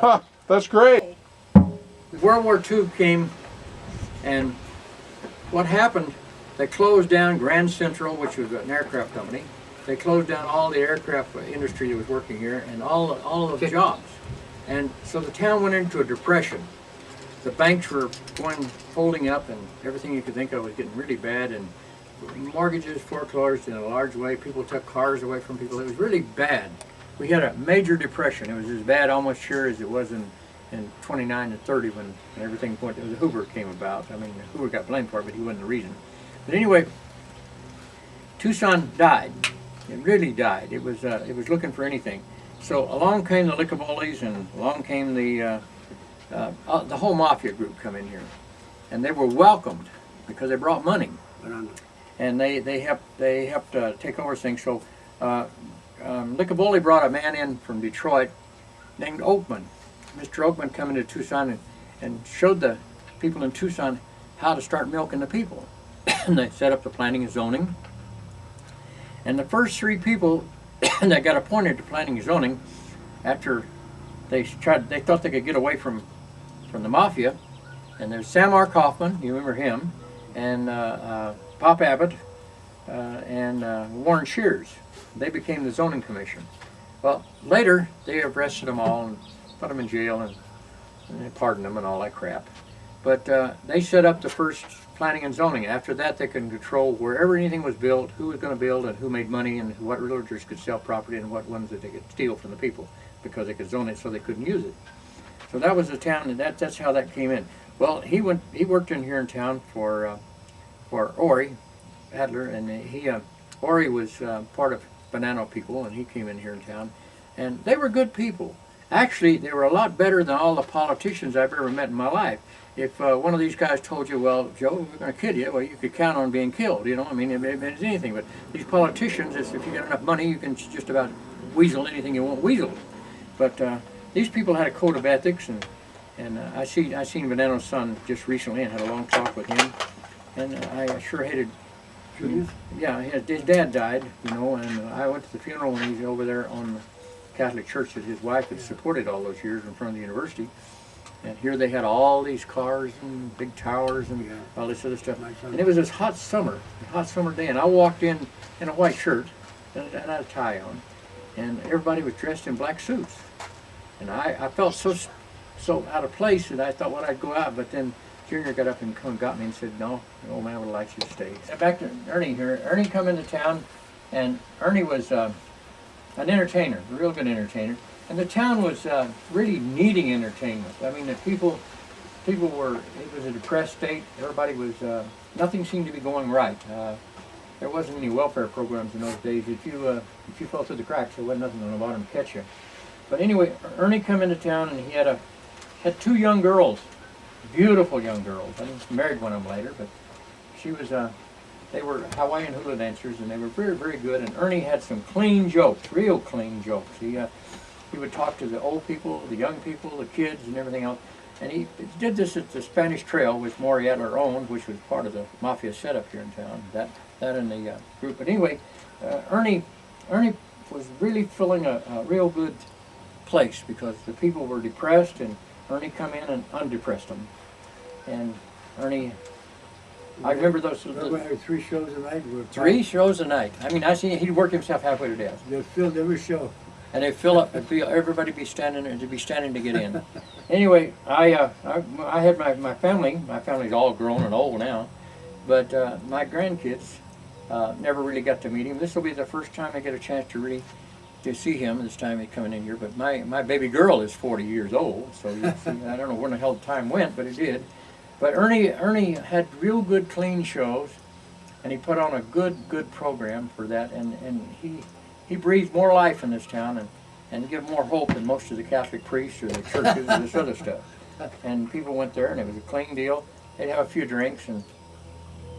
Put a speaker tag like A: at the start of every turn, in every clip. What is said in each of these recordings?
A: Huh, that's great.
B: World War II came, and what happened, they closed down Grand Central, which was an aircraft company. They closed down all the aircraft industry that was working here and all of the jobs. And so the town went into a depression. The banks were folding up, and everything you could think of was getting really bad, and mortgages foreclosed in a large way. People took cars away from people. It was really bad. We had a major depression. It was as bad almost sure as it was in 29 and 30 when everything went, Hoover came about. I mean, Hoover got blamed for it, but he wasn't the reason. But anyway, Tucson died. It really died. It was looking for anything. So along came the Lickabolis, and along came the whole mafia group come in here, and they were welcomed because they brought money, and they helped take over things. So Lickaboli brought a man in from Detroit named Oakman. Mr. Oakman come into Tucson and showed the people in Tucson how to start milking the people. And they set up the planning and zoning. And the first three people that got appointed to planning and zoning, after they thought they could get away from the mafia, and there's Sam R. Kaufman, you remember him, and Pop Abbott, and Warren Shears. They became the zoning commission. Well, later they arrested them all and put them in jail and they pardoned them and all that crap. But they set up the first planning and zoning. After that, they could control wherever anything was built, who was going to build, and who made money, and what realtors could sell property, and what ones that they could steal from the people, because they could zone it so they couldn't use it. So that was the town, and that's how that came in. Well, he worked in here in town for Ori Adler, and Ori was part of Banana people, and he came in here in town, and they were good people. Actually, they were a lot better than all the politicians I've ever met in my life. If one of these guys told you, well, Joe, we're going to kill you, well, you could count on being killed, you know. I mean, it's anything. But these politicians, if you get enough money, you can just about weasel anything you want weasel. But these people had a code of ethics, and I seen Banano's son just recently and had a long talk with him, and I sure hated. Yeah, his dad died, you know, and I went to the funeral when he was over there on the Catholic church that his wife had supported all those years in front of the university. And here they had all these cars and big towers and all this other stuff. And it was this hot summer day, and I walked in a white shirt and I had a tie on, and everybody was dressed in black suits. And I felt so out of place that I thought, well, I'd go out, but then Junior got up and got me and said, no, the old man would like you to stay. Back to Ernie here. Ernie come into town, and Ernie was an entertainer, a real good entertainer. And the town was really needing entertainment. I mean, the people were, it was a depressed state. Everybody was, nothing seemed to be going right. There wasn't any welfare programs in those days. If you fell through the cracks, there wasn't nothing on the bottom to catch you. But anyway, Ernie come into town, and he had two young girls, beautiful young girls. I mean, he married one of them later, but she was, they were Hawaiian hula dancers, and they were very, very good. And Ernie had some clean jokes, real clean jokes. He would talk to the old people, the young people, the kids, and everything else. And he did this at the Spanish Trail, which Maury Adler owned, which was part of the mafia setup here in town. That and the group. But anyway, Ernie was really filling a real good place because the people were depressed, and Ernie come in and undepressed them. And Ernie, I remember those.
C: 3 shows a night.
B: 3 shows a night. I mean, I see he'd work himself halfway to death.
C: They filled every show.
B: And they fill up, everybody be standing to get in. Anyway, I had my family. My family's all grown and old now, but my grandkids never really got to meet him. This will be the first time I get a chance to see him. This time he's coming in here. But my baby girl is 40 years old, so you see, I don't know where the hell the time went, but it did. But Ernie had real good, clean shows, and he put on a good program for that, and he breathed more life in this town and gave more hope than most of the Catholic priests or the churches or this other stuff. And people went there, and it was a clean deal. They'd have a few drinks, and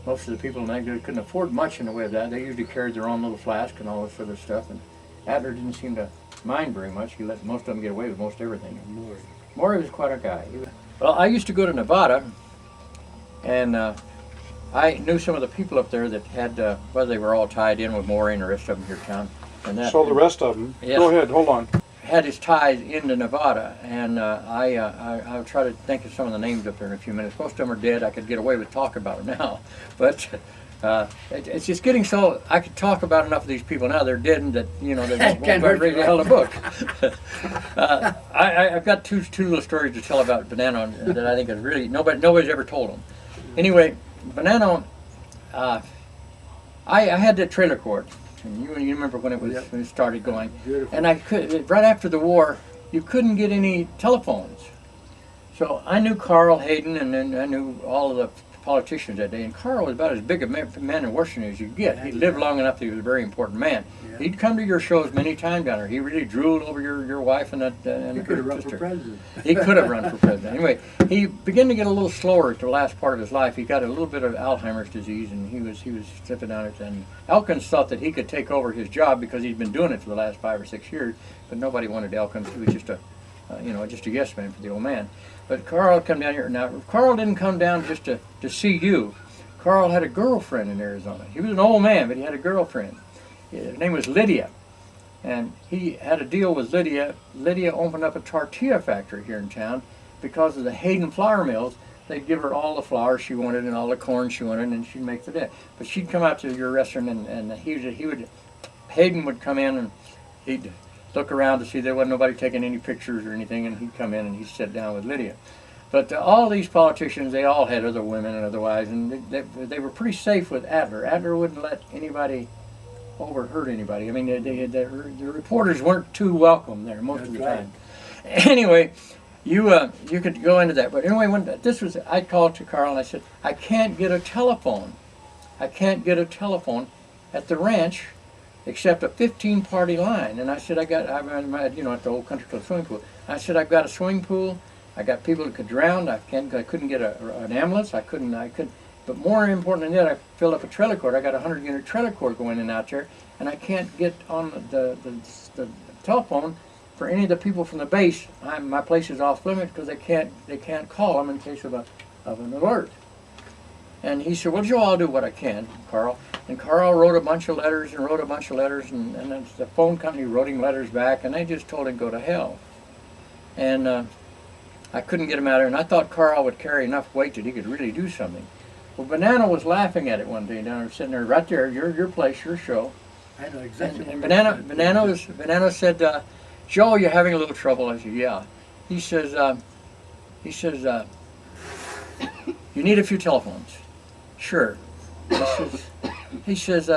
B: most of the people in that couldn't afford much in the way of that. They usually carried their own little flask and all this other stuff. And Adler didn't seem to mind very much. He let most of them get away with most everything. Maury was quite a guy. Well, I used to go to Nevada, and I knew some of the people up there that had, whether they were all tied in with Maury and the rest of them here in town. And that,
A: so the rest of them,
B: yeah,
A: go ahead, hold on.
B: had his ties into Nevada, and I'll try to think of some of the names up there in a few minutes. Most of them are dead. I could get away with talking about it now, but it's just getting so I could talk about enough of these people now. They're dead, and that they won't
C: Can't hurt
B: read
C: you,
B: the hell of a book. I've got two little stories to tell about Banana that I think is really nobody's ever told them. Anyway, Banana, I had that trailer court. And you remember when it started going.
C: Beautiful.
B: And I could, right after the war, you couldn't get any telephones. So I knew Carl Hayden, and then I knew all of the politicians that day. And Carl was about as big a man in Washington as you get. He lived long enough that he was a very important man.
C: Yeah.
B: He'd come to your shows many times down there. He really drooled over your wife and that and
C: He
B: her
C: could have run
B: sister.
C: for president.
B: He could have run for president. Anyway, he began to get a little slower at the last part of his life. He got a little bit of Alzheimer's disease, and he was slipping down it. And Elkins thought that he could take over his job because he'd been doing it for the last 5 or 6 years, but nobody wanted Elkins. He was just a yes man for the old man. But Carl come down here. Now, Carl didn't come down just to see you. Carl had a girlfriend in Arizona. He was an old man, but he had a girlfriend. Her name was Lydia. And he had a deal with Lydia. Lydia opened up a tortilla factory here in town because of the Hayden flour mills. They'd give her all the flour she wanted and all the corn she wanted, and she'd make the day. But she'd come out to your restaurant, and Hayden would come in, and he'd look around to see there wasn't nobody taking any pictures or anything, and he'd come in and he'd sit down with Lydia. But all these politicians, they all had other women and otherwise, and they were pretty safe with Adler. Adler wouldn't let anybody overheard anybody. I mean, the reporters weren't too welcome there most of the time. Anyway, you could go into that. But anyway, I called to Carl and I said, I can't get a telephone. I can't get a telephone at the ranch except a 15-party line. And I said, at the old country club swimming pool. I said, I've got a swimming pool. I got people that could drown. I couldn't get an ambulance. I couldn't. But more important than that, I filled up a trailer court. I got a 100-unit trailer court going in and out there, and I can't get on the telephone for any of the people from the base. My place is off limits because they can't call them in case of an alert. And he said, well, Joe, I'll do what I can, Carl. And Carl wrote a bunch of letters and then the phone company wrote him letters back, and they just told him go to hell. And I couldn't get him out of there, and I thought Carl would carry enough weight that he could really do something. Well, Banana was laughing at it one day down there, sitting there right there, your place, your show.
C: I know exactly.
B: And Banana said, Joe, you're having a little trouble. I said, yeah. He says, you need a few telephones. Sure. He says,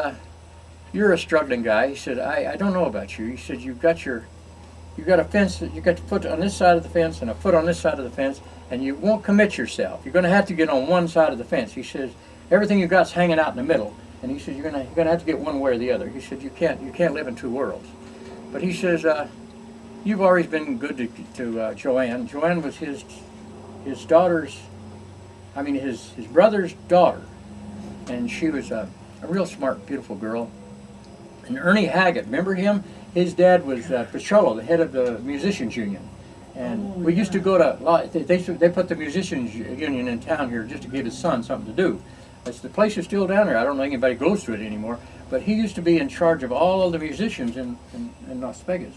B: you're a struggling guy. He said, I don't know about you. He said, you've got a fence, you got a foot on this side of the fence and a foot on this side of the fence, and you won't commit yourself. You're going to have to get on one side of the fence. He says, everything you got's hanging out in the middle. And he says, you're going to have to get one way or the other. He said, you can't live in two worlds. But he says, you've always been good to Joanne. Joanne was his brother's daughter. And she was a real smart, beautiful girl. And Ernie Haggett, remember him? His dad was Picholo, the head of the musicians union. And we used to go to, they put the musicians union in town here just to give his son something to do. The place is still down there. I don't know if anybody goes to it anymore. But he used to be in charge of all of the musicians in Las Vegas.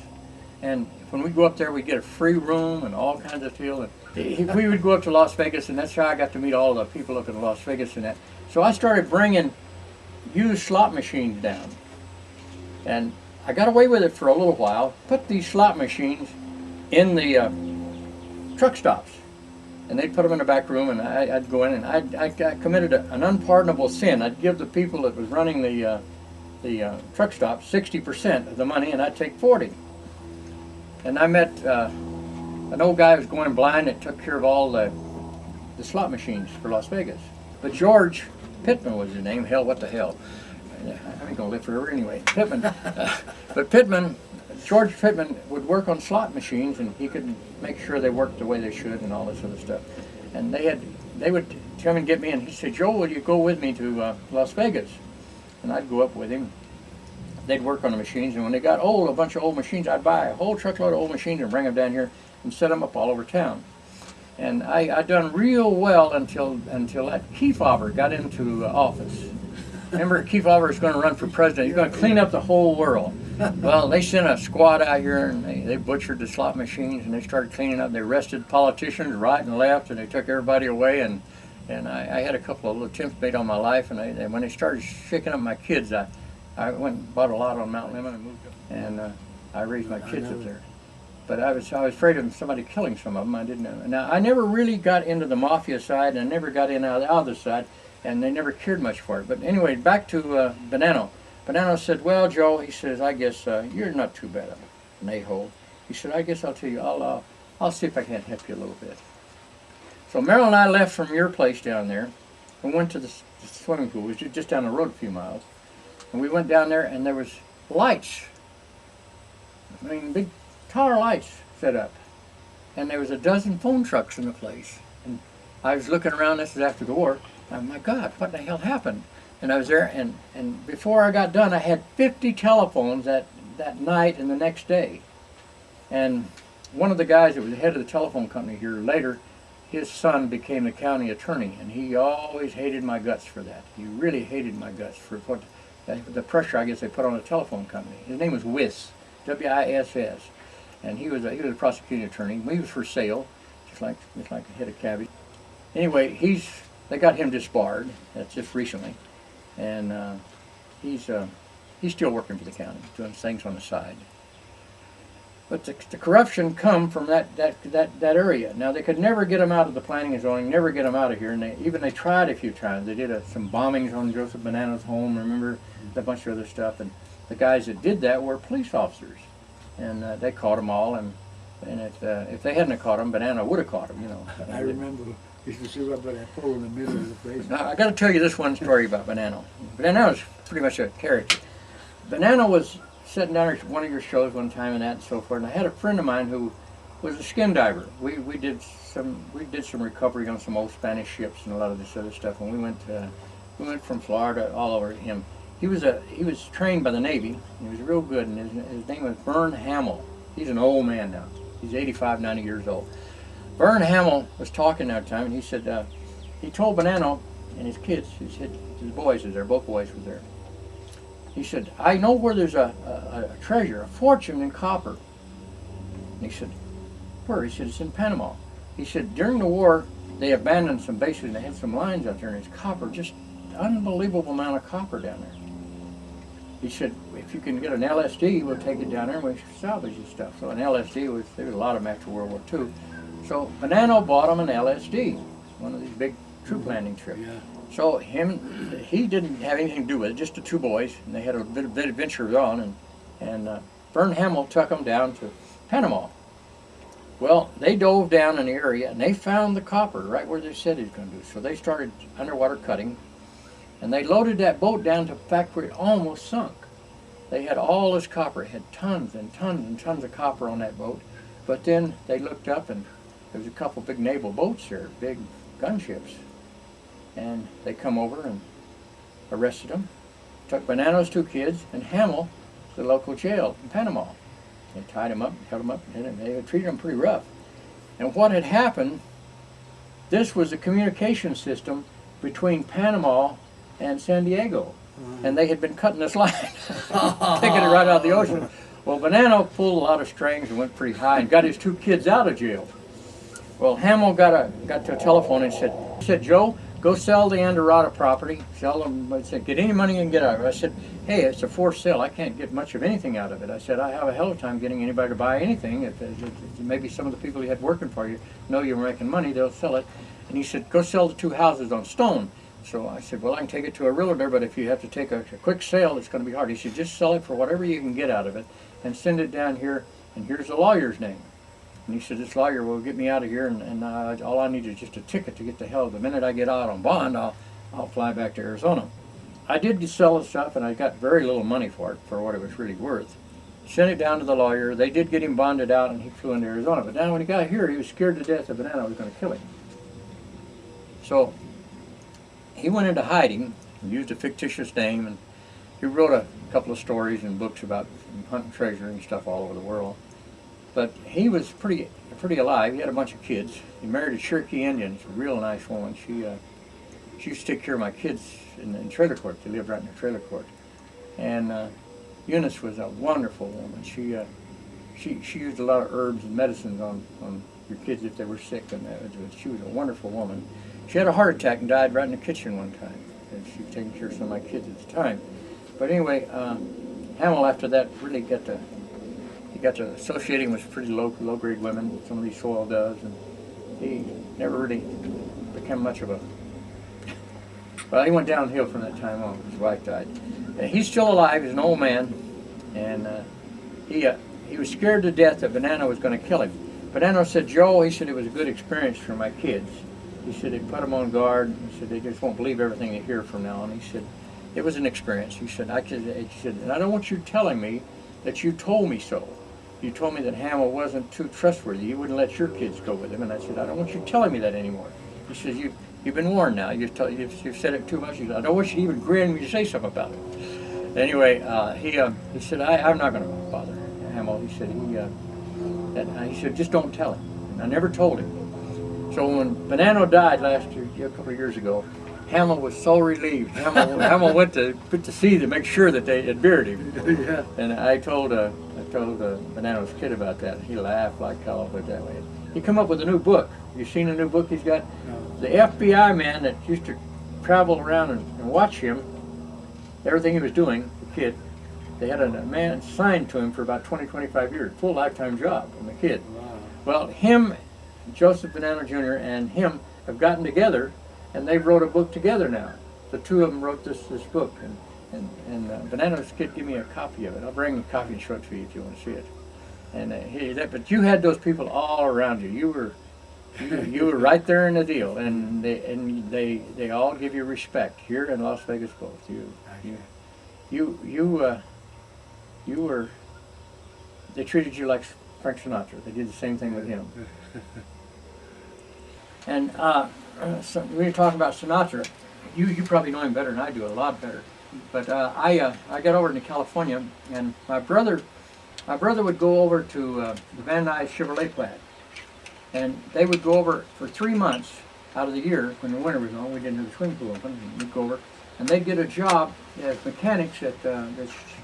B: And when we go up there, we'd get a free room and all kinds of deal. And we would go up to Las Vegas, and that's how I got to meet all the people up in Las Vegas and that. So I started bringing used slot machines down. And I got away with it for a little while, put these slot machines in the truck stops. And they'd put them in the back room, and I'd go in, and I committed an unpardonable sin. I'd give the people that was running the truck stop 60% of the money, and I'd take 40. And I met an old guy who was going blind that took care of all the slot machines for Las Vegas. But George Pittman was his name. Hell, what the hell? I ain't gonna live forever anyway. Pittman. But George Pittman would work on slot machines, and he could make sure they worked the way they should and all this other stuff. And they would come and get me, and he said, Joe, will you go with me to Las Vegas? And I'd go up with him. They'd work on the machines, and when they got old, a bunch of old machines, I'd buy a whole truckload of old machines and bring them down here and set them up all over town. And I done real well until that Kefauver got into office. Remember, Kefauver was going to run for president. He's going to clean up the whole world. Well, they sent a squad out here and they butchered the slot machines and they started cleaning up. They arrested politicians right and left and they took everybody away. And I had a couple of little attempts made on my life. And when they started shaking up my kids, I went and bought a lot on Mount Lemmon and moved up. And I raised my kids up there. But I was afraid of somebody killing some of them. I didn't know. Now, I never really got into the mafia side and I never got in out the other side. And they never cared much for it. But anyway, back to Bonanno. Bonanno said, well, Joe, he says, I guess you're not too bad of an a-hole. He said, I guess I'll tell you, I'll see if I can't help you a little bit. So Merrill and I left from your place down there and went to the swimming pool. It was just down the road a few miles. And we went down there and there was lights. I mean, big tower lights set up. And there was a dozen phone trucks in the place. And I was looking around, this was after the war. Oh my God, what the hell happened? And I was there, and before I got done, I had 50 telephones that night and the next day. And one of the guys that was the head of the telephone company here later, his son became the county attorney, and he always hated my guts for that. He really hated my guts for what the pressure I guess they put on the telephone company. His name was Wiss, W-I-S-S, and he was a prosecuting attorney. He was for sale, just like the head of cabbage. Anyway, they got him disbarred. That's just recently. And he's still working for the county, doing things on the side. But the corruption come from that area. Now they could never get him out of the planning and zoning, never get him out of here. And they tried a few times. They did some bombings on Joseph Bonanno's home. Remember, a bunch of other stuff. And the guys that did that were police officers, and they caught them all. And if they hadn't caught him, Bonanno would have caught him. You know.
C: I remember. Used to sit up by that pole in the middle of the place.
B: Now, I got to tell you this one story about Bonanno. Bonanno was pretty much a character. Bonanno was sitting down at one of your shows one time and that and so forth. And I had a friend of mine who was a skin diver. We did some recovery on some old Spanish ships and a lot of this other stuff. And we went from Florida all over him. He was trained by the Navy. He was real good, and his name was Vern Hamill. He's an old man now. He's 85, 90 years old. Vern Hamill was talking that time, and he said, he told Bonanno and his kids, his boys was there, both boys were there. He said, I know where there's a treasure, a fortune in copper. And he said, where? He said, it's in Panama. He said, during the war, they abandoned some bases and they had some lines out there, and it's copper, just unbelievable amount of copper down there. He said, if you can get an LSD, we'll take it down there and we'll salvage this stuff. So an LSD there was a lot of them after World War II. So Bonanno bought him an LSD, one of these big troop landing trips.
C: Yeah.
B: So he didn't have anything to do with it, just the two boys, and they had a bit of adventure on, and Vern Hamill took them down to Panama. Well, they dove down in the area and they found the copper right where they said he was going to do. So they started underwater cutting, and they loaded that boat down to the fact where it almost sunk. They had all this copper. It had tons and tons and tons of copper on that boat. But then they looked up and there was a couple big naval boats there, big gunships. And they come over and arrested them, took Bonanno's two kids and Hamill to the local jail in Panama. They tied him up, held him up, and they treated him pretty rough. And what had happened, this was a communication system between Panama and San Diego. And they had been cutting this line, taking it right out of the ocean. Well, Bonanno pulled a lot of strings and went pretty high and got his two kids out of jail. Well, Hamill got to a telephone and said, Joe, go sell the Andorrata property. Sell them. I said, get any money you can get out of it. I said, hey, it's a forced sale. I can't get much of anything out of it. I said, I have a hell of a time getting anybody to buy anything. If maybe some of the people you had working for you know you're making money, they'll sell it. And he said, go sell the two houses on Stone. So I said, well, I can take it to a realtor, but if you have to take a quick sale, it's going to be hard. He said, just sell it for whatever you can get out of it and send it down here, and here's the lawyer's name. And he said, this lawyer will get me out of here, and all I need is just a ticket to get the hell. The minute I get out on bond, I'll fly back to Arizona. I did sell the stuff, and I got very little money for it, for what it was really worth. Sent it down to the lawyer. They did get him bonded out, and he flew into Arizona. But now when he got here, he was scared to death that Bonanno was going to kill him. So he went into hiding, used a fictitious name, and he wrote a couple of stories and books about hunting treasure and stuff all over the world. But he was pretty alive. He had a bunch of kids. He married a Cherokee Indian, a real nice woman. She used to take care of my kids in trailer court. They lived right in the trailer court. And Eunice was a wonderful woman. She used a lot of herbs and medicines on your kids if they were sick, and she was a wonderful woman. She had a heart attack and died right in the kitchen one time. And she was taking care of some of my kids at the time. But anyway, Hamill after that really got to associating with pretty low grade women. Some of these soil does, and he never really became much of a. Well, he went downhill from that time on. His wife died. He's still alive. He's an old man, and he was scared to death that Banana was going to kill him. Banana said, "Joe," he said, "it was a good experience for my kids." He said, "They put them on guard." He said, "They just won't believe everything they hear from now on." He said, "It was an experience." He said, "And I don't want you telling me that you told me so. You told me that Hamill wasn't too trustworthy. You wouldn't let your kids go with him." And I said, "I don't want you telling me that anymore." He said, "You've been warned now. You've said it too much." He said, "I don't want you to even grin when you say something about it." Anyway, he said, I'm not going to bother Hamill. He said, he said, "Just don't tell him." And I never told him. So when Bonanno died last year, a couple of years ago, Hamill was so relieved. Hamill went to see to make sure that they had buried him.
C: Yeah.
B: And I told Bonanno's kid about that. He laughed like hell, but that way. He come up with a new book. You seen a new book he's got?
C: No.
B: The FBI man that used to travel around and watch him, everything he was doing, the kid, they had a man signed to him for about 20-25 years, full lifetime job from the kid.
C: Wow.
B: Well, him, Joseph Bonanno Jr. and him have gotten together, and they wrote a book together now. The two of them wrote this book, and Bonanno's kid gave me a copy of it. I'll bring a copy and show it to you if you want to see it. And but you had those people all around you. You were right there in the deal, and they all give you respect here in Las Vegas both. You were. They treated you like Frank Sinatra. They did the same thing with him. And so when you're talking about Sinatra, you probably know him better than I do, a lot better. But I got over to California, and my brother would go over to the Van Nuys Chevrolet plant, and they would go over for 3 months out of the year when the winter was on. We didn't have the swimming pool open. And we'd go over, and they'd get a job as mechanics at the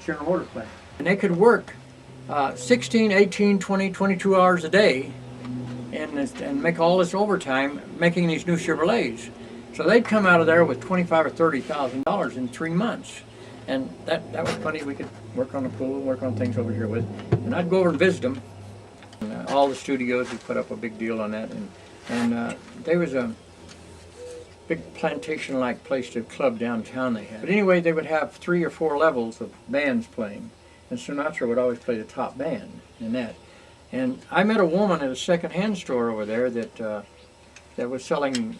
B: General Motors plant, and they could work 16, 18, 20, 22 hours a day, and make all this overtime making these new Chevrolets. So they'd come out of there with $25,000 or $30,000 in 3 months, and that was funny. We could work on the pool, work on things over here with, and I'd go over and visit them. And, all the studios would put up a big deal on that, and there was a big plantation-like place, to club downtown they had. But anyway, they would have 3 or 4 levels of bands playing, and Sinatra would always play the top band in that. And I met a woman at a second-hand store over there that was selling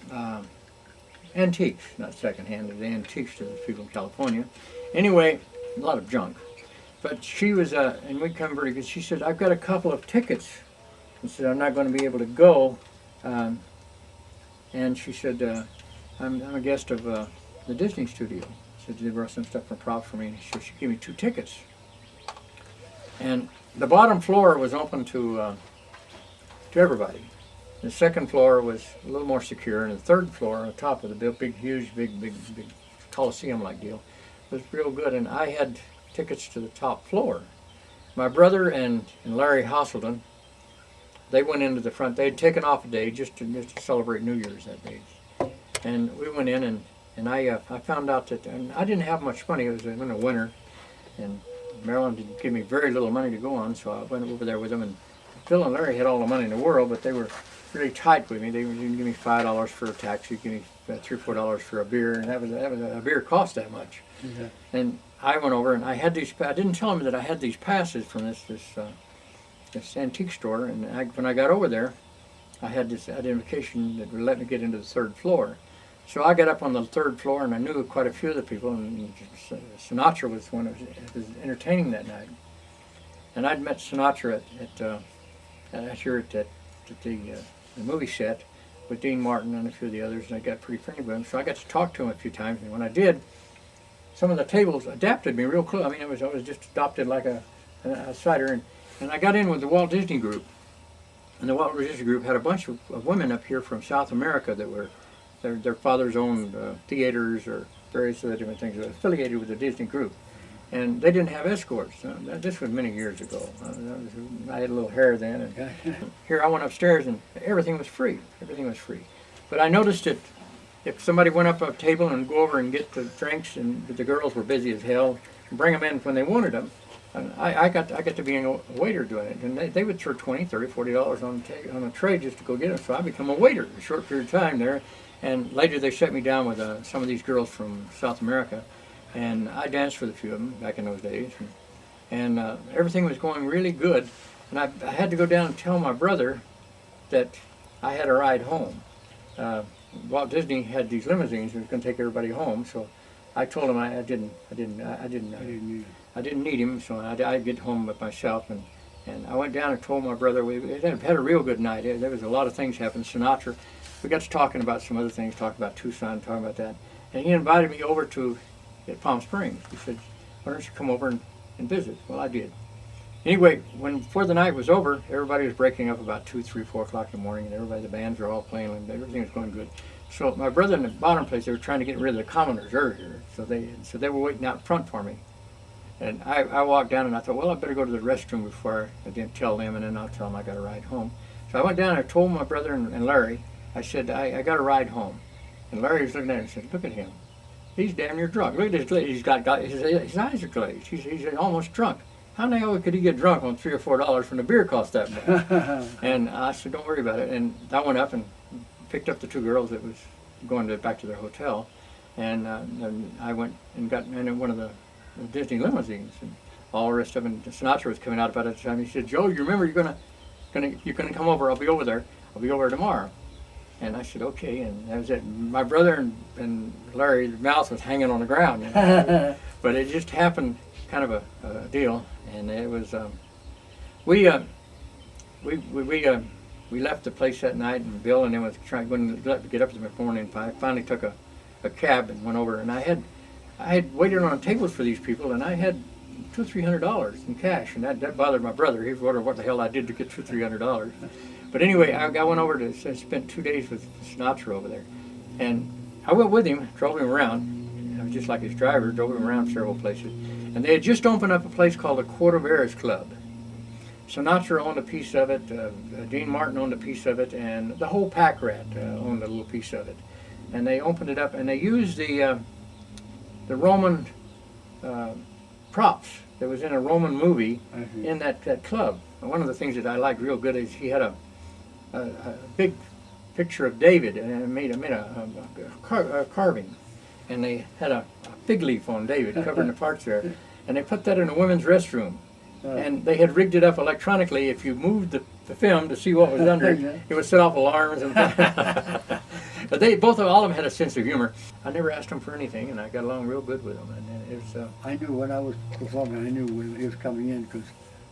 B: antiques, not second-hand, it was antiques to the people in California. Anyway, a lot of junk. But she was, and we come very good, she said, "I've got a couple of tickets." I said, "I'm not going to be able to go." And she said, I'm a guest of the Disney studio. She said, "They brought some stuff from props for me." And she gave me 2 tickets. And the bottom floor was open to everybody. The second floor was a little more secure, and the third floor on top of the big Coliseum-like deal was real good. And I had tickets to the top floor. My brother and Larry Hasselden, they went into the front. They had taken off a day just to celebrate New Year's that day. And we went in, and I found out that, and I didn't have much money. It was in the winter, and Maryland did give me very little money to go on, so I went over there with them. And Phil and Larry had all the money in the world, but they were really tight with me. They would give me $5 for a taxi, give me $3 or $4 for a beer, and that was a beer cost that much.
C: Yeah.
B: And I went over, and I had these. I didn't tell them that I had these passes from this antique store. And when I got over there, I had this identification that would let me get into the 3rd floor. So I got up on the 3rd floor, and I knew quite a few of the people. And Sinatra was one who was entertaining that night. And I'd met Sinatra at the movie set with Dean Martin and a few of the others, and I got pretty friendly with him. So I got to talk to him a few times, and when I did, some of the tables adapted me real close. I mean, I was just adopted like an outsider, and I got in with the Walt Disney Group. And the Walt Disney Group had a bunch of women up here from South America that were, their fathers owned theaters or various other different things, affiliated with the Disney Group. and they didn't have escorts. This was many years ago. I had a little hair then. And here I went upstairs, and everything was free. Everything was free. But I noticed that if somebody went up to a table and go over and get the drinks, and the girls were busy as hell, and bring them in when they wanted them, and I got to being a waiter doing it, and they would throw $20, $30, $40 on a tray just to go get them. So I become a waiter in a short period of time there, and later they set me down with some of these girls from South America, and I danced with a few of them back in those days, and everything was going really good, and I had to go down and tell my brother that I had a ride home. Walt Disney had these limousines that was going to take everybody home, so I told him I didn't need him, so I'd get home with myself, and I went down and told my brother we had a real good night. There was a lot of things happening. Sinatra, we got to talking about some other things, talking about Tucson, talking about that, and he invited me over to Palm Springs. He said, "Why don't you come over and visit?" Well, I did. Anyway, before the night was over, everybody was breaking up about 2, 3, 4 o'clock in the morning, and the bands were all playing, and everything was going good. So my brother in the bottom place, they were trying to get rid of the commoners earlier, so they were waiting out front for me. And I walked down, and I thought, well, I better go to the restroom before I didn't tell them, and then I'll tell them I got a ride home. So I went down and I told my brother and Larry, I said, I got a ride home. And Larry was looking at it and said, look at him. He's damn near drunk. Look at his glaze. His eyes are glazed. He's almost drunk. How in the hell could he get drunk on $3 or $4 when the beer cost that much? And I said, don't worry about it. And I went up and picked up the 2 girls that was going back to their hotel. And I went and got in one of the Disney limousines. And all the rest of it, Sinatra was coming out about it at the time. He said, Joe, you remember you're gonna come over. I'll be over there. I'll be over tomorrow. And I said, okay. And that was it. My brother and Larry's mouth was hanging on the ground. You know? But it just happened, kind of a deal. And it was, we left the place that night, and Bill and them was trying to get up the morning. I finally took a cab and went over, and I had waited on tables for these people, and I had $200 or $300 in cash, and that bothered my brother. He wondered what the hell I did to get $200 or $300. But anyway, I went over I spent 2 days with Sinatra over there, and I went with him, drove him around. I was just like his driver, drove him around several places. And they had just opened up a place called the Cordoveras Club. Sinatra owned a piece of it, Dean Martin owned a piece of it, and the whole pack rat owned a little piece of it. And they opened it up, and they used the Roman props that was in a Roman movie in that club. And one of the things that I liked real good is he had a big picture of David, and made a carving. And they had a fig leaf on David covering the parts there, and they put that in a women's restroom, and they had rigged it up electronically. If you moved the film to see what was under it, it would set off alarms and but all of them had a sense of humor. I never asked them for anything, and I got along real good with them. And it was,
C: I knew when I was performing, I knew when he was coming in, because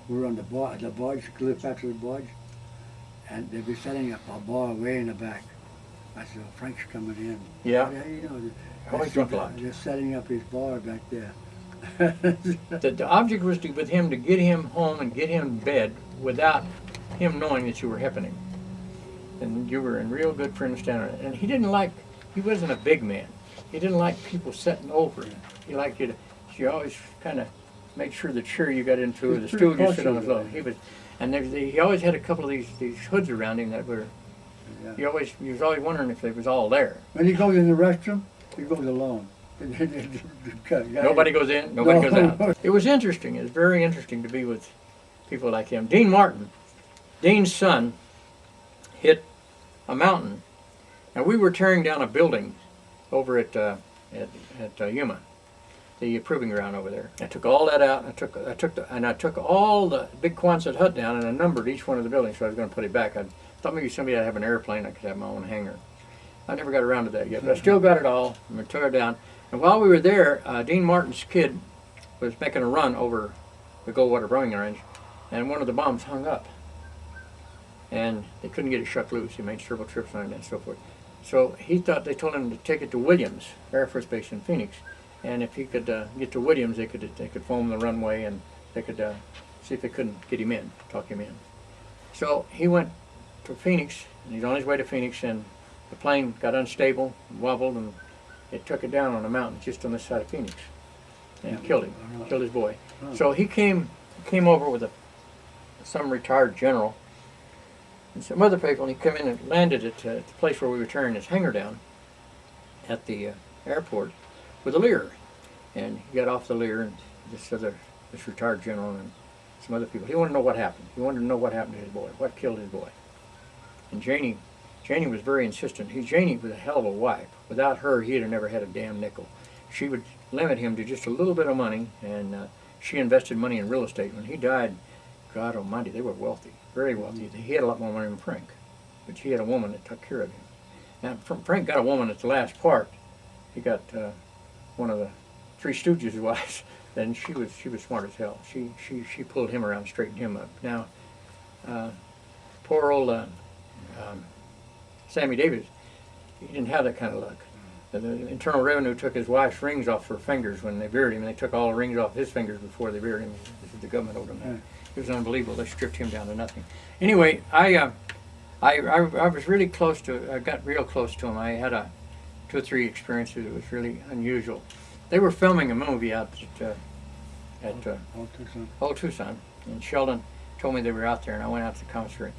C: we were on the barge, cliff after the barge, and they'd be setting up a bar way in the back. I said, well, Frank's coming in.
B: Yeah.
C: You know,
B: always drunk a lot.
C: They're setting up his bar back there.
B: The object was with him to get him home and get him in bed without him knowing that you were happening. And you were in real good friends standing. And he wasn't a big man. He didn't like people sitting over him. He liked you always kind of make sure the chair you got into or the stool you sit on the floor. He always had a couple of these hoods around him that were, he was always wondering if they was all there.
C: When he goes in the restroom, he goes alone.
B: Nobody goes in, nobody goes out. It was interesting. It was very interesting to be with people like him. Dean Martin, Dean's son, hit a mountain. Now we were tearing down a building over at Yuma, the proving ground over there. I took all that out. I took all the big Quonset hut down, and I numbered each one of the buildings. So I was going to put it back. I thought maybe somebody would have an airplane. I could have my own hangar. I never got around to that yet, but I still got it all. And we took it down. And while we were there, Dean Martin's kid was making a run over the Goldwater bombing range, and one of the bombs hung up. And they couldn't get it shuck loose. He made several trips on it and so forth. So they told him to take it to Williams Air Force Base in Phoenix. And if he could get to Williams, they could foam the runway, and they could see if they couldn't get him in, talk him in. So he went to Phoenix, and he's on his way to Phoenix, and the plane got unstable, wobbled, and it took it down on a mountain just on this side of Phoenix. and killed him, killed his boy. So he came over with some retired general and some other people, and he came in and landed at the place where we were tearing his hangar down at the airport with a Lear. And he got off the Lear, and this retired general and some other people, he wanted to know what happened. He wanted to know what happened to his boy, what killed his boy. And Janie was very insistent. Janie was a hell of a wife. Without her, he'd have never had a damn nickel. She would limit him to just a little bit of money, and she invested money in real estate. When he died, God almighty, they were wealthy, very wealthy. He had a lot more money than Frank, but she had a woman that took care of him. Now, Frank got a woman at the last part. He got one of the Three Stooges' wives, and she was smart as hell. She pulled him around, straightened him up. Now, poor old Sammy Davis, he didn't have that kind of luck. The Internal Revenue took his wife's rings off her fingers when they buried him, and they took all the rings off his fingers before they buried him. The government owed him that. It was unbelievable. They stripped him down to nothing. Anyway, I was really close to. I got real close to him. I had 2 or 3 experiences. It was really unusual. They were filming a movie out at Old Tucson, and Sheldon told me they were out there, and I went out to the commissary.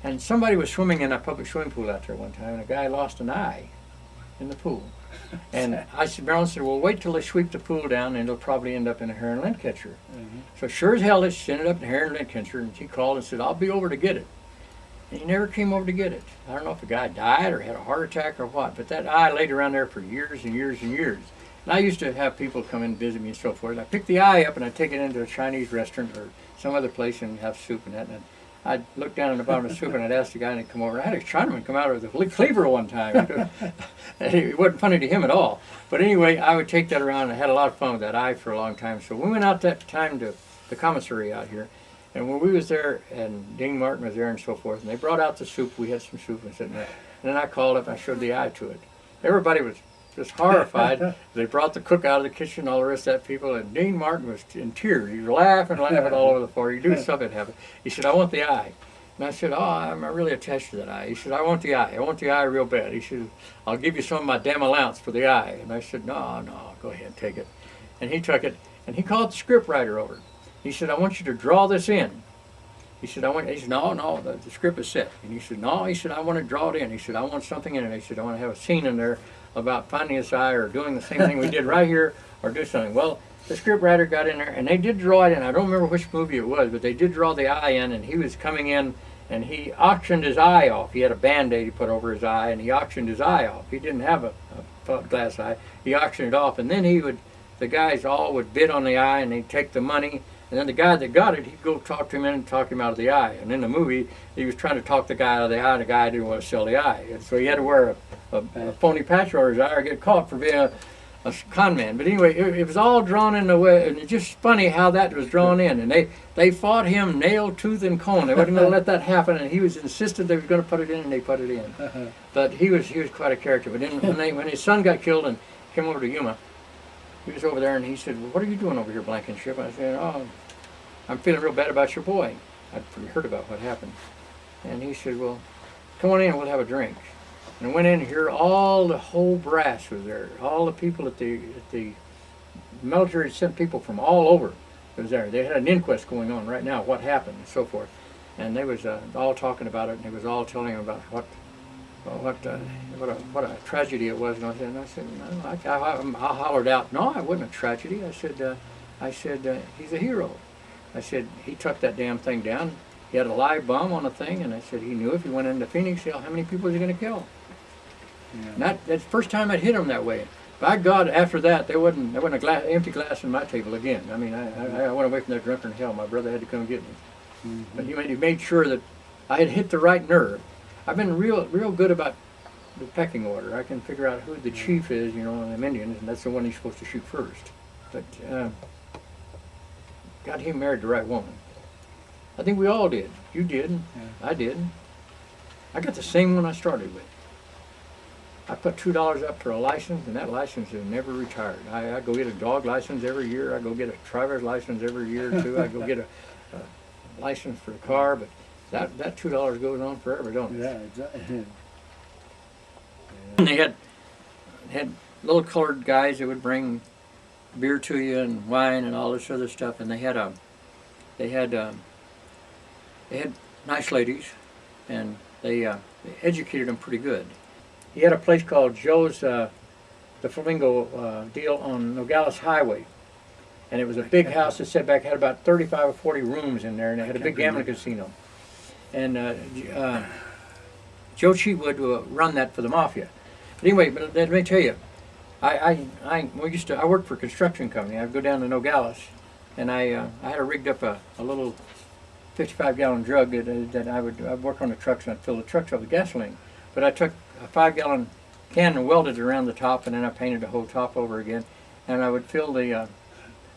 B: And somebody was swimming in a public swimming pool out there one time, and a guy lost an eye in the pool. And Marilyn said, well, wait till they sweep the pool down, and it'll probably end up in a hair and lint catcher. So sure as hell, it ended up in a hair and lint catcher, and she called and said, I'll be over to get it. And he never came over to get it. I don't know if the guy died or had a heart attack or what, but that eye laid around there for years and years and years. And I used to have people come in and visit me and so forth. I pick the eye up and I'd take it into a Chinese restaurant or some other place and have soup and that. And I'd look down at the bottom of the soup and I'd ask the guy to come over. I had a Chinaman come out with a cleaver one time. It wasn't funny to him at all. But anyway, I would take that around and I had a lot of fun with that eye for a long time. So we went out that time to the commissary out here. And when we was there, and Dean Martin was there and so forth, and they brought out the soup. We had some soup and sitting there. And then I called up and I showed the eye to it. Everybody was just horrified. They brought the cook out of the kitchen, all the rest of that people, and Dean Martin was in tears. He was laughing all over the floor. You do something to have it. He said, I want the eye. And I said, oh, I'm really attached to that eye. He said, I want the eye. I want the eye real bad. He said, I'll give you some of my damn allowance for the eye. And I said, no, go ahead, take it. And he took it, and he called the script writer over. He said, I want you to draw this in. He said, no, the script is set. And he said, no, he said, I want to draw it in. He said, I want something in it. He said, I want to have a scene in there about finding this eye or doing the same thing we did right here or do something. Well, the script writer got in there and they did draw it in. I don't remember which movie it was, but they did draw the eye in, and he was coming in and he auctioned his eye off. He had a Band-Aid he put over his eye, and he auctioned his eye off. He didn't have a glass eye. He auctioned it off, and then the guys all would bid on the eye, and they'd take the money. And then the guy that got it, he'd go talk to him and talk him out of the eye. And in the movie, he was trying to talk the guy out of the eye, and the guy didn't want to sell the eye. And so he had to wear a phony patch over his eye or get caught for being a con man. But anyway, it was all drawn in the way, and it's just funny how that was drawn in. And they fought him nail, tooth, and comb. They wasn't going to let that happen, and he was insistent they were going to put it in, and they put it in. But he was quite a character. But then when his son got killed and came over to Yuma, he was over there, and he said, well, what are you doing over here, Blankenship? I said, oh, I'm feeling real bad about your boy. I'd heard about what happened. And he said, well, come on in, we'll have a drink. And I went in here, all the whole brass was there. All the people at the military sent people from all over was there. They had an inquest going on right now, what happened and so forth. And they was all talking about it, and they was all telling him about what a tragedy it was. And I said, no, I hollered out, no, it wasn't a tragedy. I said, he's a hero. I said, he took that damn thing down. He had a live bomb on the thing, and I said he knew if he went into Phoenix, how many people was he going to kill? Yeah. That's the first time I'd hit him that way. By God, after that, there wasn't a empty glass on my table again. I mean, I went away from that drunken hell. My brother had to come get me. Mm-hmm. But he made sure that I had hit the right nerve. I've been real good about the pecking order. I can figure out who the chief is, in them Indians, and that's the one he's supposed to shoot first. But God, he married the right woman. I think we all did. You did. Yeah. I did. I got the same one I started with. I put $2 up for a license, and that license has never retired. I go get a dog license every year. I go get a driver's license every year, too. I go get a license for the car, but that $2 goes on forever, don't it?
C: Yeah, exactly.
B: And they had little colored guys that would bring beer to you and wine and all this other stuff. And they had nice ladies, and they educated them pretty good. He had a place called Joe's, the Flamingo deal on Nogales Highway. And it was a big house that set back, had about 35 or 40 rooms in there, and it had a big gambling casino. And Joe Cheatwood run that for the mafia. But anyway, but let me tell you, I worked for a construction company. I'd go down to Nogales, and I had rigged up a little 55-gallon jug that I'd work on the trucks, and I'd fill the trucks up with gasoline. But I took a 5-gallon can and welded it around the top, and then I painted the whole top over again. And I would fill the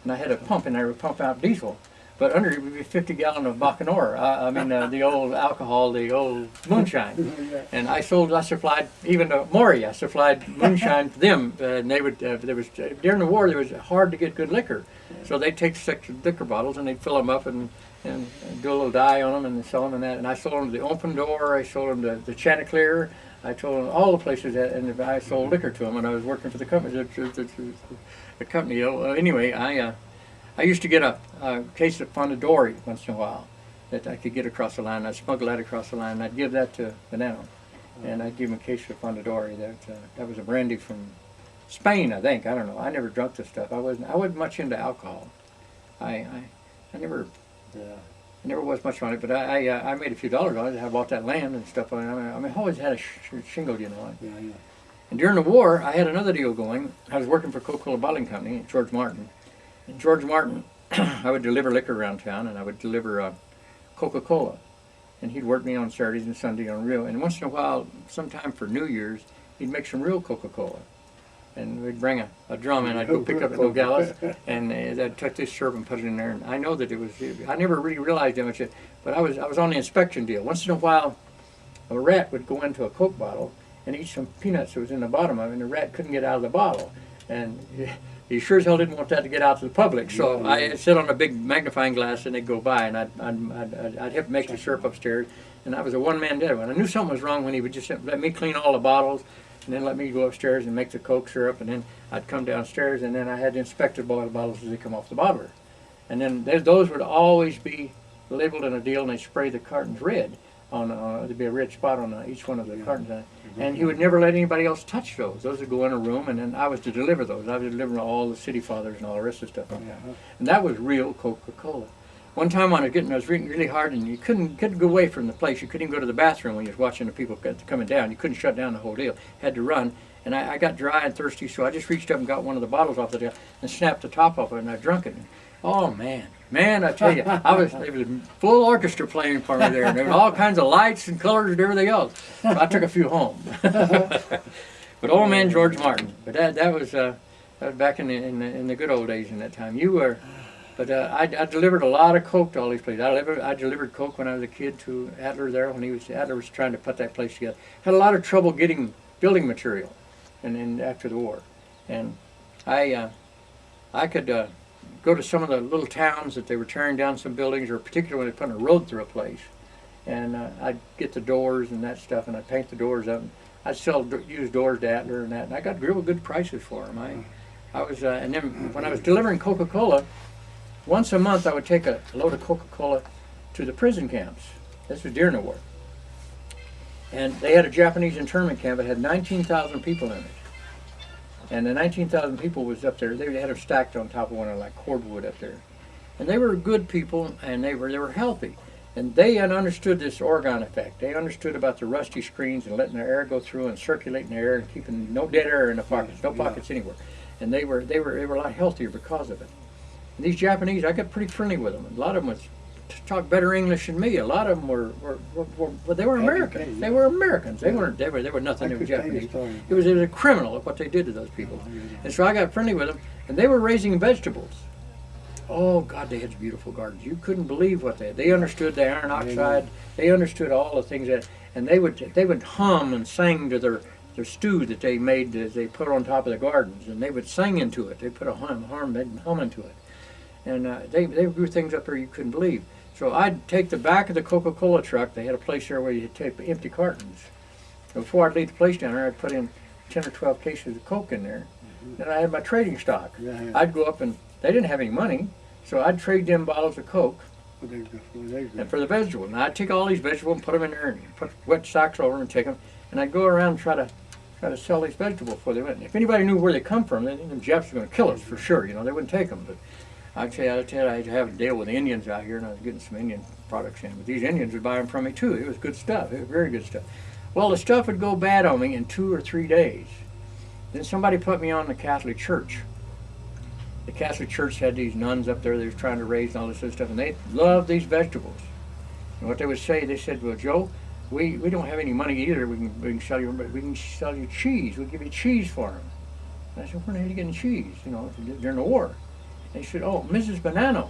B: and I had a pump, and I would pump out diesel. But under it would be 50-gallon of Bacanora. The old alcohol, the old moonshine. And I supplied, even to Maury, I supplied moonshine to them. And they would, during the war, it was hard to get good liquor. So they'd take 6 liquor bottles, and they'd fill them up and do a little dye on them and sell them and that. And I sold them to the Open Door, I sold them to the Chanticleer, I told them all the places and I sold liquor to them when I was working for the company. The company. Anyway, I used to get a case of Fondadori once in a while that I could get across the line. I'd smuggle that across the line, and I'd give that to Veneno, and I'd give him a case of Fondadori. That was a brandy from Spain, I think. I don't know. I never drunk this stuff. I wasn't much into alcohol. I never was much on it, but I made a few dollars on it. I bought that land and stuff on it. I mean, I always had a shingle, you know.
C: Yeah.
B: And during the war, I had another deal going. I was working for Coca-Cola Bottling Company, George Martin. And George Martin, I would deliver liquor around town, and I would deliver Coca-Cola. And he'd work me on Saturdays and Sunday on real. And once in a while, sometime for New Year's, he'd make some real Coca-Cola. And we'd bring a drum, and I'd go pick up at Nogales, and I'd touch this syrup and put it in there. And I know that I never really realized how much but I was on the inspection deal. Once in a while, a rat would go into a Coke bottle and eat some peanuts that was in the bottom of it, and the rat couldn't get out of the bottle. And he sure as hell didn't want that to get out to the public. So I'd sit on a big magnifying glass, and they'd go by, and I'd have to make the syrup upstairs. And I was a one-man dead one. I knew something was wrong when he would just let me clean all the bottles, and then let me go upstairs and make the Coke syrup, and then I'd come downstairs, and then I had to inspect the bottles as they come off the bottler. And then those would always be labeled in a deal, and they spray the cartons red. There'd be a red spot on each one of the cartons. And he would never let anybody else touch those. Those would go in a room, and then I was to deliver those. I was delivering all the city fathers and all the rest of the stuff. And that was real Coca-Cola. One time I was reading really hard, and you couldn't go away from the place. You couldn't even go to the bathroom when you was watching the people coming down. You couldn't shut down the whole deal. Had to run. And I got dry and thirsty, so I just reached up and got one of the bottles off the deal and snapped the top off it, and I drunk it. Oh, man, I tell you, there was a full orchestra playing for me there, and there were all kinds of lights and colors and everything else. So I took a few home. But old man George Martin. But that was back in the good old days in that time. But I delivered a lot of Coke to all these places. I delivered Coke when I was a kid to Adler there when Adler was trying to put that place together. Had a lot of trouble getting building material, and after the war, and I could go to some of the little towns that they were tearing down some buildings, or particularly when they put a road through a place, and I'd get the doors and that stuff, and I'd paint the doors up. And I'd sell used doors to Adler and that, and I got real good prices for them. I was, and then when I was delivering Coca-Cola, once a month I would take a load of Coca-Cola to the prison camps. This was during the war. And they had a Japanese internment camp that had 19,000 people in it. And the 19,000 people was up there. They had them stacked on top of one of like cordwood up there. And they were good people, and they were healthy. And they had understood this Oregon effect. They understood about the rusty screens and letting the air go through and circulating the air and keeping no dead air in the pockets, no pockets anywhere. And they were a lot healthier because of it. And these Japanese, I got pretty friendly with them. A lot of them talked better English than me. A lot of them were they were Americans. They were Americans. They were nothing. They were Japanese. It was a criminal of what they did to those people. And so I got friendly with them, and they were raising vegetables. Oh God, they had beautiful gardens. You couldn't believe what they had. They understood the iron oxide. They understood all the things and they would hum and sing to their stew that they made that they put on top of the gardens, and they would sing into it. They put a hum into it. And they grew things up there you couldn't believe. So I'd take the back of the Coca-Cola truck. They had a place there where you could take empty cartons. Before I'd leave the place down there, I'd put in 10 or 12 cases of Coke in there. Then I had my trading stock.
C: Yeah, yeah.
B: I'd go up and they didn't have any money, so I'd trade them bottles of Coke and for the vegetables. And I'd take all these vegetables and put them in there and put wet socks over them and take them. And I'd go around and try to sell these vegetables before they went. If anybody knew where they come from, then them Japs were going to kill us for sure. You know, they wouldn't take them. But I'd tell you, I'd have a deal with the Indians out here, and I was getting some Indian products in. But these Indians would buy them from me too. It was good stuff. It was very good stuff. Well, the stuff would go bad on me in 2 or 3 days. Then somebody put me on the Catholic Church. The Catholic Church had these nuns up there they was trying to raise and all this other stuff, and they loved these vegetables. And what they would say, they said, well, Joe, we don't have any money either. We can sell you cheese. We'll give you cheese for them. And I said, where the hell are you getting cheese? You know, during the war. They said, oh, Mrs. Bonanno.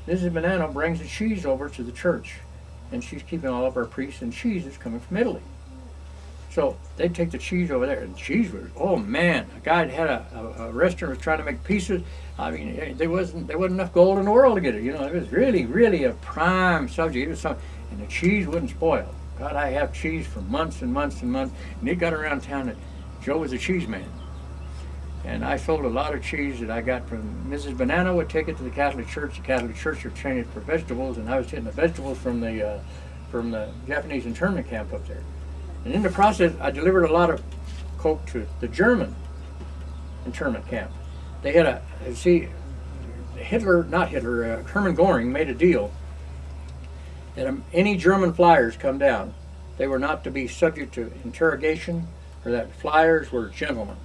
B: Mrs. Bonanno brings the cheese over to the church, and she's keeping all of our priests, and cheese is coming from Italy. So they'd take the cheese over there, and cheese was, oh man, a guy had a restaurant was trying to make pieces. I mean, there wasn't enough gold in the world to get it. You know, it was really a prime subject. It was something, and the cheese wouldn't spoil. God, I have cheese for months and months and months, and it got around town that Joe was a cheese man. And I sold a lot of cheese that I got from Mrs. Bonanno would take it to the Catholic Church. The Catholic Church would train it for vegetables, and I was getting the vegetables from the Japanese internment camp up there. And in the process, I delivered a lot of Coke to the German internment camp. They had Hermann Goring made a deal that any German flyers come down, they were not to be subject to interrogation, or that flyers were gentlemen.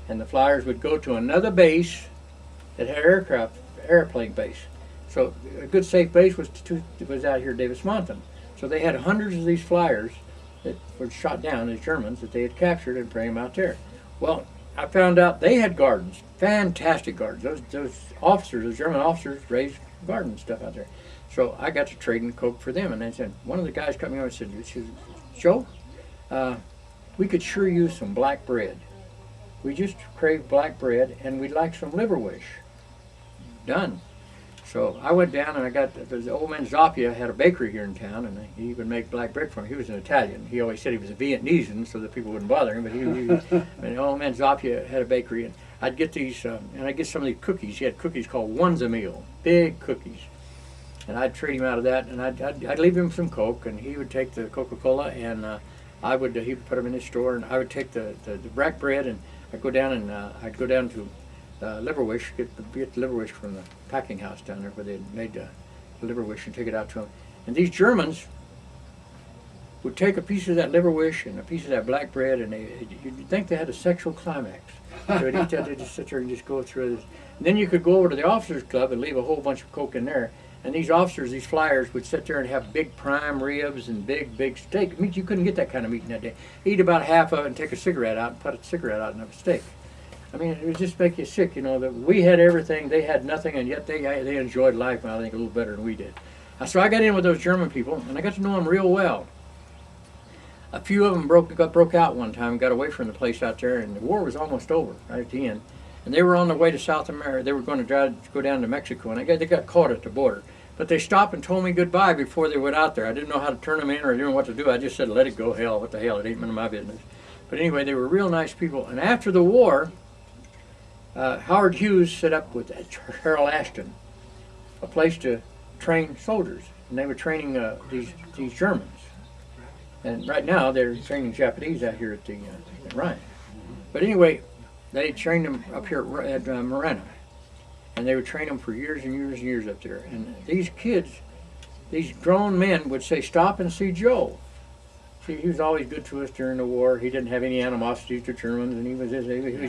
B: And the flyers would go to another base that had airplane base. So a good safe base was out here at Davis-Monthan. So they had hundreds of these flyers that were shot down as Germans that they had captured and bring them out there. Well, I found out they had gardens, fantastic gardens. Those officers, those German officers, raised garden stuff out there. So I got to trading Coke for them, and they said, one of the guys cut me over and said, Joe, we could sure use some black bread. We just crave black bread, and we'd like some liverwish. Done. So I went down and I got, the old man Zappia had a bakery here in town, and he would make black bread for me. He was an Italian. He always said he was a Vietnamese so that people wouldn't bother him, but and the old man Zappia had a bakery, and I'd get these, and I'd get some of these cookies. He had cookies called One's a Meal, big cookies. And I'd trade him out of that, and I'd leave him some Coke, and he would take the Coca-Cola, and he would put them in his store, and I would take the black bread, and I'd go down to Liverwish, get the Liverwish from the packing house down there where they had made the Liverwish and take it out to them. And these Germans would take a piece of that Liverwish and a piece of that black bread, and you'd think they had a sexual climax. They would eat that, they'd just sit there and just go through this. And then you could go over to the officers' club and leave a whole bunch of Coke in there. And these officers, these flyers, would sit there and have big prime ribs and big steak. Meat, you couldn't get that kind of meat in that day. Eat about half of it and take a cigarette out and put a cigarette out and have a steak. I mean, it would just make you sick, you know, that we had everything, they had nothing, and yet they enjoyed life, I think, a little better than we did. So I got in with those German people, and I got to know them real well. A few of them broke out one time and got away from the place out there, and the war was almost over right at the end. And they were on their way to South America. They were going to go down to Mexico, and they got caught at the border. But they stopped and told me goodbye before they went out there. I didn't know how to turn them in or I didn't know what to do. I just said, let it go, hell, what the hell, it ain't none of my business. But anyway, they were real nice people. And after the war, Howard Hughes set up with Harold Ashton a place to train soldiers. And they were training these Germans. And right now, they're training Japanese out here at the Rhine. But anyway, they trained them up here at Marana. And they would train them for years and years and years up there. And these kids, these grown men would say, stop and see Joe. See, he was always good to us during the war. He didn't have any animosity to Germans, and he was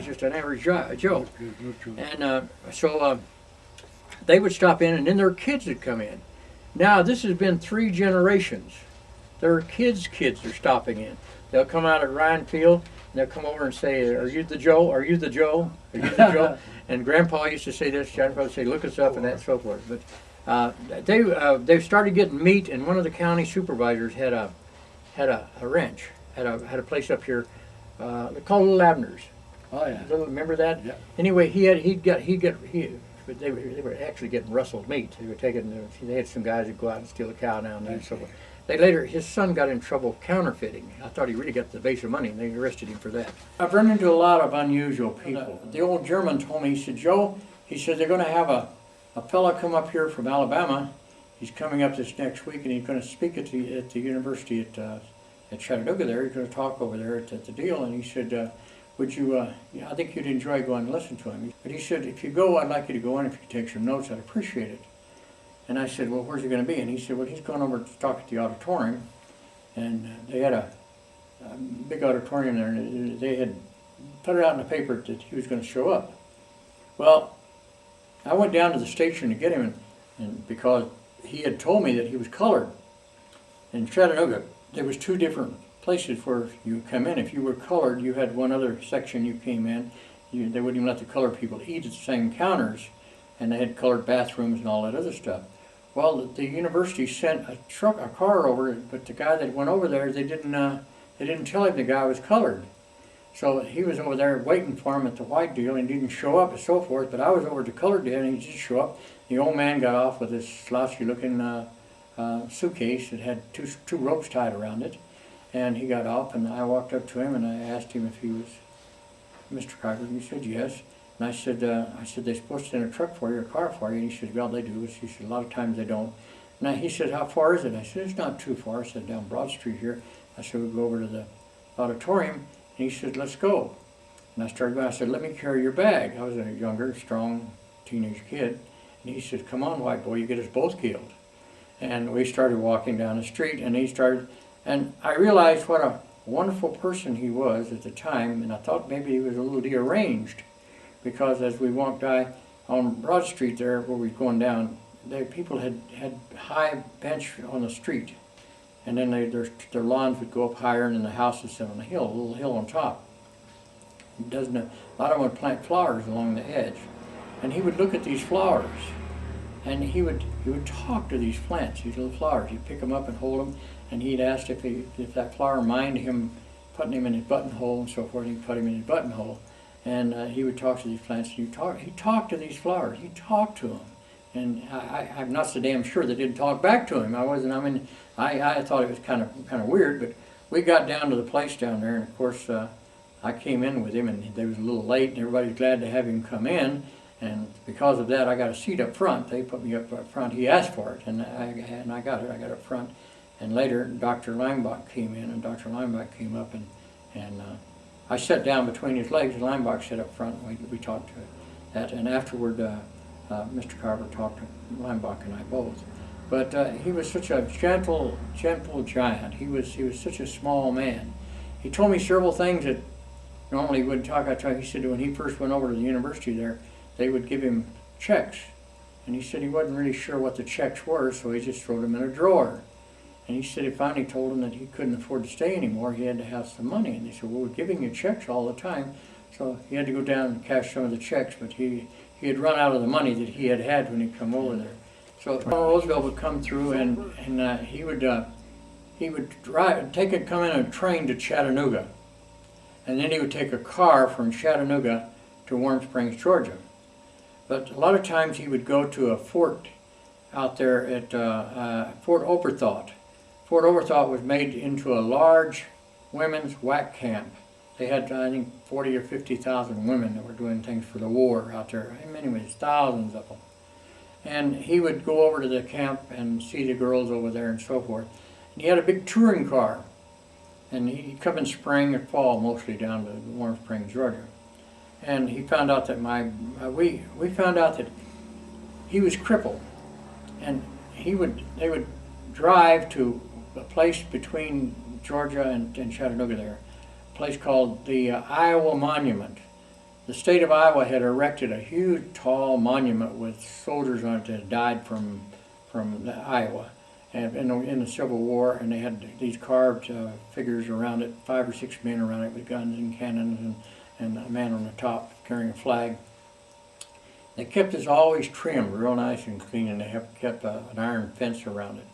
B: just an average Joe. And so they would stop in, and then their kids would come in. Now, this has been 3 generations. Their kids are stopping in. They'll come out at Ryan Field, and they'll come over and say, are you the Joe? Are you the Joe? Are you the Joe? And Grandpa used to say this, Grandpa would say, look us up, and that and so forth. But they started getting meat, and one of the county supervisors had a ranch, had a place up here, they called Little Abner's.
C: Oh yeah.
B: Remember that?
C: Yeah.
B: Anyway, but they were actually getting rustled meat. They had some guys that go out and steal a cow now and then and so forth. his son got in trouble counterfeiting. I thought he really got the base of money, and they arrested him for that. I've run into a lot of unusual people. The old German told me, he said, Joe, he said, they're going to have a fella come up here from Alabama. He's coming up this next week, and he's going to speak at the university at Chattanooga there. He's going to talk over there at the deal, and he said, would you, I think you'd enjoy going and listen to him. But he said, if you go, I'd like you to go in. If you could take some notes, I'd appreciate it. And I said, well, where's he going to be? And he said, well, he's going over to talk at the auditorium. And they had a big auditorium there, and they had put it out in the paper that he was going to show up. Well, I went down to the station to get him, and because he had told me that he was colored. In Chattanooga, there was two different places where you come in. If you were colored, you had one other section you came in. They wouldn't even let the colored people eat at the same counters, and they had colored bathrooms and all that other stuff. Well, the university sent a car over, but the guy that went over there, they didn't tell him the guy was colored. So he was over there waiting for him at the white deal, and he didn't show up and so forth. But I was over at the colored deal, and he didn't show up. The old man got off with this slouchy-looking suitcase that had two ropes tied around it, and he got off. And I walked up to him, and I asked him if he was Mr. Carter. He said yes. And I said, they're supposed to send a truck for you, a car for you. And he said, well, they do. He said, a lot of times they don't. And he said, how far is it? I said, it's not too far. I said, down Broad Street here. I said, we'll go over to the auditorium. And he said, let's go. And I started going. I said, let me carry your bag. I was a younger, strong teenage kid. And he said, come on, white boy, you get us both killed. And we started walking down the street, and and I realized what a wonderful person he was at the time, and I thought maybe he was a little deranged. Because as we walked by on Broad Street there, where we were going down, people had high bench on the street. And then their lawns would go up higher, and then the houses sit on a hill, a little hill on top. A lot of them would plant flowers along the edge. And he would look at these flowers, and he would talk to these plants, these little flowers. He'd pick them up and hold them, and he'd ask if that flower minded him putting him in his buttonhole and so forth. He'd put him in his buttonhole. And he would talk to these plants. He talked to these flowers. He talked to them, and I'm not so damn sure they didn't talk back to him. I thought it was kind of weird. But we got down to the place down there, and of course I came in with him, and they was a little late, and everybody was glad to have him come in. And because of that, I got a seat up front. They put me up front. He asked for it, and I got it. I got up front. And later, Dr. Leimbach came in, and Dr. Leimbach came up, and I sat down between his legs, and Leimbach sat up front, and we talked to that. And afterward, Mr. Carver talked to Leimbach and I both. But he was such a gentle giant. He was such a small man. He told me several things that normally wouldn't talk. He said when he first went over to the university there, they would give him checks. And he said he wasn't really sure what the checks were, so he just threw them in a drawer. And he said he finally told him that he couldn't afford to stay anymore. He had to have some money. And they said, well, we're giving you checks all the time. So he had to go down and cash some of the checks, but he had run out of the money that he had when he come over there. So Roosevelt would come through, and he would come in a train to Chattanooga. And then he would take a car from Chattanooga to Warm Springs, Georgia. But a lot of times he would go to a fort out there at Fort Oberthout. Fort Oberthout was made into a large women's whack camp. They had, I think, 40 or 50,000 women that were doing things for the war out there. In many ways, thousands of them. And he would go over to the camp and see the girls over there and so forth. And he had a big touring car. And he'd come in spring or fall, mostly down to Warm Springs, Georgia. And he found out that we found out that he was crippled. And they would drive to a place between Georgia and Chattanooga there, a place called the Iowa Monument. The state of Iowa had erected a huge, tall monument with soldiers on it that had died from Iowa and in the Civil War, and they had these carved figures around it, 5 or 6 men around it with guns and cannons, and a man on the top carrying a flag. They kept this always trimmed, real nice and clean, and they kept an iron fence around it.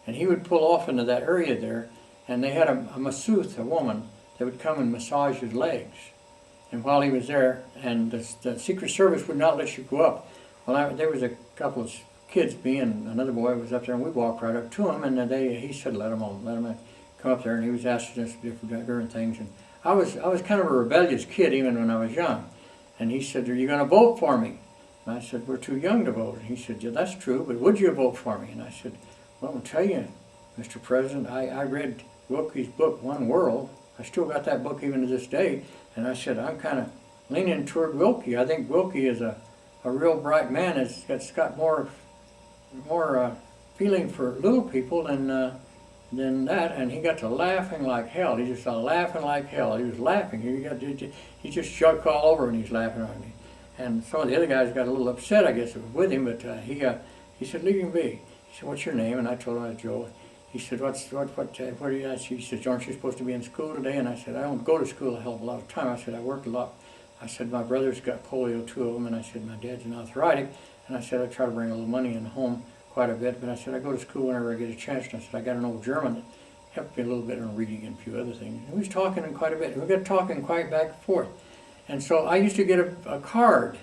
B: And he would pull off into that area there, and they had a masseuse, a woman, that would come and massage his legs. And while he was there, and the Secret Service would not let you go up. Well, there was a couple of kids, me and another boy was up there, and we walked right up to him, and he said, let him come up there, and he was asking us different things. And I was kind of a rebellious kid even when I was young. And he said, are you going to vote for me? And I said, we're too young to vote. And he said, yeah, that's true, but would you vote for me? And I said, well, I'll tell you, Mr. President, I read Wilkie's book, One World. I still got that book even to this day. And I said, I'm kind of leaning toward Wilkie. I think Wilkie is a real bright man. It's got more feeling for little people than that. And he got to laughing like hell. He just started laughing like hell. He was laughing. He just shook all over when he's laughing on me. And some of the other guys got a little upset, I guess, with him. But he said, leave him be. He said, what's your name? And I told him I was Joe. He said, what are you? He said, aren't you supposed to be in school today? And I said, I don't go to school a hell of a lot of time. I said, I work a lot. I said, my brother's got polio, 2 of them. And I said, my dad's an arthritic. And I said, I try to bring a little money in home quite a bit. But I said, I go to school whenever I get a chance. And I said, I got an old German that helped me a little bit on reading and a few other things. And we was talking quite a bit. We got talking quite back and forth. And so I used to get a card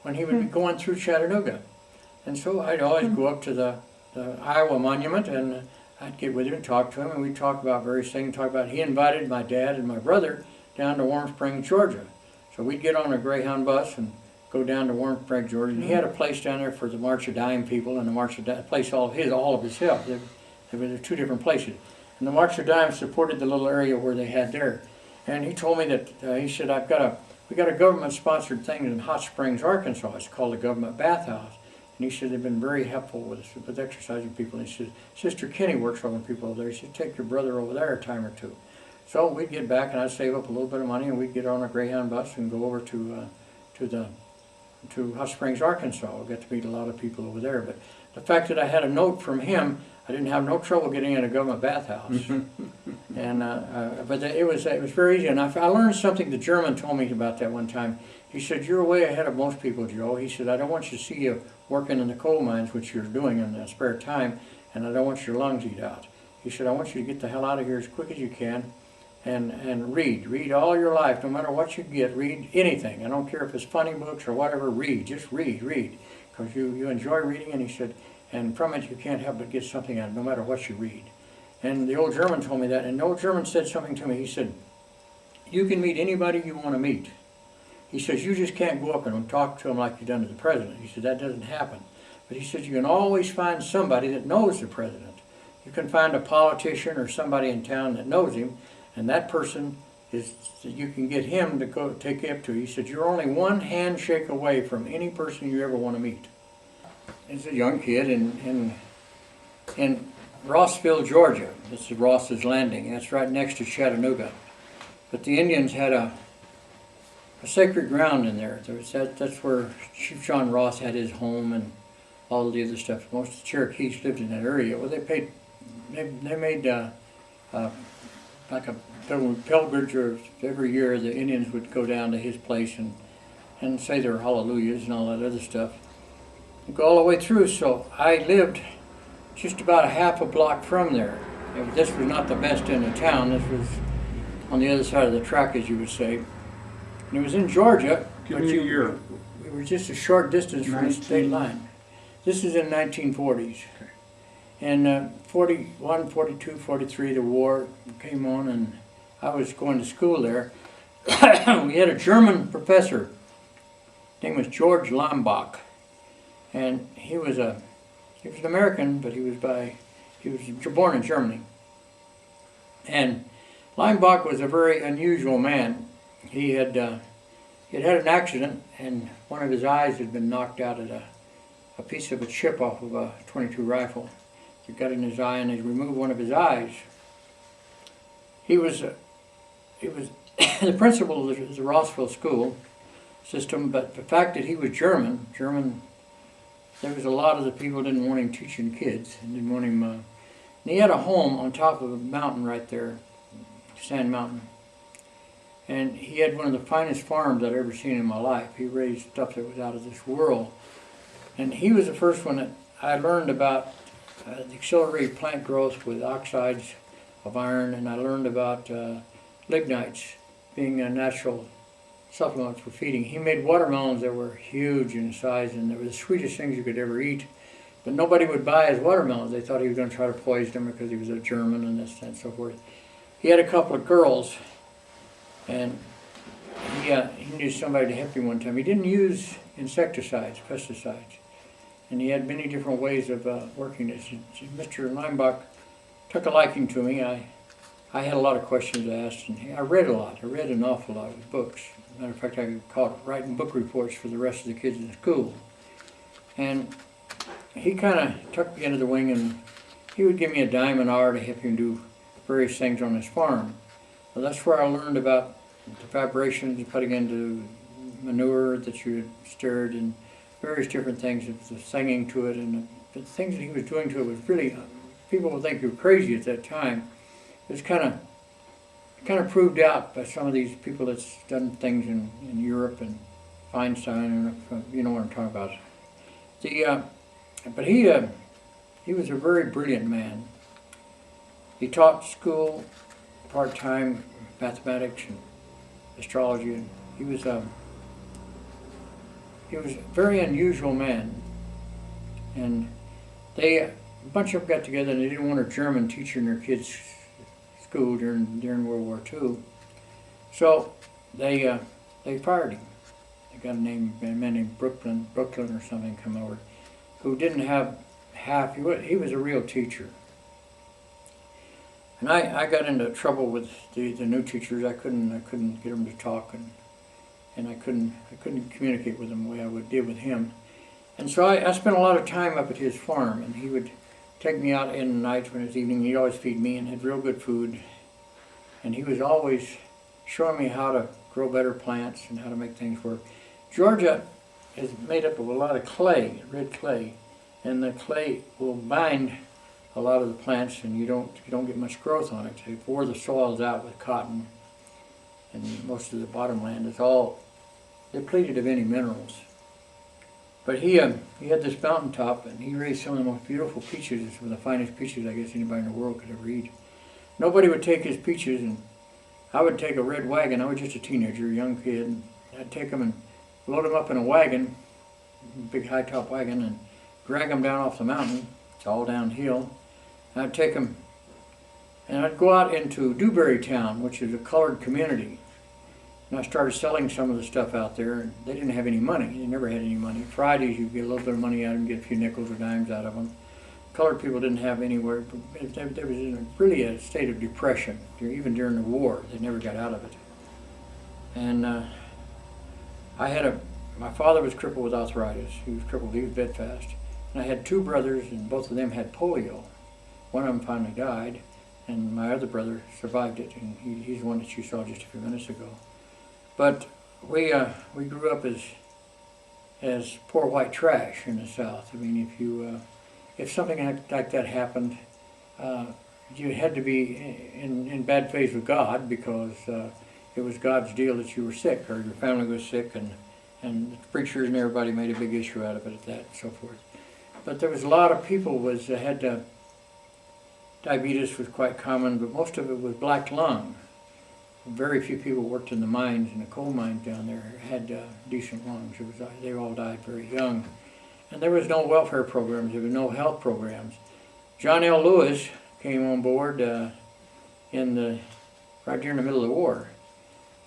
B: when he would be going through Chattanooga. And so I'd always go up to the Iowa Monument, and I'd get with him and talk to him, and we'd talk about various things. He invited my dad and my brother down to Warm Springs, Georgia. So we'd get on a Greyhound bus and go down to Warm Springs, Georgia. And he had a place down there for the March of Dime people, and the March of Dime place all of his help. There were 2 different places. And the March of Dime supported the little area where they had there. And he told me that, he said, we got a government-sponsored thing in Hot Springs, Arkansas. It's called the Government Bathhouse. And he said they've been very helpful with us, with exercising people. And he said, Sister Kenny works with people over there. He said, take your brother over there a time or 2. So we'd get back, and I'd save up a little bit of money, and we'd get on a Greyhound bus and go over to Hot Springs, Arkansas. We got to meet a lot of people over there. But the fact that I had a note from him, I didn't have no trouble getting in a government bathhouse. And but it was very easy. And I learned something the German told me about that one time. He said, you're way ahead of most people, Joe. He said, I don't want you to see you working in the coal mines, which you're doing in the spare time, and I don't want your lungs eat out. He said, I want you to get the hell out of here as quick as you can and read all your life, no matter what you get. Read anything. I don't care if it's funny books or whatever. Read. Just read, because you enjoy reading. And he said, and from it you can't help but get something out of it, no matter what you read. And the old German told me that, and the old German said something to me. He said, you can meet anybody you want to meet. He says, you just can't go up and talk to him like you've done to the president. He said, that doesn't happen. But he says, you can always find somebody that knows the president. You can find a politician or somebody in town that knows him, and that person you can get him to go take you up to. He said, you're only one handshake away from any person you ever want to meet. He's a young kid in Rossville, Georgia. This is Ross's Landing. That's right next to Chattanooga. But the Indians had a sacred ground in there. That's where Chief John Ross had his home and all of the other stuff. Most of the Cherokees lived in that area. Well, they made like a pilgrimage, or every year the Indians would go down to his place and say their hallelujahs and all that other stuff. And go all the way through. So I lived just about a half a block from there. And this was not the best end of town. This was on the other side of the track, as you would say. And it was in Georgia.
A: Give me a year.
B: We were just a short distance from the state line. This is in 1940s. And 41, 42, 43, the war came on, and I was going to school there. We had a German professor. His name was George Lambach. And he was an American, but he was born in Germany. And Lambach was a very unusual man. He had an accident, and one of his eyes had been knocked out at a piece of a chip off of a .22 rifle. It got in his eye, and they removed one of his eyes. He was the principal of the Rossville school system, but the fact that he was German, there was a lot of the people didn't want him teaching kids, and didn't want him. And he had a home on top of a mountain right there, Sand Mountain. And he had one of the finest farms I'd ever seen in my life. He raised stuff that was out of this world. And he was the first one that I learned about the accelerated plant growth with oxides of iron, and I learned about lignites being a natural supplements for feeding. He made watermelons that were huge in size, and they were the sweetest things you could ever eat. But nobody would buy his watermelons. They thought he was going to try to poison them because he was a German and this and so forth. He had a couple of girls, and he knew somebody to help him one time. He didn't use insecticides, pesticides, and he had many different ways of working this. Mr. Leimbach took a liking to me. I had a lot of questions asked, and I read a lot. I read an awful lot of books. Matter of fact, I caught writing book reports for the rest of the kids in school. And he kind of took me under the wing, and he would give me a dime an hour to help him do various things on his farm. Well, that's where I learned about the vibrations putting into manure that you had stirred and various different things, the singing to it, and the things that he was doing to it was really, people would think you were crazy at that time. It was kind of proved out by some of these people that's done things in Europe and Feinstein, and you know what I'm talking about. But he was a very brilliant man. He taught school part-time, mathematics and astrology, and he was a very unusual man. And a bunch of them got together, and they didn't want a German teacher in their kids' school during World War II. So they fired him. They got a man named Brooklyn or something come over, who didn't have half. He was a real teacher. And I got into trouble with the new teachers. I couldn't get them to talk, and I couldn't communicate with them the way I would deal with him. And so I spent a lot of time up at his farm, and he would take me out in the nights when it was evening. He'd always feed me and had real good food. And he was always showing me how to grow better plants and how to make things work. Georgia is made up of a lot of clay, red clay, and the clay will bind a lot of the plants, and you don't get much growth on it. They bore the soils out with cotton, and most of the bottom land is all depleted of any minerals. But he had this mountaintop, and he raised some of the most beautiful peaches, some of the finest peaches I guess anybody in the world could ever eat. Nobody would take his peaches, and I would take a red wagon. I was just a teenager, a young kid, and I'd take them and load them up in a wagon, a big high-top wagon, and drag them down off the mountain. It's all downhill. And I'd take them, and I'd go out into Dewberry Town, which is a colored community. And I started selling some of the stuff out there, and they didn't have any money. They never had any money. Fridays, you'd get a little bit of money out of them, get a few nickels or dimes out of them. Colored people didn't have anywhere. They was in really a state of depression, even during the war. They never got out of it. And my father was crippled with arthritis. He was crippled, he was bedfast. And I had two brothers, and both of them had polio. One of them finally died, and my other brother survived it, and he's the one that you saw just a few minutes ago. But we grew up as poor white trash in the South. I mean, if something like that happened, you had to be in bad faith with God, because it was God's deal that you were sick or your family was sick, and the preachers and everybody made a big issue out of it at that and so forth. But there was a lot of people had diabetes was quite common, but most of it was black lung. Very few people worked in the mines, in the coal mines down there, had decent lungs. They all died very young. And there was no welfare programs, there was no health programs. John L. Lewis came on board right during the middle of the war.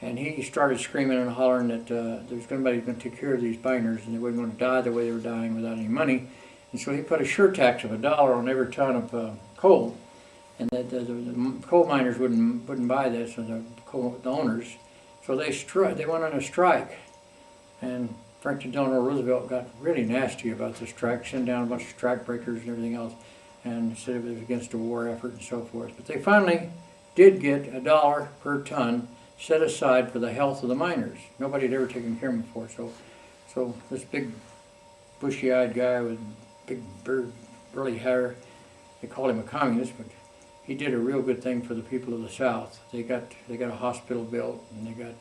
B: And he started screaming and hollering that there was somebody going to take care of these miners, and they weren't going to die the way they were dying without any money. And so he put a sure tax of $1 on every ton of coal. And the coal miners wouldn't buy this, or the owners, so they went on a strike. And Franklin Delano Roosevelt got really nasty about the strike, sent down a bunch of strike breakers and everything else, and said it was against the war effort and so forth. But they finally did get $1 per ton set aside for the health of the miners. Nobody had ever taken care of them before. So this big bushy-eyed guy with big burly hair, they called him a communist, but he did a real good thing for the people of the South. They got a hospital built, and they got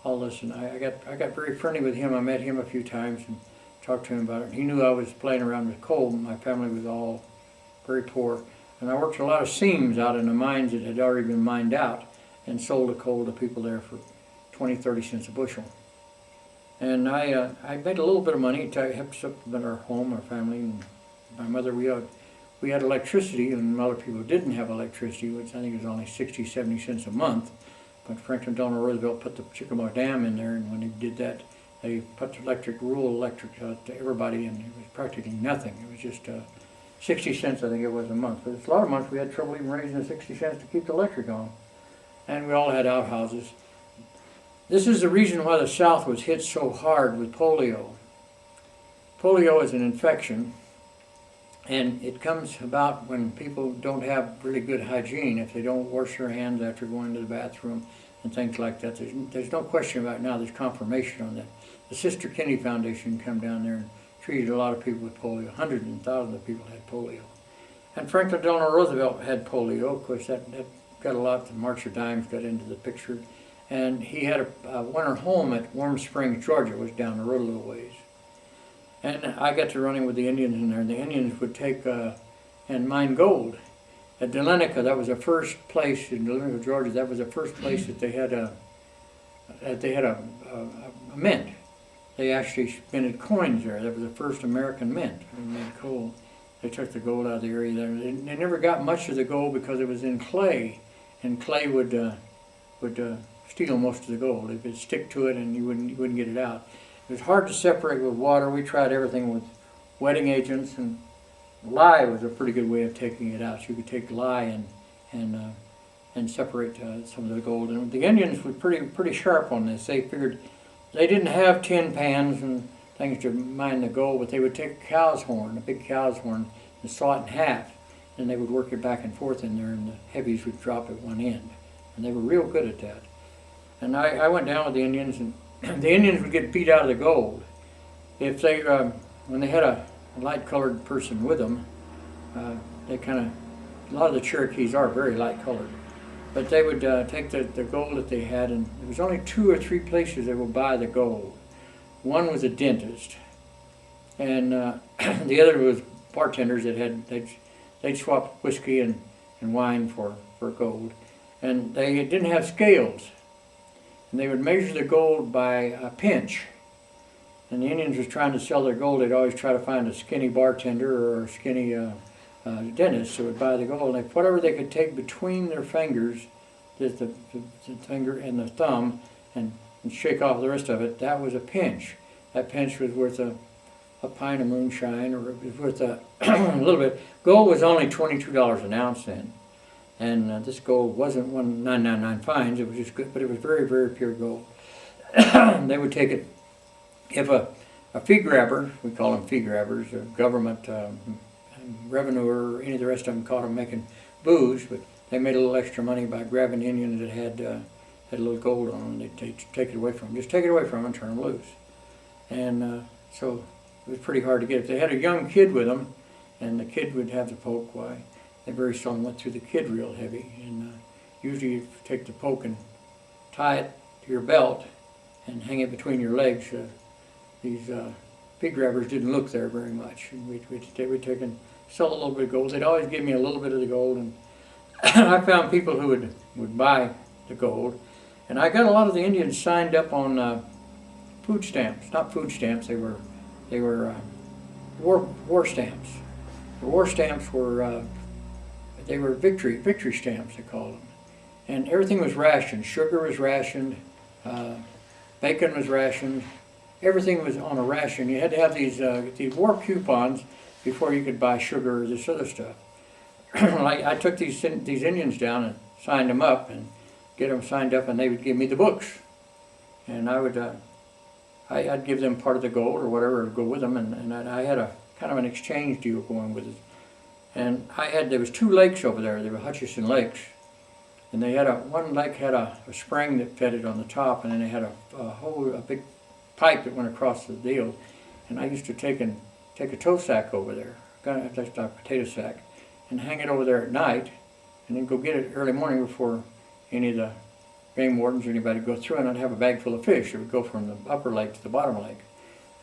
B: all this. And I got very friendly with him. I met him a few times and talked to him about it. And he knew I was playing around with coal. My family was all very poor, and I worked a lot of seams out in the mines that had already been mined out, and sold the coal to people there for 20, 30 cents a bushel. And I made a little bit of money to help supplement our home, our family, and my mother. We had electricity, and other people didn't have electricity, which I think was only 60, 70 cents a month. But Franklin Delano Roosevelt put the Chickamauga Dam in there, and when they did that, they put the rural electric to everybody, and it was practically nothing. It was just 60 cents, I think it was, a month. But it's a lot of months we had trouble even raising the 60 cents to keep the electric on. And we all had outhouses. This is the reason why the South was hit so hard with polio. Polio is an infection, and it comes about when people don't have really good hygiene, if they don't wash their hands after going to the bathroom and things like that. There's no question about it now, there's confirmation on that. The Sister Kennedy Foundation come down there and treated a lot of people with polio. Hundreds and thousands of people had polio. And Franklin Delano Roosevelt had polio. Of course, that got a lot. The March of Dimes got into the picture. And he had a winter home at Warm Springs, Georgia, was down the road a little ways. And I got to running with the Indians in there, and the Indians would take and mine gold. At Delenica, that was the first place in Delenica, Georgia. That was the first place that they had a mint. They actually minted coins there. That was the first American mint. They made gold. They took the gold out of the area there. They never got much of the gold because it was in clay, and clay would steal most of the gold. If it stick to it, and you wouldn't get it out. It was hard to separate with water. We tried everything with wetting agents, and lye was a pretty good way of taking it out. So you could take lye and separate some of the gold. And the Indians were pretty sharp on this. They figured they didn't have tin pans and things to mine the gold, but they would take a cow's horn, a big cow's horn, and saw it in half, and they would work it back and forth in there, and the heavies would drop at one end. And they were real good at that. And I went down with the Indians, and the Indians would get beat out of the gold. If they, when they had a light-colored person with them, they a lot of the Cherokees are very light-colored, but they would take the gold that they had, and there was only 2 or 3 places they would buy the gold. One was a dentist, and the other was bartenders that they'd swap whiskey and wine for gold, and they didn't have scales. And they would measure the gold by a pinch. And the Indians was trying to sell their gold. They'd always try to find a skinny bartender or a skinny dentist who would buy the gold. And whatever they could take between their fingers, just the finger and the thumb, and shake off the rest of it, that was a pinch. That pinch was worth a pint of moonshine, or it was worth a little bit. Gold was only $22 an ounce then. And this gold wasn't 1999 fines, it was just good, but it was very, very pure gold. They would take it, if a fee grabber, we call them fee grabbers, a government revenue, or any of the rest of them caught them making booze, but they made a little extra money by grabbing Indians that had a little gold on them. They'd take it away from them. Just take it away from them and turn them loose. And so it was pretty hard to get. If they had a young kid with them, and the kid would have the poke, why, they very seldom went through the kid real heavy. And usually you take the poke and tie it to your belt and hang it between your legs. These pig grabbers didn't look there very much. And we'd take and sell a little bit of gold. They'd always give me a little bit of the gold, and I found people who would buy the gold. And I got a lot of the Indians signed up on food stamps. Not food stamps, they were war stamps. The war stamps were they were victory stamps, they called them. And everything was rationed. Sugar was rationed, bacon was rationed, everything was on a ration. You had to have these war coupons before you could buy sugar or this other stuff. I took these Indians down and signed them up, and get them signed up, and they would give me the books. And I'd give them part of the gold or whatever to go with them, and I had a kind of an exchange deal going with it. And there was 2 lakes over there. They were Hutchinson Lakes, and they had one lake had a spring that fed it on the top, and then they had a big pipe that went across the deal. And I used to take a tow sack over there, just a potato sack, and hang it over there at night, and then go get it early morning before any of the game wardens or anybody would go through, and I'd have a bag full of fish. It would go from the upper lake to the bottom lake.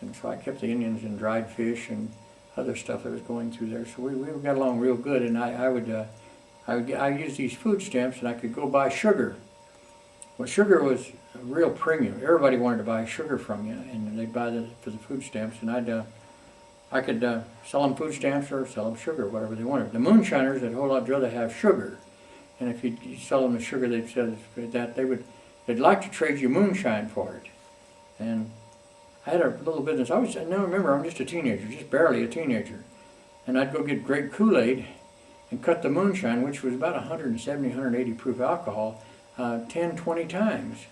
B: And so I kept the Indians in dried fish and other stuff that was going through there. So we got along real good, and I used these food stamps, and I could go buy sugar. Well, sugar was real premium. Everybody wanted to buy sugar from you, and they'd buy for the food stamps, and I could sell them food stamps or sell them sugar, whatever they wanted. The moonshiners, they'd a whole lot rather have sugar, and if you sell them the sugar, they'd say that they'd like to trade you moonshine for it. And I had a little business. Now remember, I'm just a teenager, just barely a teenager, and I'd go get grape Kool-Aid and cut the moonshine, which was about 170, 180 proof alcohol, 10, 20 times,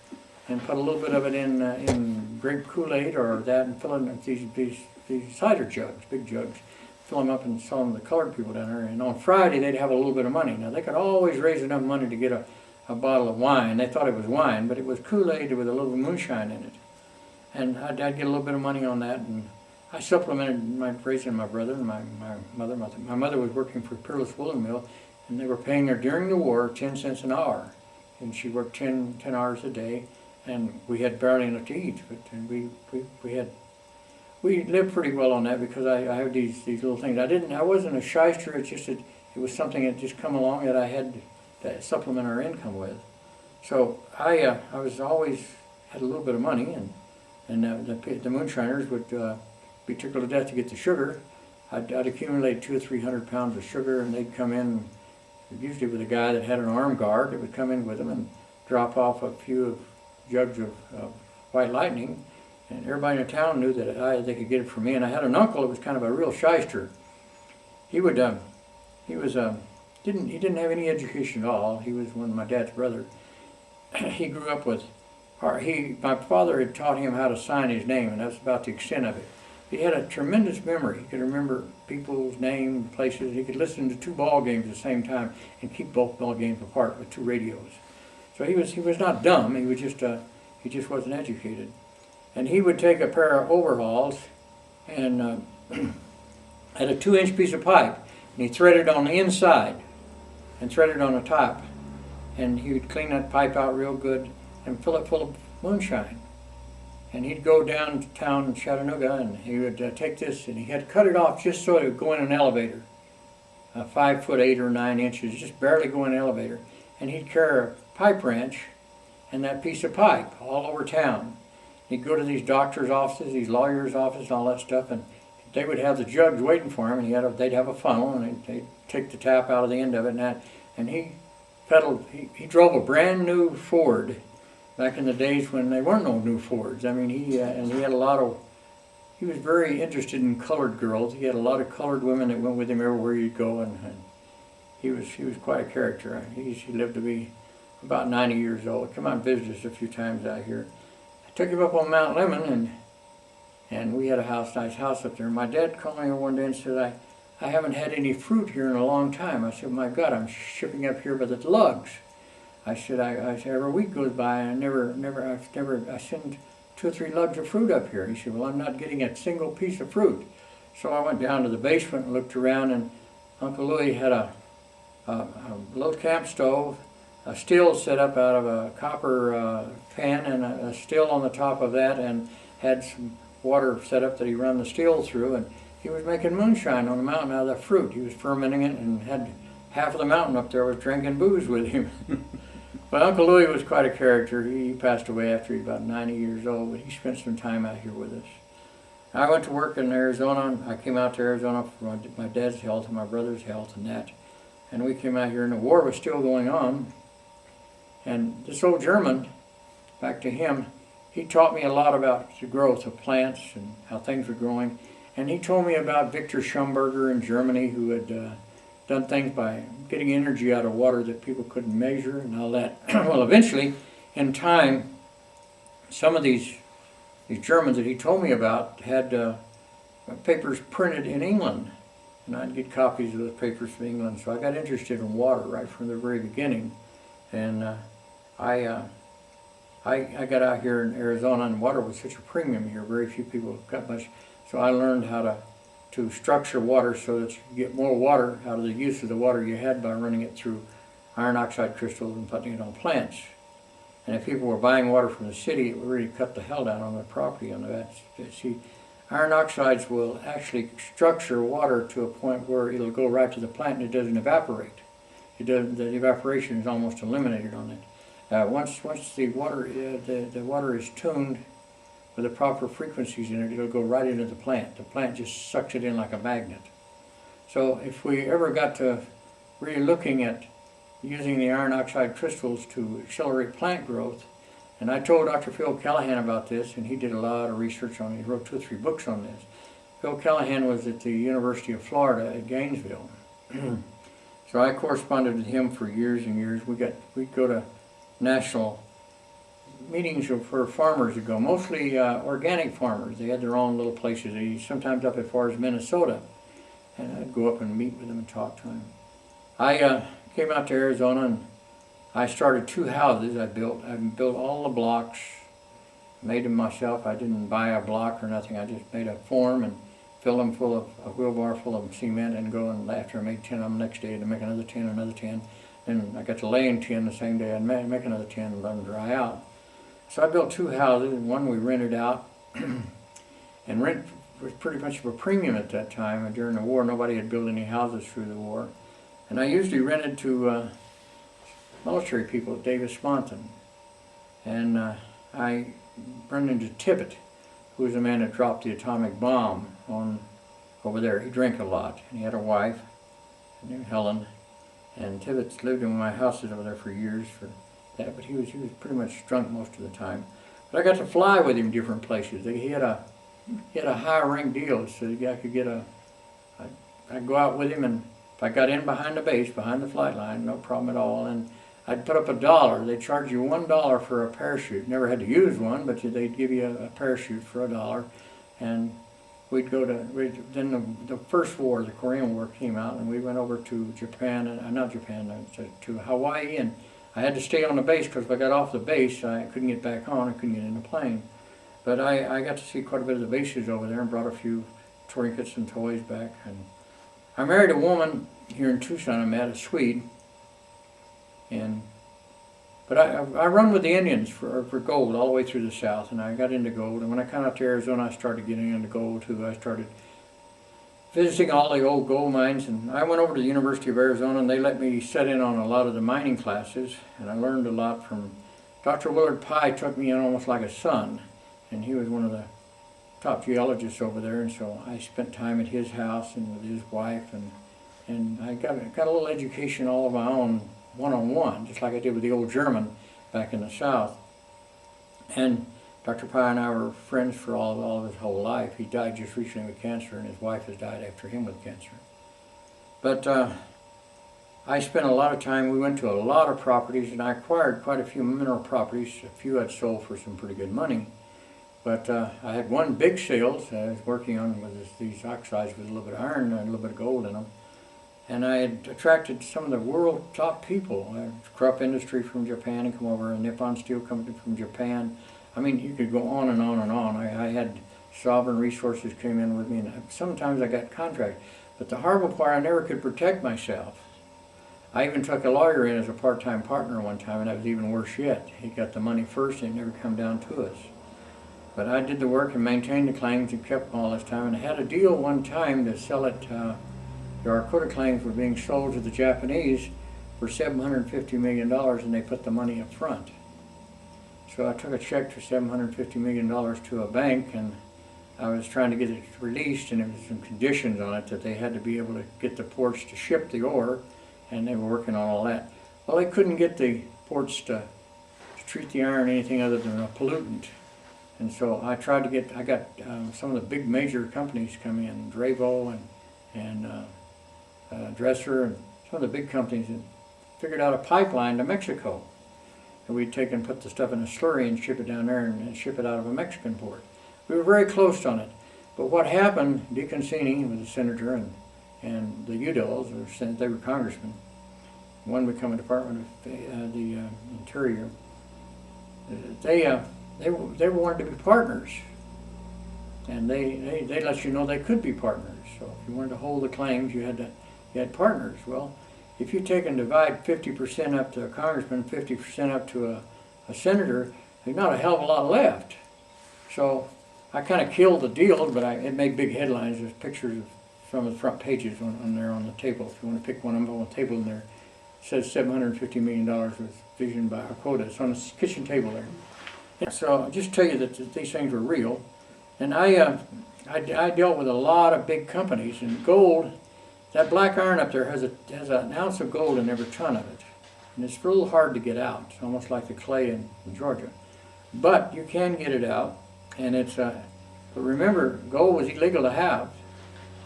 B: and put a little bit of it in grape Kool-Aid or that, and fill in these cider jugs, big jugs, fill them up and sell them to the colored people down there. And on Friday, they'd have a little bit of money. Now, they could always raise enough money to get a bottle of wine. They thought it was wine, but it was Kool-Aid with a little moonshine in it. And I'd get a little bit of money on that, and I supplemented raising my brother and my mother. My mother was working for Peerless Woolen Mill, and they were paying her during the war 10 cents an hour. And she worked 10 hours a day, and we had barely enough to eat. But we lived pretty well on that because I have these little things. I wasn't a shyster. It's just it was something that just come along that I had to supplement our income with. So I was always had a little bit of money, and the moonshiners would be tickled to death to get the sugar. I'd accumulate 200 or 300 pounds of sugar, and they'd come in, usually with a guy that had an armed guard that would come in with them and drop off a few jugs of White Lightning, and everybody in the town knew that they could get it from me. And I had an uncle that was kind of a real shyster. He didn't have any education at all. He was one of my dad's brother. He grew up with, my father had taught him how to sign his name, and that's about the extent of it. He had a tremendous memory. He could remember people's names, places. He could listen to 2 ball games at the same time and keep both ball games apart with 2 radios. So he was not dumb. He just wasn't educated. And he would take a pair of overalls and had a 2-inch piece of pipe, and he threaded on the inside and threaded on the top, and he would clean that pipe out real good and fill it full of moonshine. And he'd go downtown in Chattanooga, and he would take this, and he had cut it off just so it would go in an elevator, 5 foot 8 or 9 inches, just barely go in an elevator. And he'd carry a pipe wrench and that piece of pipe all over town. He'd go to these doctors' offices, these lawyers' offices, and all that stuff, and they would have the jugs waiting for him, and they'd have a funnel, and they'd take the tap out of the end of it, and he drove a brand new Ford. Back in the days when there weren't no new Fords. I mean, he was very interested in colored girls. He had a lot of colored women that went with him everywhere you'd go, and he was quite a character. He lived to be about 90 years old. Come out and visit us a few times out here. I took him up on Mount Lemmon, and we had a nice house up there. My dad called me one day and said, I haven't had any fruit here in a long time. I said, my God, I'm shipping up here by the lugs. I said, every week goes by and I send 2 or 3 lugs of fruit up here. He said, well, I'm not getting a single piece of fruit. So I went down to the basement and looked around, and Uncle Louis had a little camp stove, a still set up out of a copper pan, and a still on the top of that, and had some water set up that he run the still through, and he was making moonshine on the mountain out of the fruit. He was fermenting it, and had half of the mountain up there was drinking booze with him. But Uncle Louis was quite a character. He passed away after he was about 90 years old, but he spent some time out here with us. I went to work in Arizona. I came out to Arizona for my dad's health and my brother's health and that. And we came out here, and the war was still going on. And this old German, back to him, he taught me a lot about the growth of plants and how things were growing. And he told me about Victor Schumberger in Germany, who had done things by getting energy out of water that people couldn't measure and all that. Well, eventually, in time, some of these Germans that he told me about had papers printed in England, and I'd get copies of those papers from England. So I got interested in water right from the very beginning, and I got out here in Arizona, and water was such a premium here. Very few people got much, so I learned how to structure water so that you get more water out of the use of the water you had by running it through iron oxide crystals and putting it on plants. And if people were buying water from the city, it would really cut the hell down on their property on that. See, iron oxides will actually structure water to a point where it'll go right to the plant and it doesn't evaporate. The evaporation is almost eliminated on it. Once the water is tuned with the proper frequencies in it, it'll go right into the plant. The plant just sucks it in like a magnet. So if we ever got to really looking at using the iron oxide crystals to accelerate plant growth, and I told Dr. Phil Callahan about this, and he did a lot of research on it. He wrote 2 or 3 books on this. Phil Callahan was at the University of Florida at Gainesville. So I corresponded with him for years and years. We'd go to national meetings for farmers to go, mostly organic farmers. They had their own little places, sometimes up as far as Minnesota. And I'd go up and meet with them and talk to them. I came out to Arizona and I started 2 houses I built. I built all the blocks, made them myself. I didn't buy a block or nothing. I just made a form and filled them full of a wheelbarrow full of cement and go, and after I made 10 of them, the next day to make another 10, another 10. And I got to lay in 10 the same day. I'd make another 10 and let them dry out. So I built 2 houses, and one we rented out. And rent was pretty much of a premium at that time. And during the war, nobody had built any houses through the war. And I usually rented to military people at Davis-Sponson. And I run into Tibbet, who was the man that dropped the atomic bomb on over there. He drank a lot, and he had a wife named Helen. And Tibbet lived in my houses over there for years for that, but he was pretty much drunk most of the time. But I got to fly with him different places. He had a high rank deal, so I could get I'd go out with him, and if I got in behind the base, behind the flight line, no problem at all. And I'd put up $1. They charge you $1 for a parachute. Never had to use one, but they'd give you a parachute for $1. And we'd go then the first war, the Korean War, came out, and we went over to Japan, not Japan, to Hawaii, and I had to stay on the base because if I got off the base, I couldn't get back on, I couldn't get in the plane. But I got to see quite a bit of the bases over there and brought a few trinkets and toys back. And I married a woman here in Tucson. I met a Swede. But I run with the Indians for gold all the way through the South, and I got into gold. And when I came out to Arizona, I started getting into gold too. I started visiting all the old gold mines, and I went over to the University of Arizona, and they let me sit in on a lot of the mining classes, and I learned a lot from Dr. Willard Pye. Took me in almost like a son, and he was one of the top geologists over there, and so I spent time at his house and with his wife, and I got a little education all of my own, one-on-one, just like I did with the old German back in the South. And Dr. Pye and I were friends for all of his whole life. He died just recently with cancer, and his wife has died after him with cancer. But I spent a lot of time, we went to a lot of properties, and I acquired quite a few mineral properties. A few I'd sold for some pretty good money. But I had one big sales I was working on with these oxides with a little bit of iron and a little bit of gold in them. And I had attracted some of the world top people. Crop industry from Japan had come over, and Nippon Steel Company from Japan. I mean, you could go on and on and on. I had Sovereign Resources came in with me, and sometimes I got contract. But the horrible part, I never could protect myself. I even took a lawyer in as a part-time partner one time, and that was even worse yet. He got the money first, and it never come down to us. But I did the work and maintained the claims and kept them all this time, and I had a deal one time to sell it. The Arcota claims were being sold to the Japanese for $750 million, and they put the money up front. So I took a check for $750 million to a bank, and I was trying to get it released, and there was some conditions on it that they had to be able to get the ports to ship the ore, and they were working on all that. Well, they couldn't get the ports to treat the iron anything other than a pollutant. And so I tried to get, I got some of the big major companies come in, Dravo and Dresser, and some of the big companies, and figured out a pipeline to Mexico. And we'd take and put the stuff in a slurry and ship it down there and ship it out of a Mexican port. We were very close on it. But what happened, DeConcini was a senator, and the Udalls, they were congressmen. One became a Department of the Interior. They wanted to be partners, and they let you know they could be partners. So if you wanted to hold the claims, you had partners. Well, if you take and divide 50% up to a congressman, 50% up to a senator, there's not a hell of a lot left. So I kind of killed the deal, but it made big headlines. There's pictures of some of the front pages on there on the table. If you want to pick one up on the table in there, says $750 million was visioned by our quota. It's on the kitchen table there. So I'll just tell you that these things were real. And I dealt with a lot of big companies, and gold, that black iron up there has an ounce of gold in every ton of it. And it's a little hard to get out. It's almost like the clay in Georgia. But you can get it out, and but remember, gold was illegal to have.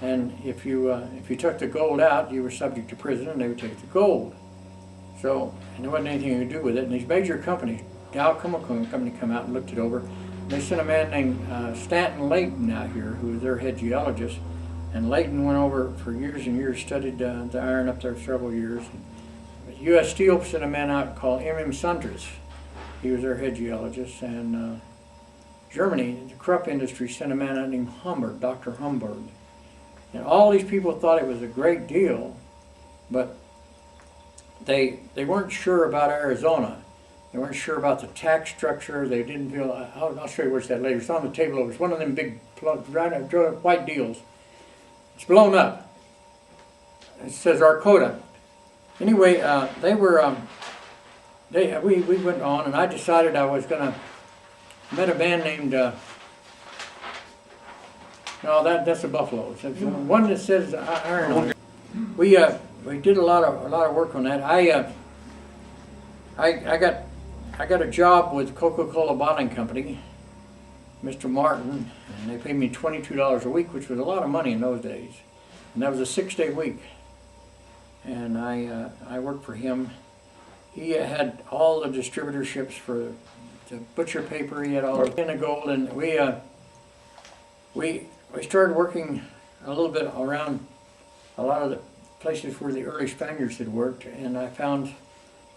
B: And if you took the gold out, you were subject to prison, and they would take the gold. So, and there wasn't anything you could do with it. And these major companies, Dow Chemical Company, come out and looked it over. They sent a man named Stanton Layton out here, who was their head geologist. And Layton went over for years and years, studied the iron up there several years. U.S. Steel sent a man out called M.M. Sundress. He was their head geologist. And Germany, the Krupp industry, sent a man out named Humberg, Dr. Humberg. And all these people thought it was a great deal, but they weren't sure about Arizona. They weren't sure about the tax structure. They didn't feel, I'll show you where it's at later. It's on the table over. It's one of them big white deals. It's blown up. It says Arcota. Anyway, we went on, and I decided I was going to, met a man named, no, that's a buffalo. It's one that says iron on it. We did a lot of work on that. I got a job with Coca-Cola Bottling Company, Mr. Martin, and they paid me $22 a week, which was a lot of money in those days. And that was a 6-day week. And I worked for him. He had all the distributorships for the butcher paper. He had all the gold, and we started working a little bit around a lot of the places where the early Spaniards had worked, and I found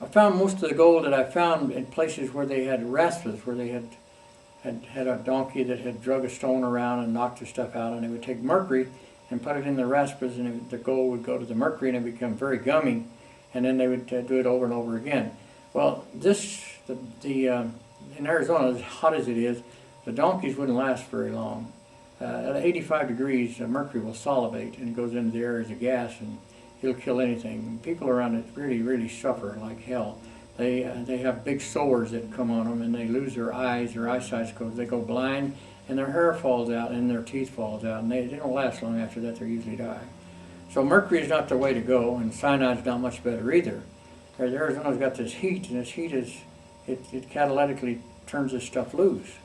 B: most of the gold that I found in places where they had raspas, where they had a donkey that had drug a stone around and knocked the stuff out, and they would take mercury and put it in the raspas, and the gold would go to the mercury and it would become very gummy, and then they would do it over and over again. Well, in Arizona, as hot as it is, the donkeys wouldn't last very long. At 85 degrees, mercury will solivate and it goes into the air as a gas, and it'll kill anything. People around it really, really suffer like hell. They have big sores that come on them, and they lose their eyes. Their eyesight goes. They go blind, and their hair falls out, and their teeth falls out, and they don't last long after that. They usually die. So mercury is not the way to go, and cyanide's not much better either. Arizona's got this heat, and this heat it catalytically turns this stuff loose.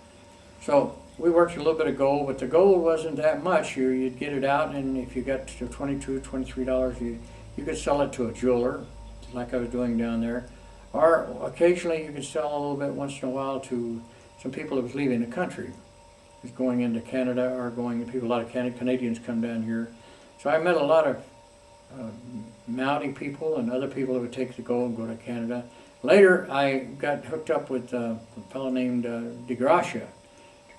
B: So we worked a little bit of gold, but the gold wasn't that much. You'd get it out, and if you got to $22, $23, you could sell it to a jeweler, like I was doing down there. Or occasionally you could sell a little bit once in a while to some people that was leaving the country. Was going into Canada, or a lot of Canadians come down here. So I met a lot of Mountie people and other people that would take the gold and go to Canada. Later I got hooked up with a fellow named De Gracia.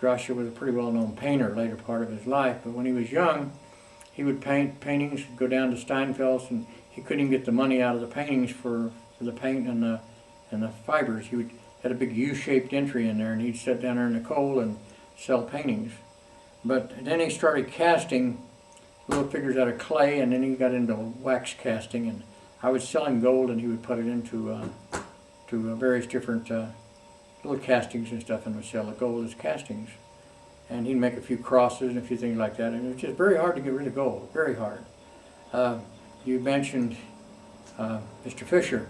B: Gracia was a pretty well-known painter later part of his life, but when he was young, he would paint paintings, go down to Steinfels, and he couldn't even get the money out of the paintings for the paint and the fibers. He had a big U-shaped entry in there, and he'd sit down there in the coal and sell paintings. But then he started casting little figures out of clay, and then he got into wax casting, and I would sell him gold, and he would put it into various different little castings and stuff, and would sell the gold as castings. And he'd make a few crosses and a few things like that, and it was just very hard to get rid of gold, very hard. You mentioned Mr. Fisher.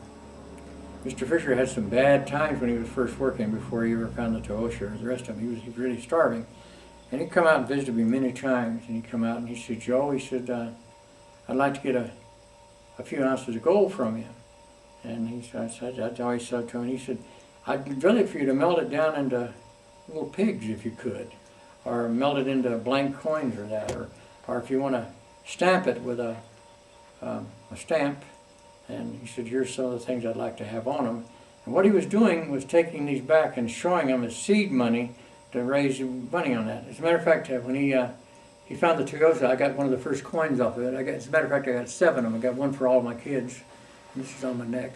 B: Mr. Fisher had some bad times when he was first working, before he ever found the Toosha or the rest of him. He was really starving. And he'd come out and visited me many times, and he'd come out and he said, "Joe," he said, "I'd like to get a few ounces of gold from you." And I always said to him, he said, "I'd really for you to melt it down into little pigs if you could, or melt it into blank coins or that, or if you want to stamp it with a stamp." And he said, "Here's some of the things I'd like to have on them." And what he was doing was taking these back and showing them as seed money to raise money on that. As a matter of fact, when he found the Toyota, I got one of the first coins off of it. As a matter of fact, I got 7 of them. I got one for all my kids. And this is on my neck.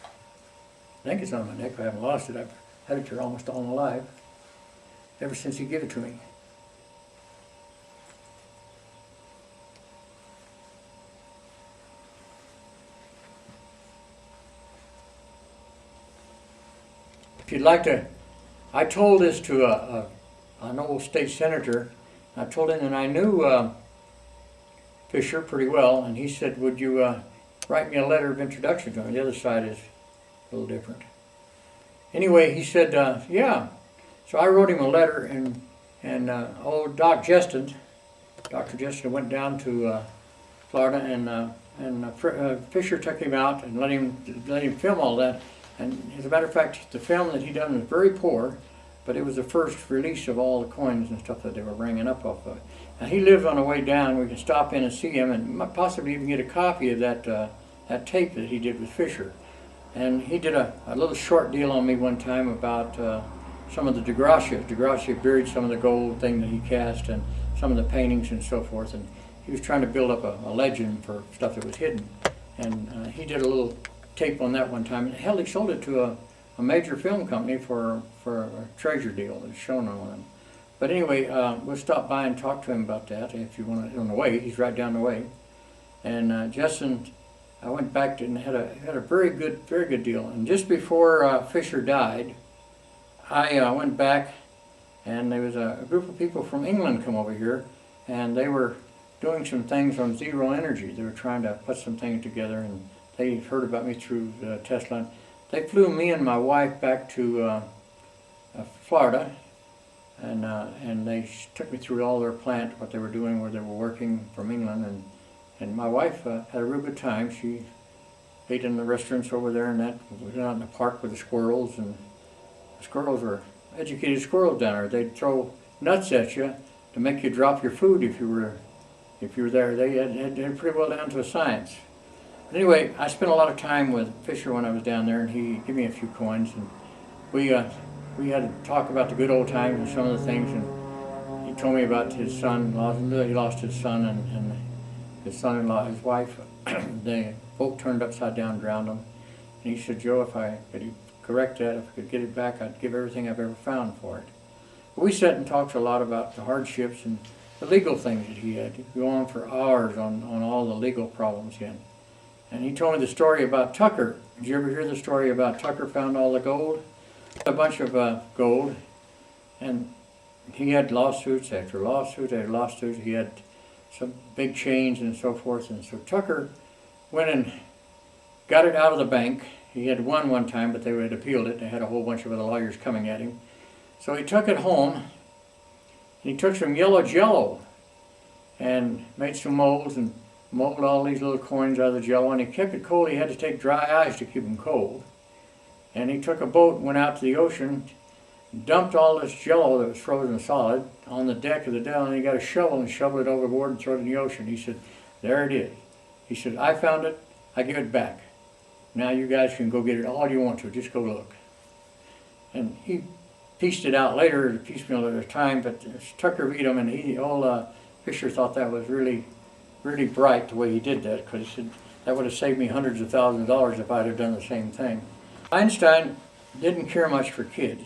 B: I think it's on my neck. I haven't lost it. I've had it here almost all my life, ever since he gave it to me. If you'd like to, I told this to an old state senator. I told him that I knew Fisher pretty well, and he said, would you write me a letter of introduction to him? The other side is a little different. Anyway, he said, yeah. So I wrote him a letter, and old Dr. Justin went down to Florida, and Fisher took him out and let him film all that. And as a matter of fact, the film that he done was very poor, but it was the first release of all the coins and stuff that they were bringing up off of. Now he lives on the way down. We can stop in and see him, and possibly even get a copy of that tape that he did with Fisher. And he did a little short deal on me one time about some of the DeGracia. DeGracia buried some of the gold thing that he cast and some of the paintings and so forth. And he was trying to build up a legend for stuff that was hidden. And he did a little tape on that one time. And hell, he sold it to a major film company for a treasure deal that's shown on them. But anyway, we'll stop by and talk to him about that if you want to, on the way. He's right down the way. And Justin, I went back and had a very good deal. And just before Fisher died, I went back, and there was a group of people from England come over here, and they were doing some things on zero energy. They were trying to put some things together, and they heard about me through Tesla. They flew me and my wife back to Florida, and they took me through all their plant, what they were doing, where they were working from England, and my wife had a real good time. She ate in the restaurants over there, and that we went out in the park with the squirrels, and the squirrels were educated squirrels down there. They'd throw nuts at you to make you drop your food if you were there. They had pretty well down to a science. But anyway, I spent a lot of time with Fisher when I was down there, and he gave me a few coins, and we had to talk about the good old times and some of the things, and he told me about his son. He lost his son, and his son-in-law, his wife, the boat turned upside down, drowned him. And he said, Joe, if I could correct that, if I could get it back, I'd give everything I've ever found for it. But we sat and talked a lot about the hardships and the legal things that he had. He'd go on for hours on all the legal problems he had. And he told me the story about Tucker. Did you ever hear the story about Tucker found all the gold? A bunch of gold, and he had lawsuits after lawsuits after lawsuits. He had some big chains and so forth, and so Tucker went and got it out of the bank. He had won one time, but they had appealed it. They had a whole bunch of other lawyers coming at him. So he took it home, and he took some yellow jello and made some molds and molded all these little coins out of the jello, and he kept it cold. He had to take dry ice to keep them cold. And he took a boat and went out to the ocean, dumped all this jello that was frozen solid on the deck of the dell, and he got a shovel and shoveled it overboard and threw it in the ocean. He said, there it is. He said, I found it, I give it back. Now you guys can go get it all you want to, just go look. And he pieced it out later, piecemeal at a time, but Tucker beat him, and Fisher thought that was really bright the way he did that, because he said, that would have saved me hundreds of thousands of dollars if I'd have done the same thing. Einstein didn't care much for kids.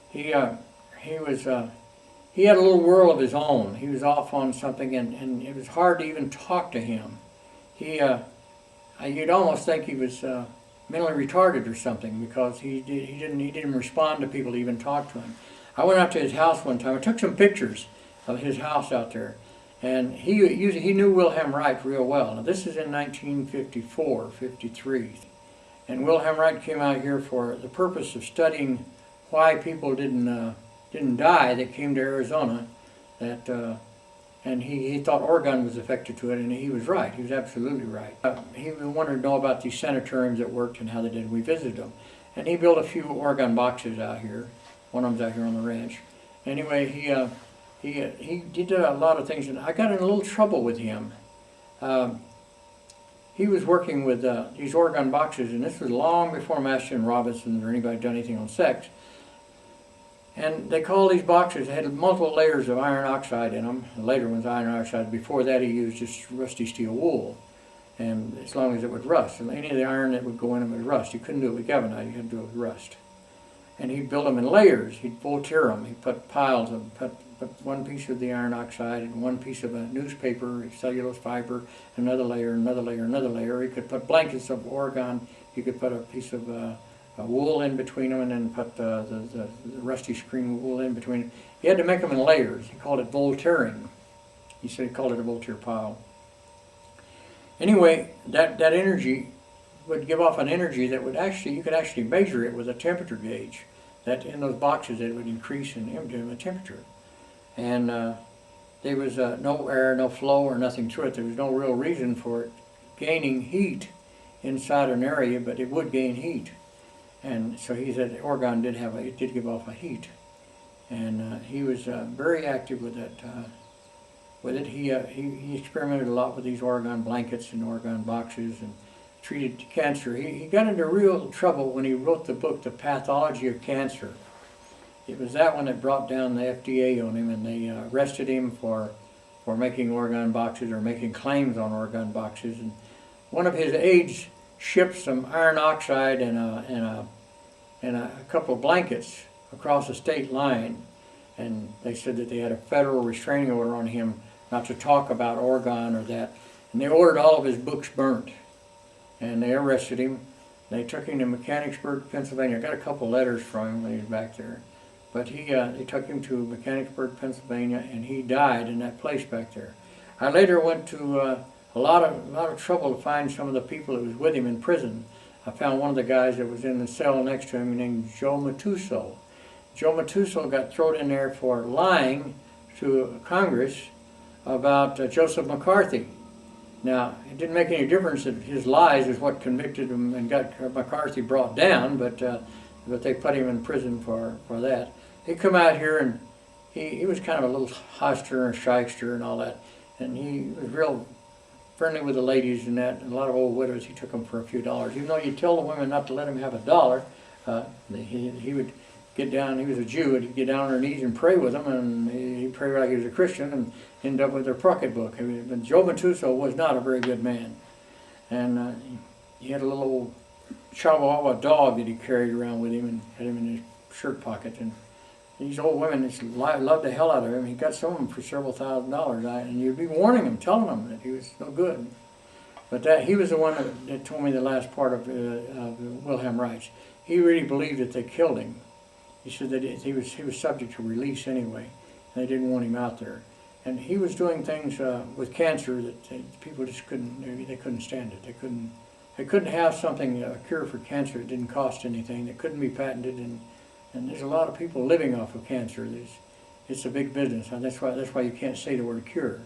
B: He had a little world of his own. He was off on something, and it was hard to even talk to him. You'd almost think he was mentally retarded or something, because he didn't respond to people to even talk to him. I went out to his house one time. I took some pictures of his house out there, and he knew Wilhelm Reich real well. Now this is in 1954, 53. And Wilhelm Reich came out here for the purpose of studying why people didn't die that came to Arizona. And he thought Oregon was affected to it, and he was right. He was absolutely right. He wanted to know about these sanatoriums that worked and how they did. We visited them, and he built a few Oregon boxes out here. One of them's out here on the ranch. Anyway, he did a lot of things, and I got in a little trouble with him. He was working with these Oregon boxes, and this was long before Master and Robinson or anybody done anything on sex. And they called these boxes, they had multiple layers of iron oxide in them. The later ones iron oxide. Before that he used just rusty steel wool, and as long as it would rust. And any of the iron that would go in them would rust. You couldn't do it with galvanized, you had to do it with rust. And he'd build them in layers, he'd voltaire them, he'd put piles of them, put one piece of the iron oxide and one piece of a newspaper, cellulose fiber, another layer, another layer, another layer. He could put blankets of Oregon, he could put a piece of wool in between them, and then put the rusty screen wool in between. He had to make them in layers. He called it voltairing. He said he called it a voltaire pile. Anyway, that energy would give off an energy that would actually, you could actually measure it with a temperature gauge. That in those boxes it would increase in the temperature. And there was no air, no flow, or nothing to it. There was no real reason for it gaining heat inside an area, but it would gain heat. And so he said the orgone it did give off a heat. And he was very active with it. He experimented a lot with these orgone blankets and orgone boxes and treated cancer. He got into real trouble when he wrote the book, The Pathology of Cancer. It was that one that brought down the FDA on him, and they arrested him for making orgone boxes or making claims on orgone boxes. And one of his aides shipped some iron oxide and a couple of blankets across the state line, and they said that they had a federal restraining order on him not to talk about orgone or that, and they ordered all of his books burnt, and they arrested him. They took him to Mechanicsburg, Pennsylvania. I got a couple letters from him when he was back there, but they took him to Mechanicsburg, Pennsylvania, and he died in that place back there. I later went to a lot of trouble to find some of the people that was with him in prison. I found one of the guys that was in the cell next to him named Joe Matuso. Joe Matuso got thrown in there for lying to Congress about Joseph McCarthy. Now, it didn't make any difference that his lies is what convicted him and got McCarthy brought down, but they put him in prison for that. He come out here and he was kind of a little huster and shyster and all that, and he was real friendly with the ladies and that. And a lot of old widows, he took them for a few dollars. Even though you tell the women not to let him have $1, he would get down. He was a Jew, and he'd get down on their knees and pray with them, and he'd pray like he was a Christian and end up with their pocketbook. But Joe Matuso was not a very good man, and he had a little old Chihuahua dog that he carried around with him and had him in his shirt pocket. And these old women just loved the hell out of him. He got some of them for several $1,000s, and you'd be warning him, telling him that he was no good. But he was the one that told me the last part of Wilhelm Reich. He really believed that they killed him. He said that he was subject to release anyway, and they didn't want him out there. And he was doing things with cancer that people just couldn't. They couldn't stand it. They couldn't have something, a cure for cancer that didn't cost anything. That couldn't be patented, and there's a lot of people living off of cancer. It's a big business, and that's why you can't say the word cure.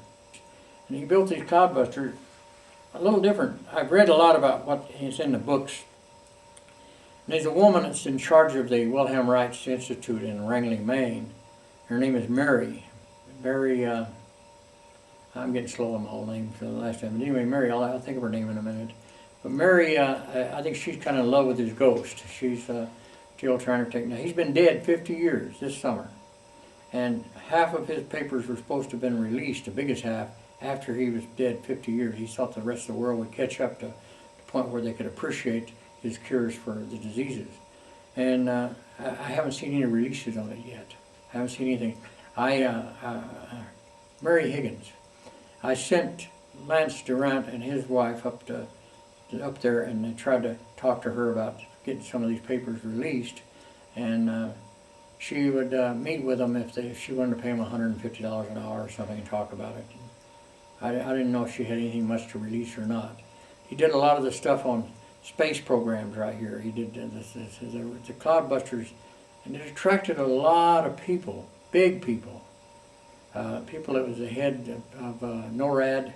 B: And he built these cloudbusters a little different. I've read a lot about what is in the books. And there's a woman that's in charge of the Wilhelm Reich Institute in Wrangling, Maine. Her name is Mary. Mary, I'm getting slow on my whole name for the last time. But anyway, Mary, I'll think of her name in a minute. But Mary, I think she's kind of in love with his ghost. She's still trying to take. Now, he's been dead 50 years this summer. And half of his papers were supposed to have been released, the biggest half, after he was dead 50 years. He thought the rest of the world would catch up to the point where they could appreciate his cures for the diseases. And I haven't seen any releases on it yet. I haven't seen anything. Mary Higgins, I sent Lance Durant and his wife up there, and they tried to talk to her about getting some of these papers released, and she would meet with them if she wanted to pay them $150 an hour or something and talk about it. I didn't know if she had anything much to release or not. He did a lot of the stuff on space programs right here. He did the Cloudbusters, and it attracted a lot of people, big people. People that was the head of NORAD.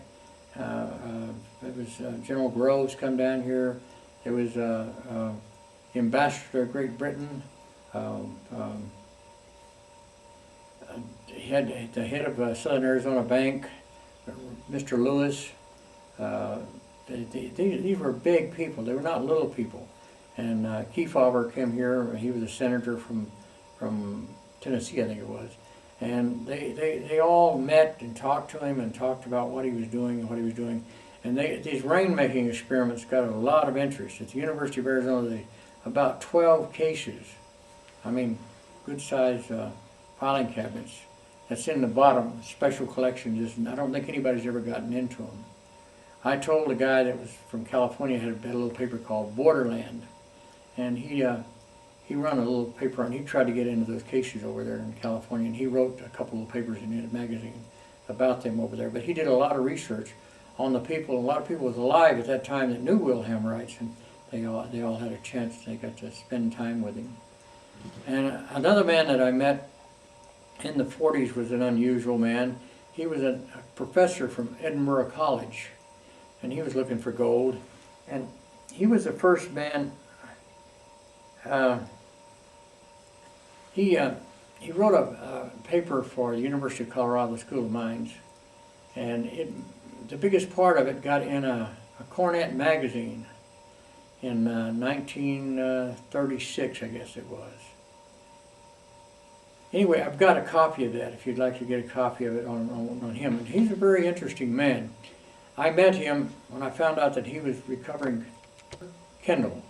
B: It was General Groves come down here. There was the ambassador of Great Britain. He had the head of Southern Arizona Bank, Mr. Lewis. These were big people. They were not little people. And Kefauver came here. He was a senator from Tennessee, I think it was. And they all met and talked to him and talked about what he was doing and what he was doing. And these rainmaking experiments got a lot of interest. At the University of Arizona, about 12 cases. I mean, good-sized filing cabinets. That's in the bottom, special collections. I don't think anybody's ever gotten into them. I told a guy that was from California, had a little paper called Borderland. and he run a little paper, and he tried to get into those cases over there in California, and he wrote a couple of papers in a magazine about them over there. But he did a lot of research on the people. A lot of people was alive at that time that knew Wilhelmrites, and they all had a chance. They got to spend time with him. And another man that I met in the 40s was an unusual man. He was a professor from Edinburgh College, and he was looking for gold. And he was the first man. He wrote a paper for the University of Colorado School of Mines, and the biggest part of it got in a Cornet magazine in 1936, I guess it was. Anyway, I've got a copy of that if you'd like to get a copy of it on him. And he's a very interesting man. I met him when I found out that he was recovering Kendall.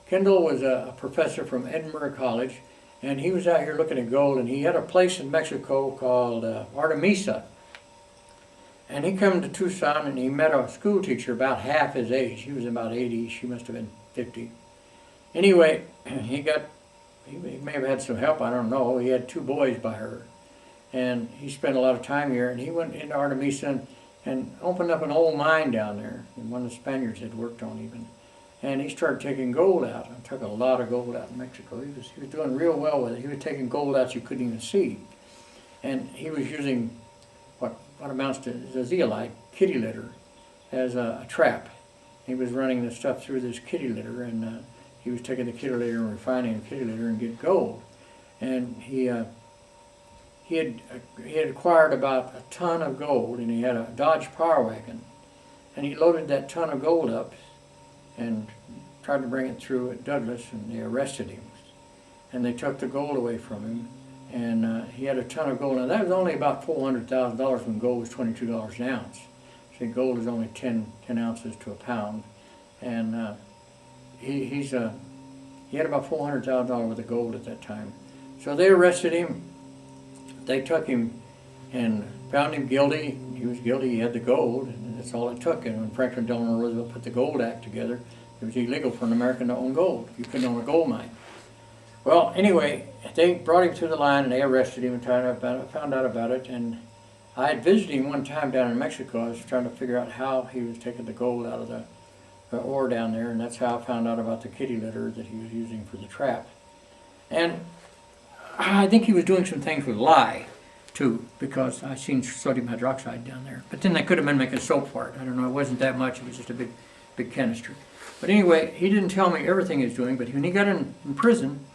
B: Kendall was a professor from Edinburgh College, and he was out here looking at gold, and he had a place in Mexico called Artemisa. And he came to Tucson, and he met a school teacher about half his age. He was about 80, she must have been 50. Anyway, he may have had some help, I don't know. He had 2 boys by her, and he spent a lot of time here, and he went into Artemisa and opened up an old mine down there, and one of the Spaniards had worked on even. And he started taking gold out. I took a lot of gold out in Mexico. He was doing real well with it. He was taking gold out you couldn't even see. And he was using what amounts to a zeolite, kitty litter, as a trap. He was running the stuff through this kitty litter, and he was taking the kitty litter and refining the kitty litter and get gold. And he had acquired about a ton of gold, and he had a Dodge Power Wagon. And he loaded that ton of gold up and tried to bring it through at Douglas, and they arrested him. And they took the gold away from him, and he had a ton of gold. Now that was only about $400,000 when gold was $22 an ounce. See, gold is only 10 ounces to a pound. And he had about $400,000 worth of gold at that time. So they arrested him. They took him and found him guilty. He was guilty, he had the gold, and that's all it took. And when Franklin Delano Roosevelt put the Gold Act together, it was illegal for an American to own gold. You couldn't own a gold mine. Well, anyway, they brought him through the line, and they arrested him and found out about it. And I had visited him one time down in Mexico. I was trying to figure out how he was taking the gold out of the ore down there, and that's how I found out about the kitty litter that he was using for the trap. And I think he was doing some things with lye too, because I seen sodium hydroxide down there. But then they could have been making soap for it. I don't know, it wasn't that much, it was just a big canister. But anyway, he didn't tell me everything he was doing, but when he got in prison,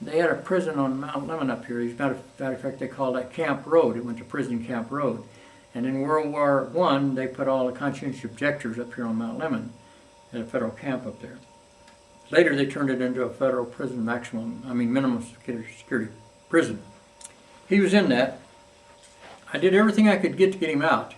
B: they had a prison on Mount Lemmon up here. As a matter of fact, they called that Camp Road. It went to Prison Camp Road. And in World War I, they put all the conscientious objectors up here on Mount Lemmon at a federal camp up there. Later, they turned it into a federal prison minimum security prison. He was in that. I did everything I could get to get him out.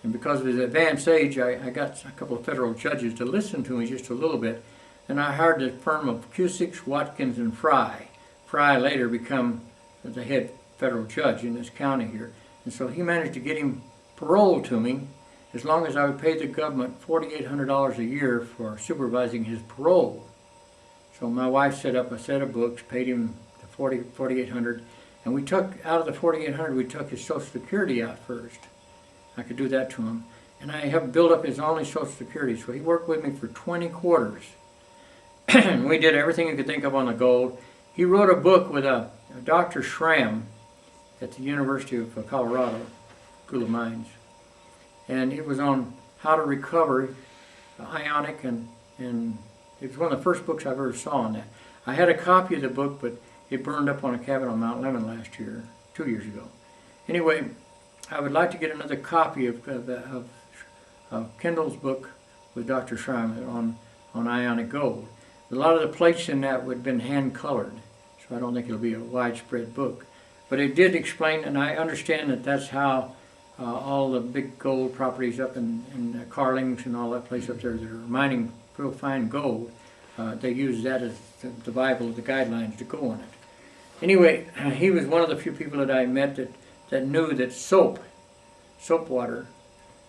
B: And because of his advanced age, I got a couple of federal judges to listen to me just a little bit. And I hired the firm of Cusick, Watkins, and Fry. Fry later become the head federal judge in this county here. And so he managed to get him paroled to me as long as I would pay the government $4,800 a year for supervising his parole. So my wife set up a set of books, paid him the $4,800, and we took, out of the $4,800, we took his Social Security out first. I could do that to him. And I helped build up his only Social Security, so he worked with me for 20 quarters. And we did everything you could think of on the gold. He wrote a book with a Dr. Schramm at the University of Colorado School of Mines. And it was on how to recover ionic, and it was one of the first books I ever saw on that. I had a copy of the book, but it burned up on a cabin on Mount Lemmon last year, 2 years ago. Anyway, I would like to get another copy of Kendall's book with Dr. Schramm on ionic gold. A lot of the plates in that would have been hand-colored, so I don't think it'll be a widespread book. But it did explain, and I understand that that's how all the big gold properties up in Carlings and all that place up there that are mining real fine gold, they use that as the Bible, the guidelines to go on it. Anyway, he was one of the few people that I met that knew that soap water,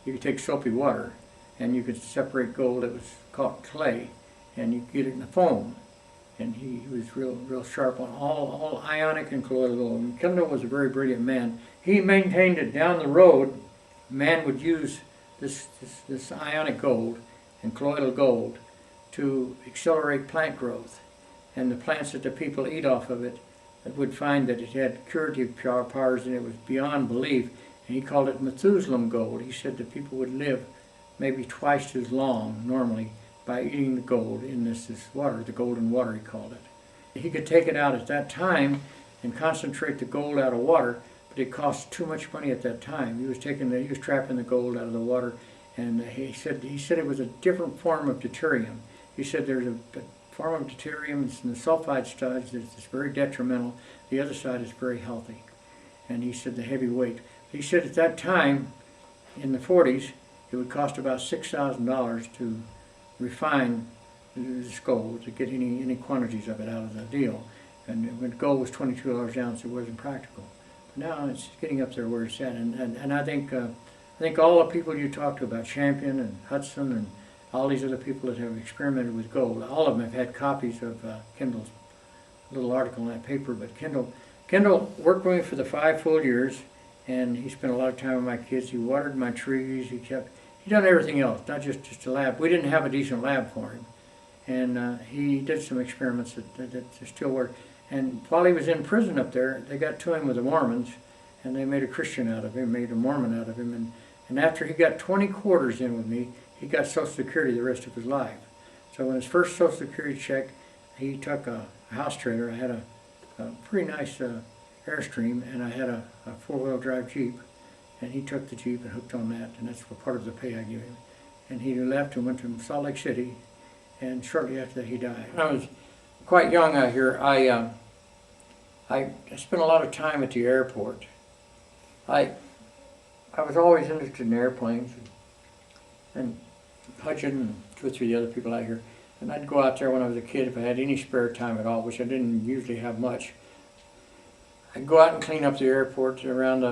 B: you could take soapy water and you could separate gold that was called clay, and you could get it in the foam. and he was real sharp on all ionic and colloidal gold. And Kendall was a very brilliant man. He maintained it down the road. Man would use this ionic gold and colloidal gold to accelerate plant growth, and the plants that the people eat off of it would find that it had curative powers, and it was beyond belief. And he called it Methuselah gold. He said that people would live maybe twice as long normally by eating the gold in this water, the golden water he called it. He could take it out at that time and concentrate the gold out of water, but it cost too much money at that time. He was trapping the gold out of the water, and he said it was a different form of deuterium. He said there's a form of deuterium, it's in the sulfide stage, that's very detrimental. The other side is very healthy. And he said the heavy weight. He said at that time, in the 40s, it would cost about $6,000 to refine this gold, to get any quantities of it out of the deal. And when gold was $22 an ounce, it wasn't practical. But now it's getting up there where it's at. And I think all the people you talked to about Champion and Hudson and all these other people that have experimented with gold, all of them have had copies of Kendall's little article in that paper. But Kendall worked with me for the 5 full years, and he spent a lot of time with my kids. He watered my trees. He done everything else, not just a lab. We didn't have a decent lab for him, and he did some experiments that still work. And while he was in prison up there, they got to him with the Mormons, and they made a Christian out of him, made a Mormon out of him. And after he got 20 quarters in with me, he got Social Security the rest of his life. So when his first Social Security check, he took a house trailer. I had a pretty nice Airstream, and I had a 4-wheel drive Jeep, and he took the Jeep and hooked on that, and that's part of the pay I gave him. And he left and went to Salt Lake City, and shortly after that he died. When I was quite young out here, I spent a lot of time at the airport. I was always interested in airplanes, and Hudson and 2 or 3 other people out here. And I'd go out there when I was a kid if I had any spare time at all, which I didn't usually have much. I'd go out and clean up the airport around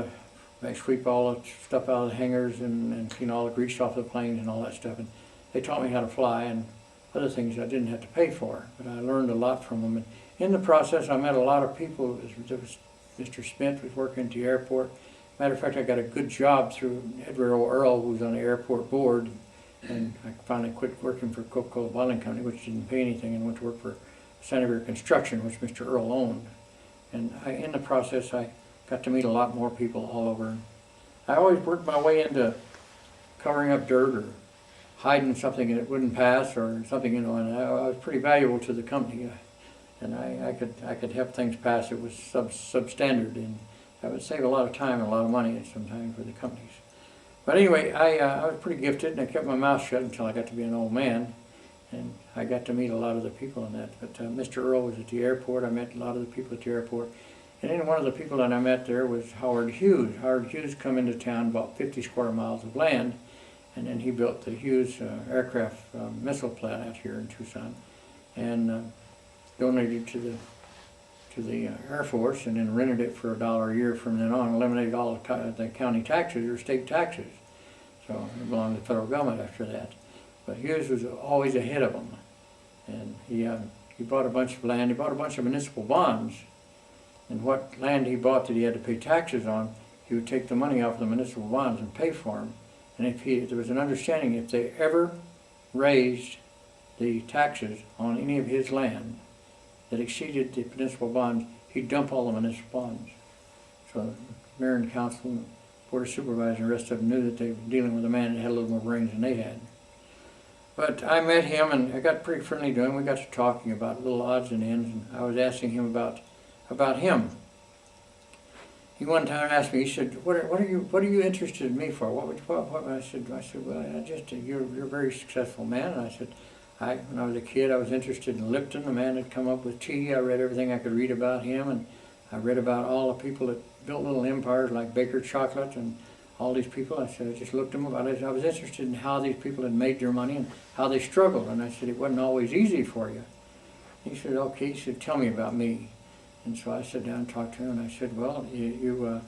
B: I sweep all the stuff out of the hangars and clean all the grease off the planes and all that stuff. And they taught me how to fly and other things I didn't have to pay for, but I learned a lot from them. And in the process, I met a lot of people. Mr. Smith was working at the airport. Matter of fact, I got a good job through Edward O. Earl, who was on the airport board, and I finally quit working for Coca-Cola Bottling Company, which didn't pay anything, and went to work for Santa Vera Construction, which Mr. Earl owned. And in the process, I got to meet a lot more people all over. I always worked my way into covering up dirt or hiding something that wouldn't pass or something, and I was pretty valuable to the company. And I could have things pass. It was substandard, and I would save a lot of time and a lot of money sometimes for the companies. But anyway, I was pretty gifted, and I kept my mouth shut until I got to be an old man, and I got to meet a lot of the people in that. But Mr. Earl was at the airport. I met a lot of the people at the airport. And then one of the people that I met there was Howard Hughes. Howard Hughes come into town, bought 50 square miles of land, and then he built the Hughes aircraft missile plant out here in Tucson, and donated to the Air Force, and then rented it for $1 a year from then on, eliminated all the county taxes or state taxes. So it belonged to the federal government after that. But Hughes was always ahead of them, and he bought a bunch of land. He bought a bunch of municipal bonds, and what land he bought that he had to pay taxes on, he would take the money off the municipal bonds and pay for them. And if there was an understanding, if they ever raised the taxes on any of his land that exceeded the municipal bonds, he'd dump all the municipal bonds. So the mayor and council and board of supervisors and the rest of them knew that they were dealing with a man that had a little more brains than they had. But I met him, and I got pretty friendly to him. We got to talking about little odds and ends, and I was asking him about him. He one time asked me, he said, what are you interested in me for? What? I said, well, you're a very successful man. And I said, when I was a kid, I was interested in Lipton, the man that come up with tea. I read everything I could read about him, and I read about all the people that built little empires like Baker Chocolate and all these people. I said, I just looked them up. I was interested in how these people had made their money and how they struggled. And I said, it wasn't always easy for you. He said, okay. He said, tell me about me. And so I sat down and talked to him, and I said, well, you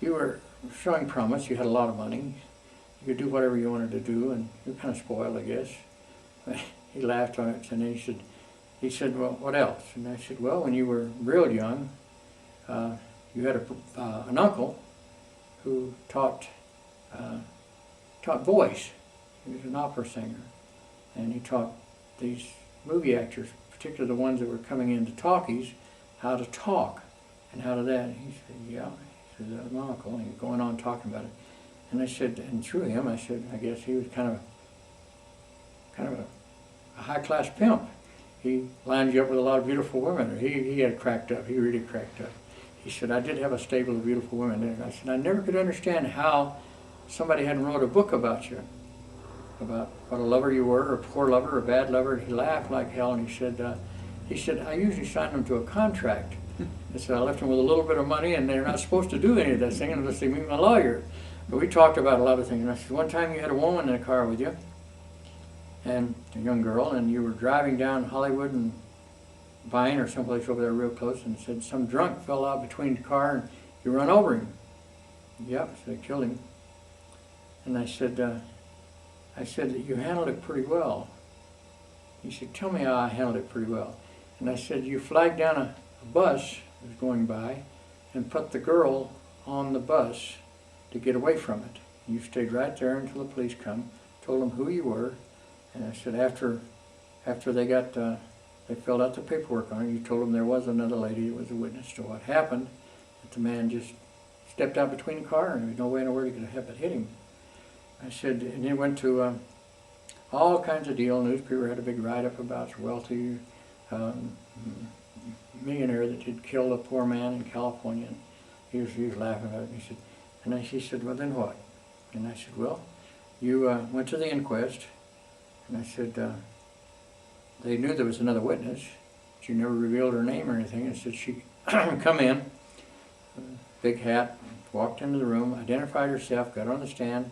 B: were showing promise. You had a lot of money. You could do whatever you wanted to do, and you were kind of spoiled, I guess. He laughed on it, and then he said, he said, well, what else? And I said, well, when you were real young, you had an uncle who taught voice. He was an opera singer, and he taught these movie actors, particularly the ones that were coming into talkies, how to talk and how to that. And he said, yeah. He said, that's my uncle. And he was going on talking about it. And I said, and through him, I said, I guess he was kind of a high-class pimp. He lined you up with a lot of beautiful women. Or he had cracked up. He really cracked up. He said, I did have a stable of beautiful women. And I said, I never could understand how somebody hadn't wrote a book about you, about what a lover you were, or a poor lover, or a bad lover. And he laughed like hell, and he said, I usually sign them to a contract. And so I left them with a little bit of money, and they're not supposed to do any of that thing unless they meet my lawyer. But we talked about a lot of things. And I said, one time you had a woman in a car with you, and a young girl, and you were driving down Hollywood and Vine or someplace over there real close, and said some drunk fell out between the car and you run over him. Yep, so they killed him. And I said, you handled it pretty well. He said, tell me how I handled it pretty well. And I said, you flagged down a bus that was going by and put the girl on the bus to get away from it. You stayed right there until the police come, told them who you were, and I said after they filled out the paperwork on it, you told them there was another lady that was a witness to what happened, that the man just stepped out between the car and there was no way in the world he could have hit him. I said, and he went to all kinds of deal. Newspaper had a big write-up about a wealthy millionaire that had killed a poor man in California. And he was laughing at it. And he said, well, then what? And I said, well, you went to the inquest. And I said, they knew there was another witness. She never revealed her name or anything. And said she come in, big hat, walked into the room, identified herself, got on the stand,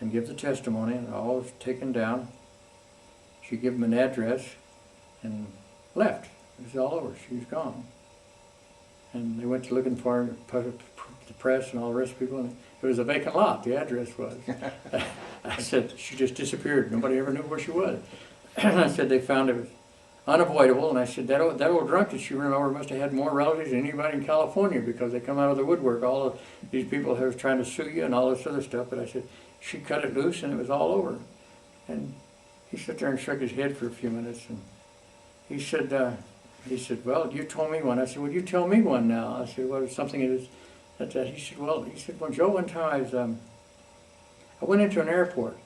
B: and give the testimony, and all was taken down. She gave him an address and left. It was all over. She was gone. And they went to looking for her, the press and all the rest of people, and it was a vacant lot, the address was. I said, she just disappeared. Nobody ever knew where she was. And I said, they found it was unavoidable, and I said, that old drunk that she ran over must have had more relatives than anybody in California, because they come out of the woodwork. All of these people who were trying to sue you and all this other stuff. But I said, she cut it loose and it was all over. And he sat there and shook his head for a few minutes, and he said, well, you told me one. I said, well, you tell me one now. I said, well, it's something that he said, well, Joe, one time I went into an airport.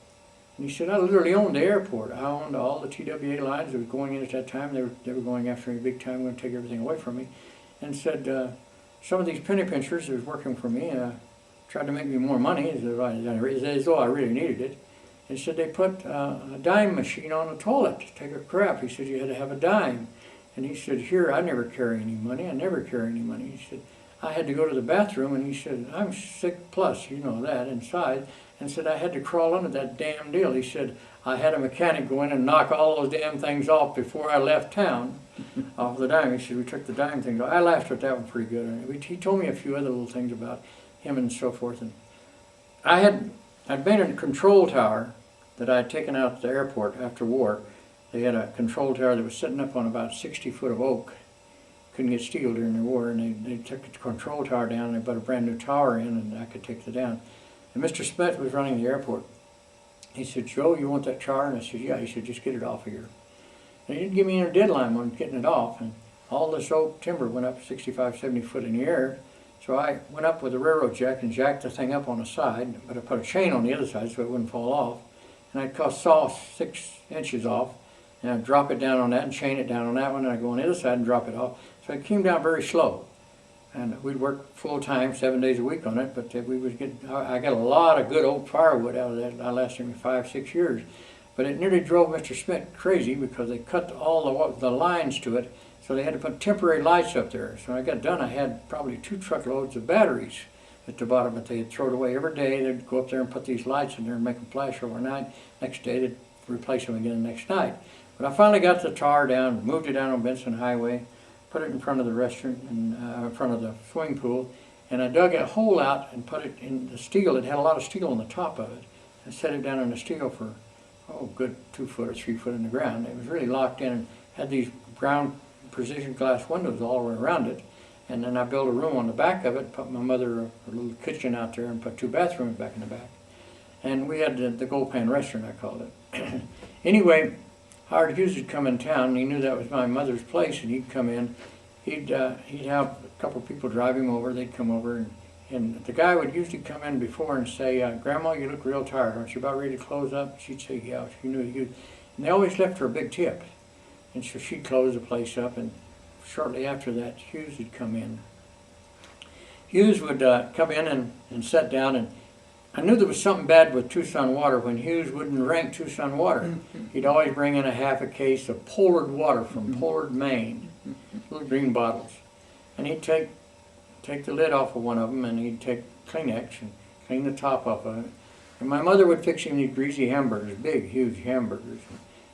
B: And he said, I literally owned the airport. I owned all the TWA lines that were going in at that time. They were going after me big time, going to take everything away from me. And said, some of these penny pinchers that was working for me tried to make me more money, as though I really needed it. And said they put a dime machine on the toilet to take a crap. He said you had to have a dime. And he said, here, I never carry any money. I never carry any money. He said, I had to go to the bathroom, and he said, I'm 6+, you know that, inside. And said, I had to crawl under that damn deal. He said, I had a mechanic go in and knock all those damn things off before I left town, off the dime. He said, we took the dime thing off. I laughed at that one pretty good. He told me a few other little things about him and so forth. And I'd made a control tower that I had taken out at the airport after war. They had a control tower that was sitting up on about 60 foot of oak. Couldn't get steel during the war, and they took the control tower down, and they put a brand new tower in, and I could take it down. And Mr. Smith was running the airport. He said, Joe, you want that tower? And I said, yeah. He said, just get it off of here. And he didn't give me any deadline on getting it off, and all this oak timber went up 65, 70 foot in the air. So I went up with a railroad jack and jacked the thing up on the side, but I put a chain on the other side so it wouldn't fall off. And I'd saw 6 inches off, and I'd drop it down on that and chain it down on that one, and I'd go on the other side and drop it off. So it came down very slow. And we'd work full time, 7 days a week on it, but I got a lot of good old firewood out of that. I lasted me 5, 6 years. But it nearly drove Mr. Smith crazy because they cut all the lines to it, so they had to put temporary lights up there. So when I got done, I had probably 2 truckloads of batteries at the bottom that they'd throw it away every day. They'd go up there and put these lights in there and make them flash overnight. Next day, they'd replace them again the next night. But I finally got the tower down, moved it down on Benson Highway, put it in front of the restaurant, and in front of the swimming pool, and I dug a hole out and put it in the steel. It had a lot of steel on the top of it. I set it down in the steel for, good 2 foot or 3 foot in the ground. It was really locked in and had these ground precision glass windows all the way around it. And then I built a room on the back of it, put my mother a little kitchen out there, and put 2 bathrooms back in the back. And we had the Gold Pan restaurant, I called it. Anyway, Howard Hughes would come in town, and he knew that was my mother's place, and he'd come in. He'd have a couple people drive him over. They'd come over, and the guy would usually come in before and say, "Grandma, you look real tired. Aren't you about ready to close up?" She'd say, "Yeah." She knew he would. And they always left her a big tip. And so she'd close the place up, and shortly after that, Hughes would come in. Hughes would come in and sit down, and I knew there was something bad with Tucson water when Hughes wouldn't rank Tucson water. He'd always bring in a half a case of Pollard water from Pollard, Maine, little green bottles. And he'd take the lid off of one of them, and he'd take Kleenex and clean the top off of it. And my mother would fix him these greasy hamburgers, big, huge hamburgers.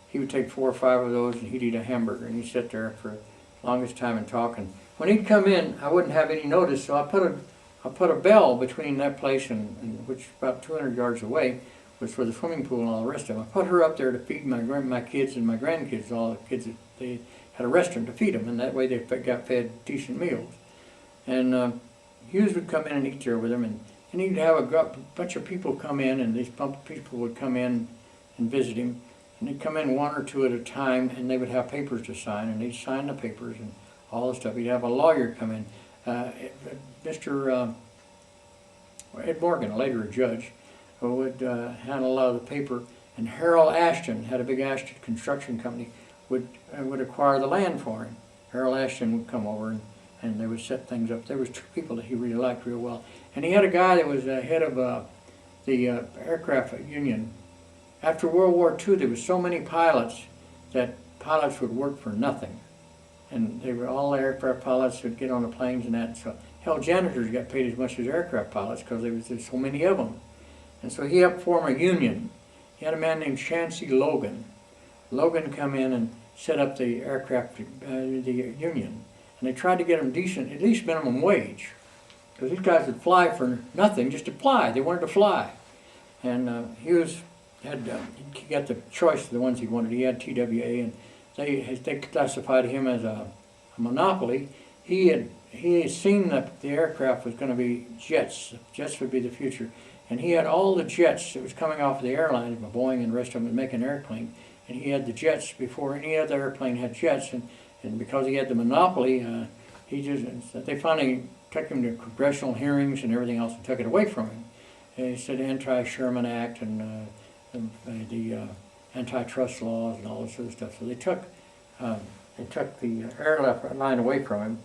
B: He would take 4 or 5 of those, and he'd eat a hamburger, and he'd sit there for the longest time and talk. And when he'd come in, I wouldn't have any notice, so I put a bell between that place and which about 200 yards away was for the swimming pool and all the rest of them. I put her up there to feed my kids and my grandkids, all the kids. They had a restaurant to feed them, and that way they got fed decent meals. And Hughes would come in and eat there with them, and he'd have a bunch of people come in, and these people would come in and visit him. And they'd come in 1 or 2 at a time, and they would have papers to sign, and they'd sign the papers and all the stuff. He'd have a lawyer come in. Mr. Ed Morgan, later a judge, would handle a lot of the paper, and Harold Ashton, had a big Ashton construction company, would acquire the land for him. Harold Ashton would come over, and they would set things up. There was 2 people that he really liked real well. And he had a guy that was head of the aircraft union. After World War II, there was so many pilots that pilots would work for nothing. And they were all aircraft pilots would get on the planes and that. So hell, janitors got paid as much as aircraft pilots because there's so many of them. And so he helped form a union. He had a man named Chancey Logan. Logan come in and set up the aircraft, the union. And they tried to get them decent, at least minimum wage. Because these guys would fly for nothing, just to fly. They wanted to fly. And Hughes he got the choice of the ones he wanted. He had TWA, and they classified him as a monopoly. He had seen that the aircraft was going to be jets. Jets would be the future. And he had all the jets that was coming off of the airlines, Boeing and the rest of them, making airplanes. And he had the jets before any other airplane had jets. And because he had the monopoly, they finally took him to congressional hearings and everything else and took it away from him. And he said Anti-Sherman Act and the antitrust laws and all this other stuff. So they took the airline away from him,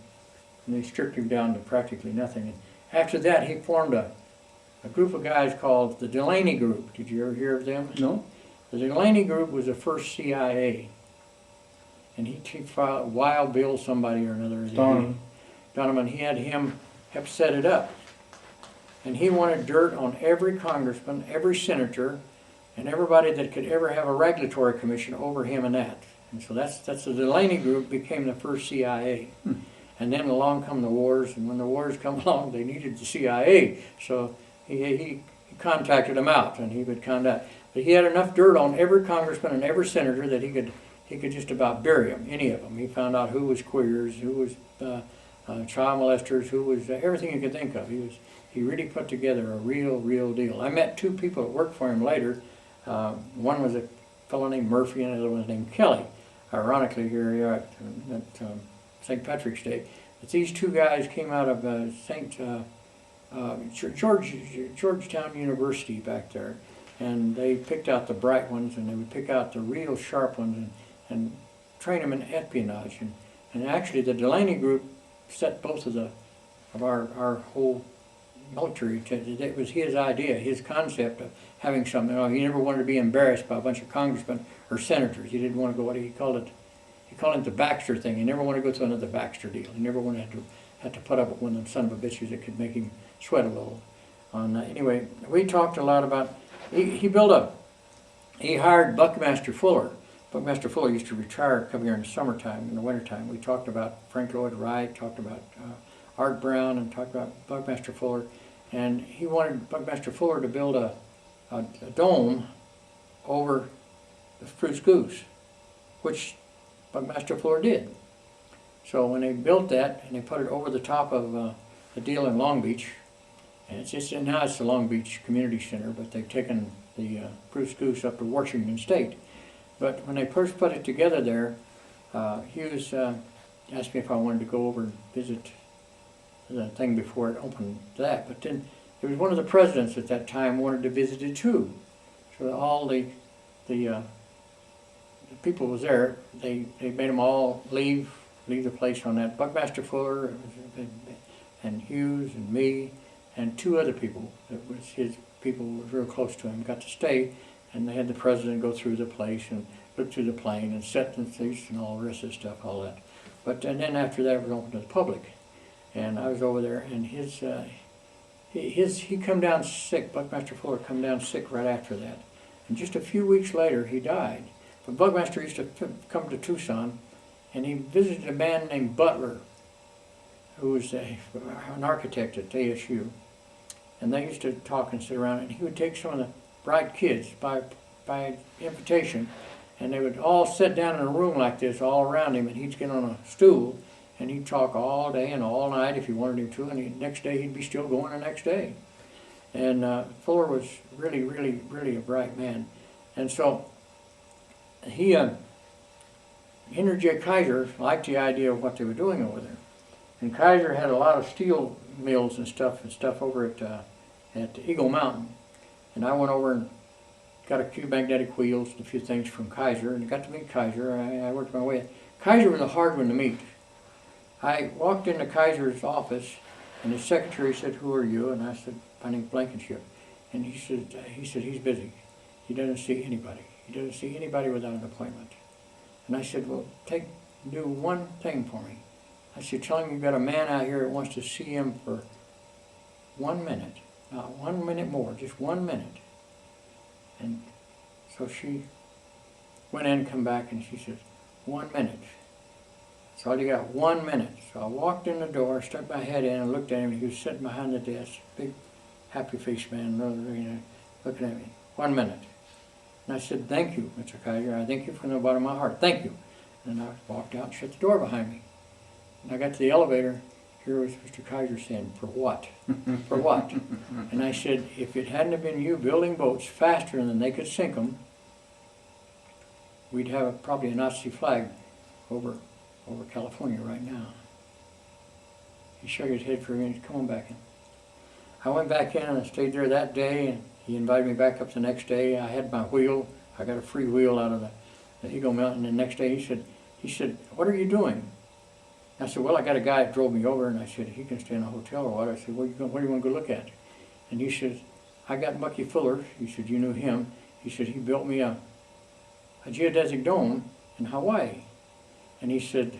B: and they stripped him down to practically nothing. And after that, he formed a group of guys called the Delaney Group. Did you ever hear of them?
C: No.
B: The Delaney Group was the first CIA, and he filed Wild Bill somebody or another. Donovan. He had him help set it up, and he wanted dirt on every congressman, every senator, and everybody that could ever have a regulatory commission over him and that. And so that's the Delaney Group became the first CIA. And then along come the wars, and when the wars come along, they needed the CIA. So he contacted them out, and he would contact. But he had enough dirt on every congressman and every senator that he could just about bury them, any of them. He found out who was queers, who was child molesters, who was everything you could think of. He really put together a real deal. I met 2 people that worked for him later. One was a fellow named Murphy, and the other one was named Kelly. Ironically, here at St. Patrick's Day. But these 2 guys came out of Georgetown University back there, and they picked out the bright ones, and they would pick out the real sharp ones and train them in espionage. And actually, the Delaney Group set both of our whole military. It was his idea, his concept of having something. He never wanted to be embarrassed by a bunch of congressmen or senators. He didn't want to go. He called it the Baxter thing. He never wanted to go through another Baxter deal. He never wanted to have to put up with one of them son of a bitches that could make him sweat a little. Anyway, we talked a lot about. He hired Buckmaster Fuller. Buckmaster Fuller used to retire, come here in the summertime, in the wintertime. We talked about Frank Lloyd Wright, talked about Art Brown, and talked about Buckmaster Fuller. And he wanted Buckmaster Fuller to build a dome over the Spruce Goose, which Buckmaster Fuller did. So when they built that and they put it over the top of a deal in Long Beach, and now it's the Long Beach Community Center, but they've taken the Bruce Goose up to Washington State. But when they first put it together there, Hughes asked me if I wanted to go over and visit the thing before it opened that. But then there was one of the presidents at that time wanted to visit it too. So all the people was there. They made them all leave the place on that. Buckmaster Fuller and Hughes and me and two other people that was his people was real close to him got to stay, and they had the president go through the place and look through the plane and set the seats and all the rest of the stuff, all that. But and then after that it was open to the public, and I was over there, and he come down sick. Buckmaster Fuller come down sick right after that, and just a few weeks later he died. But Buckmaster used to come to Tucson, and he visited a man named Butler, who was an architect at ASU. And they used to talk and sit around, and he would take some of the bright kids by invitation, and they would all sit down in a room like this all around him, and he'd get on a stool, and he'd talk all day and all night if he wanted him to, and the next day he'd be still going the next day. And Fuller was really, really, really a bright man. And so he, Henry J. Kaiser liked the idea of what they were doing over there. And Kaiser had a lot of steel mills and stuff over at Eagle Mountain. And I went over and got a few magnetic wheels and a few things from Kaiser, and got to meet Kaiser. I worked my way. Kaiser was a hard one to meet. I walked into Kaiser's office, and his secretary said, "Who are you?" And I said, "My name's Blankenship." And he said he's busy. He doesn't see anybody. He doesn't see anybody without an appointment. And I said, "Well, do one thing for me." I said, "Tell him you've got a man out here that wants to see him for 1 minute. Not 1 minute more, just 1 minute." And so she went in and come back, and she said, 1 minute. So you got 1 minute. So I walked in the door, stuck my head in, and looked at him. He was sitting behind the desk, big, happy-faced man, looking at me. 1 minute. And I said, "Thank you, Mr. Kaiser. I thank you from the bottom of my heart. Thank you." And I walked out and shut the door behind me. And I got to the elevator. Here was Mr. Kaiser saying, "For what? For what?" And I said, "If it hadn't have been you building boats faster than they could sink them, we'd have probably a Nazi flag over California right now." He shook his head for a minute. "Come on back in." I went back in and I stayed there that day, and he invited me back up the next day. I had my wheel. I got a free wheel out of the Eagle Mountain. The next day he said, "What are you doing?" I said, "Well, I got a guy that drove me over," and I said, "He can stay in a hotel or what?" I said, what do you want to go look at?" And he said, "I got Bucky Fuller." He said, "You knew him." He said, "He built me a geodesic dome in Hawaii." And he said,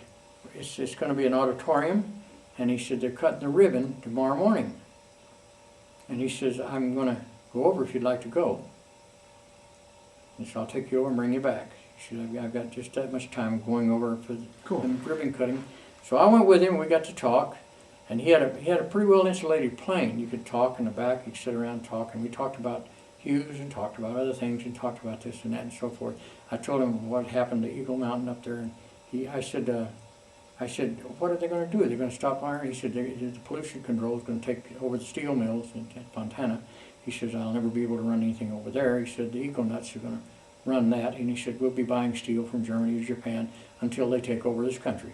B: it's going to be an auditorium. And he said, "They're cutting the ribbon tomorrow morning." And he says, "I'm going to go over if you'd like to go." And so I'll take you over and bring you back. He said, "I've got just that much time going over for the ribbon cutting." So I went with him, we got to talk, and he had a pretty well insulated plane. You could talk in the back, you could sit around and talk, and we talked about Hughes and talked about other things and talked about this and that and so forth. I told him what happened to Eagle Mountain up there, and I said, "What are they going to do? They're going to stop iron?" He said, "The pollution control is going to take over the steel mills in Fontana." He says, "I'll never be able to run anything over there." He said, "The Eagle Nuts are going to run that," and he said, "We'll be buying steel from Germany or Japan until they take over this country."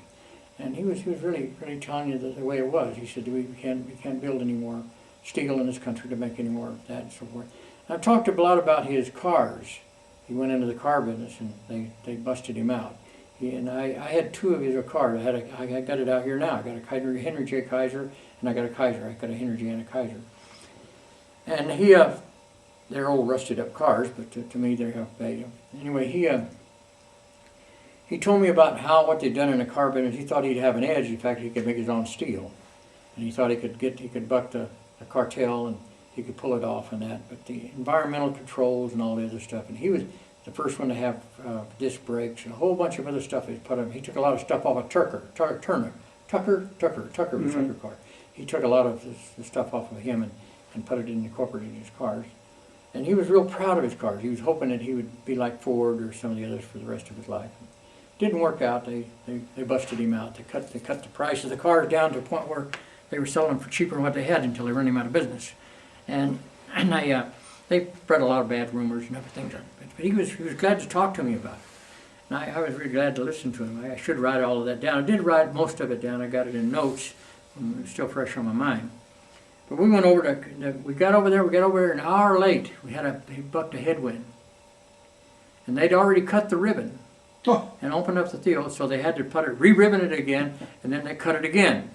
B: And he was really telling you the way it was. He said, we can't build any more steel in this country to make any more of that and so forth. And I talked a lot about his cars. He went into the car business, and they busted him out. I had two of his cars. I got it out here now. I got a Henry J. Kaiser, and I got a Kaiser. I got a Henry J. and a Kaiser. And they're old rusted up cars, but to me they have value. Anyway, he told me about what they'd done in the car business. He thought he'd have an edge. In fact, he could make his own steel, and he thought he could buck the cartel, and he could pull it off and that. But the environmental controls and all the other stuff, and he was the first one to have disc brakes and a whole bunch of other stuff. He took a lot of stuff off of Tucker was Tucker car. He took a lot of the stuff off of him and put it incorporated in his cars. And he was real proud of his cars. He was hoping that he would be like Ford or some of the others for the rest of his life. Didn't work out. They busted him out. They cut the price of the cars down to a point where they were selling them for cheaper than what they had until they ran him out of business. And they spread a lot of bad rumors and everything. But he was glad to talk to me about it. And I was really glad to listen to him. I should write all of that down. I did write most of it down. I got it in notes. It's still fresh on my mind. But we went over we got over there an hour late. He bucked a headwind. And they'd already cut the ribbon and opened up the field, so they had to re-ribbon it again, and then they cut it again.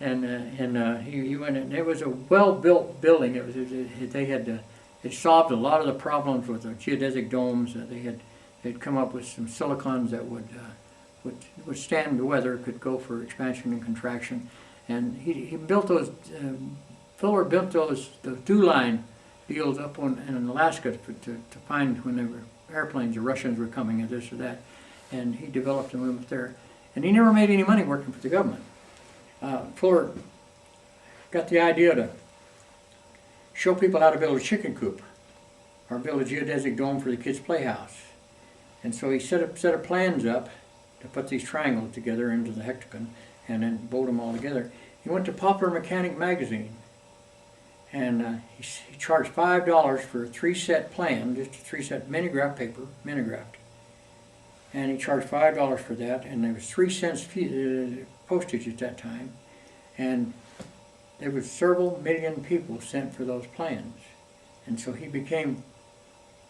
B: And he went in. It was a well-built building. It solved a lot of the problems with the geodesic domes. They'd come up with some silicons that would withstand the weather, could go for expansion and contraction. And he built those. Fuller built those dew line fields up in Alaska to find when there were airplanes or Russians were coming or this or that. And he developed them up there. And he never made any money working for the government. Fuller got the idea to show people how to build a chicken coop or build a geodesic dome for the kids' playhouse. And so he set of plans up to put these triangles together into the hexagon and then bolt them all together. He went to Popular Mechanic magazine, and he charged $5 for a 3-set plan, just a 3-set mimeograph paper, mimeographed. And he charged $5 for that, and there was 3 cents postage at that time. And there was several million people sent for those plans. And so he became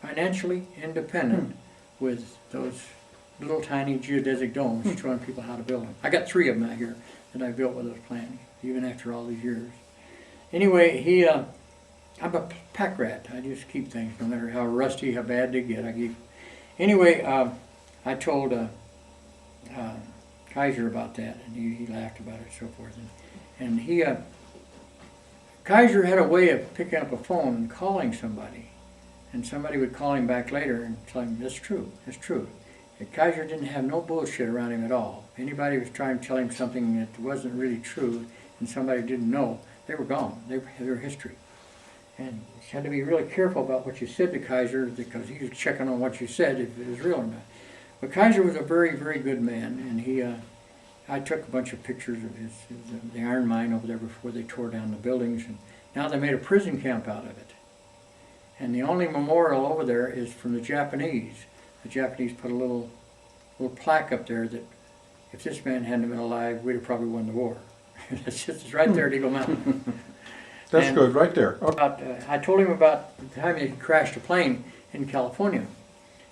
B: financially independent with those little tiny geodesic domes, showing people how to build them. I got 3 of them out here that I built with those plans, even after all these years. Anyway, I'm a pack rat. I just keep things, no matter how rusty, how bad they get. Anyway, I told Kaiser about that, and he laughed about it and so forth. And Kaiser had a way of picking up a phone and calling somebody, and somebody would call him back later and tell him, that's true, that's true. And Kaiser didn't have no bullshit around him at all. If anybody was trying to tell him something that wasn't really true and somebody didn't know, they were gone. They were history. And you had to be really careful about what you said to Kaiser, because he was checking on what you said, if it was real or not. But Kaiser was a very, very good man, and I took a bunch of pictures of the iron mine over there before they tore down the buildings, and now they made a prison camp out of it. And the only memorial over there is from the Japanese. The Japanese put a little plaque up there that if this man hadn't been alive, we'd have probably won the war. It's right there at Eagle Mountain.
A: That's good, right there.
B: I told him about the time he crashed a plane in California.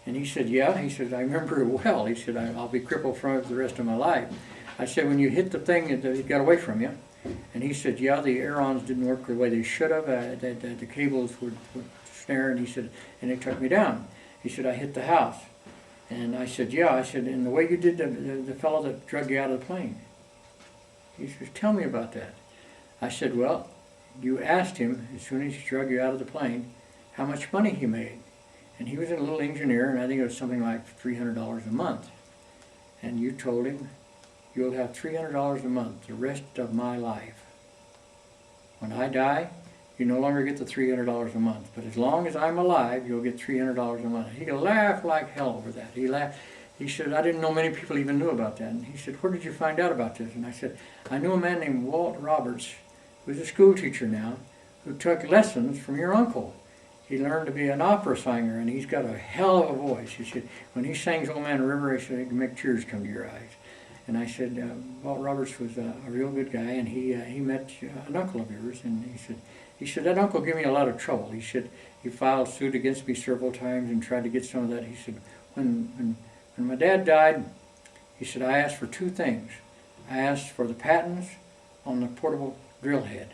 B: And he said, yeah. He said, I remember it well. He said, I'll be crippled from it the rest of my life. I said, when you hit the thing, it got away from you. And he said, yeah, the airons didn't work the way they should have. The cables would snare, and he said, and it took me down. He said, I hit the house. And I said, yeah. I said, and the way you did the fellow that drug you out of the plane. He says, tell me about that. I said, well, you asked him, as soon as he drug you out of the plane, how much money he made. And he was a little engineer, and I think it was something like $300 a month. And you told him, you'll have $300 a month the rest of my life. When I die, you no longer get the $300 a month. But as long as I'm alive, you'll get $300 a month. He laughed like hell over that. He laughed. He said, I didn't know many people even knew about that. And he said, where did you find out about this? And I said, I knew a man named Walt Roberts, who's a school teacher now, who took lessons from your uncle. He learned to be an opera singer, and he's got a hell of a voice. He said, when he sings Old Man River, he said, it can make tears come to your eyes. And I said, Walt Roberts was a real good guy, and he met an uncle of yours, and he said, that uncle gave me a lot of trouble. He said, he filed suit against me several times and tried to get some of that. He said, when my dad died, he said, I asked for 2 things. I asked for the patents on the portable drill head.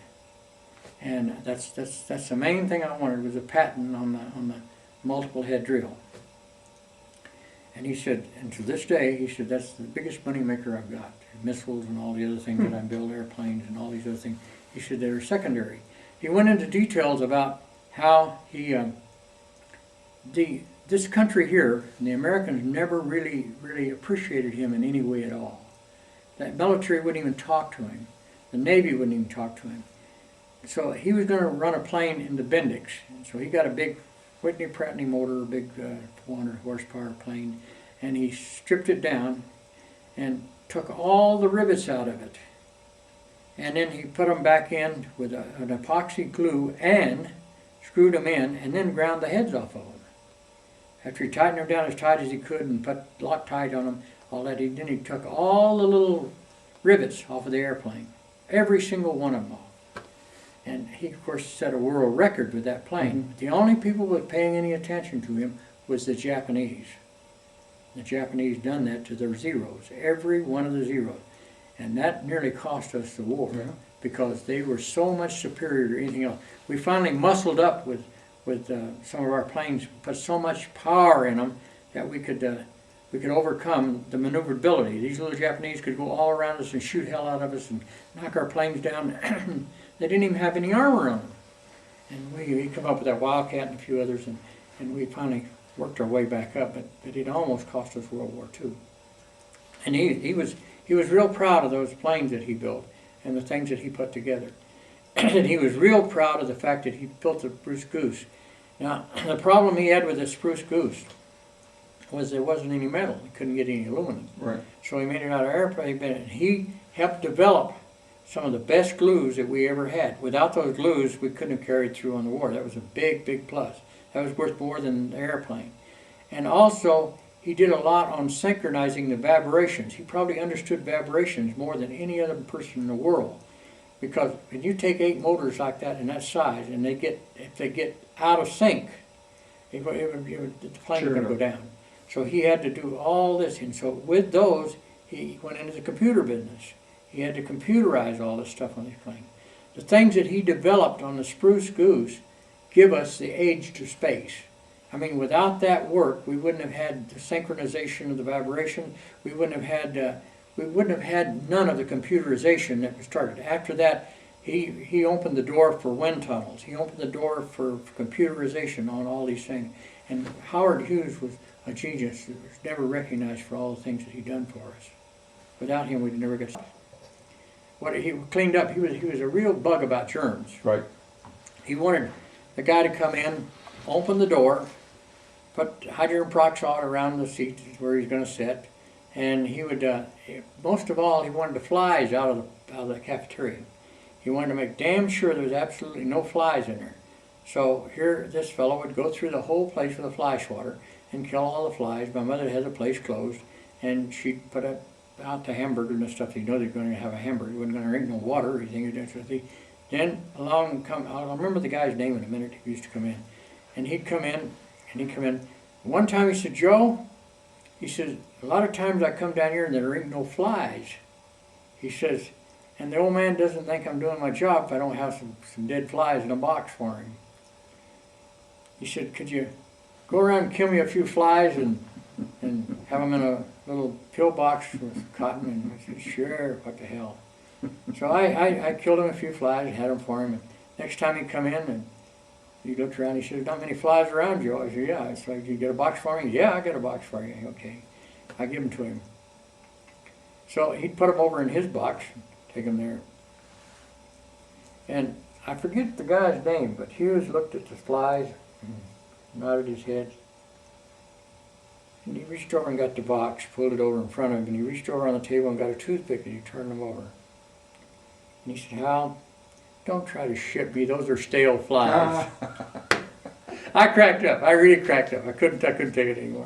B: And that's the main thing I wanted, was a patent on the multiple head drill. And he said, and to this day, he said, that's the biggest money maker I've got. Missiles and all the other things that I build, airplanes and all these other things. He said, they're secondary. He went into details about how this country here, and the Americans never really appreciated him in any way at all. The military wouldn't even talk to him. The Navy wouldn't even talk to him. So he was going to run a plane in the Bendix. So he got a big Whitney Pratt motor, a big 400 horsepower plane, and he stripped it down and took all the rivets out of it. And then he put them back in with an epoxy glue and screwed them in, and then ground the heads off of them. After he tightened them down as tight as he could and put Loctite on them, all that, then he took all the little rivets off of the airplane, every single one of them off. And he, of course, set a world record with that plane. The only people who were paying any attention to him was the Japanese. The Japanese done that to their Zeros, every one of the Zeros. And that nearly cost us the war, because they were so much superior to anything else. We finally muscled up with some of our planes, put so much power in them that we could overcome the maneuverability. These little Japanese could go all around us and shoot hell out of us and knock our planes down. They didn't even have any armor on them. And we come up with that Wildcat and a few others, and we finally worked our way back up, but it almost cost us World War II. And he was real proud of those planes that he built and the things that he put together. And he was real proud of the fact that he built the Spruce Goose. Now, the problem he had with the Spruce Goose was there wasn't any metal. He couldn't get any aluminum.
A: Right.
B: So he made it out of airplane, and he helped develop some of the best glues that we ever had. Without those glues, we couldn't have carried through on the war. That was a big, big plus. That was worth more than the airplane. And also, he did a lot on synchronizing the vibrations. He probably understood vibrations more than any other person in the world. Because when you take 8 motors like that in that size, and if they get out of sync, the plane is going to go down. So he had to do all this. And so with those, he went into the computer business. He had to computerize all this stuff on his plane. The things that he developed on the Spruce Goose give us the age to space. I mean, without that work, we wouldn't have had the synchronization of the vibration. We wouldn't have had none of the computerization that was started. After that, he opened the door for wind tunnels. He opened the door for computerization on all these things. And Howard Hughes was a genius that was never recognized for all the things that he done for us. Without him, we'd never get started. What he cleaned up, he was a real bug about germs.
A: Right.
B: He wanted the guy to come in, open the door, put hydrogen peroxide around the seat where he's going to sit, and he would, most of all, he wanted the flies out of the cafeteria. He wanted to make damn sure there was absolutely no flies in there. So here, this fellow would go through the whole place with a fly swatter and kill all the flies. My mother had the place closed, and she'd put out the hamburger and the stuff. You know they're going to have a hamburger. He wasn't going to drink no water or anything. Then along I'll remember the guy's name in a minute. He used to come in, and he'd come in. One time he said, "Joe," he says, "a lot of times I come down here and there ain't no flies." He says, "and the old man doesn't think I'm doing my job if I don't have some dead flies in a box for him." He said, "Could you go around and kill me a few flies and have them in a little pill box with cotton?" And I said, "Sure, what the hell." So I killed him a few flies and had them for him. And next time he'd come in and he looked around, he said, "There's not many flies around, Joe." I said, "Yeah." It's like, "You get a box for me?" "Yeah, I got a box for you." "Okay." I give them to him. So he'd put them over in his box, take them there. And I forget the guy's name, but Hughes looked at the flies, nodded his head. And he reached over and got the box, pulled it over in front of him, and he reached over on the table and got a toothpick and he turned them over. And he said, "Hal, don't try to ship me, those are stale flies." I cracked up. I really cracked up. I couldn't take it anymore.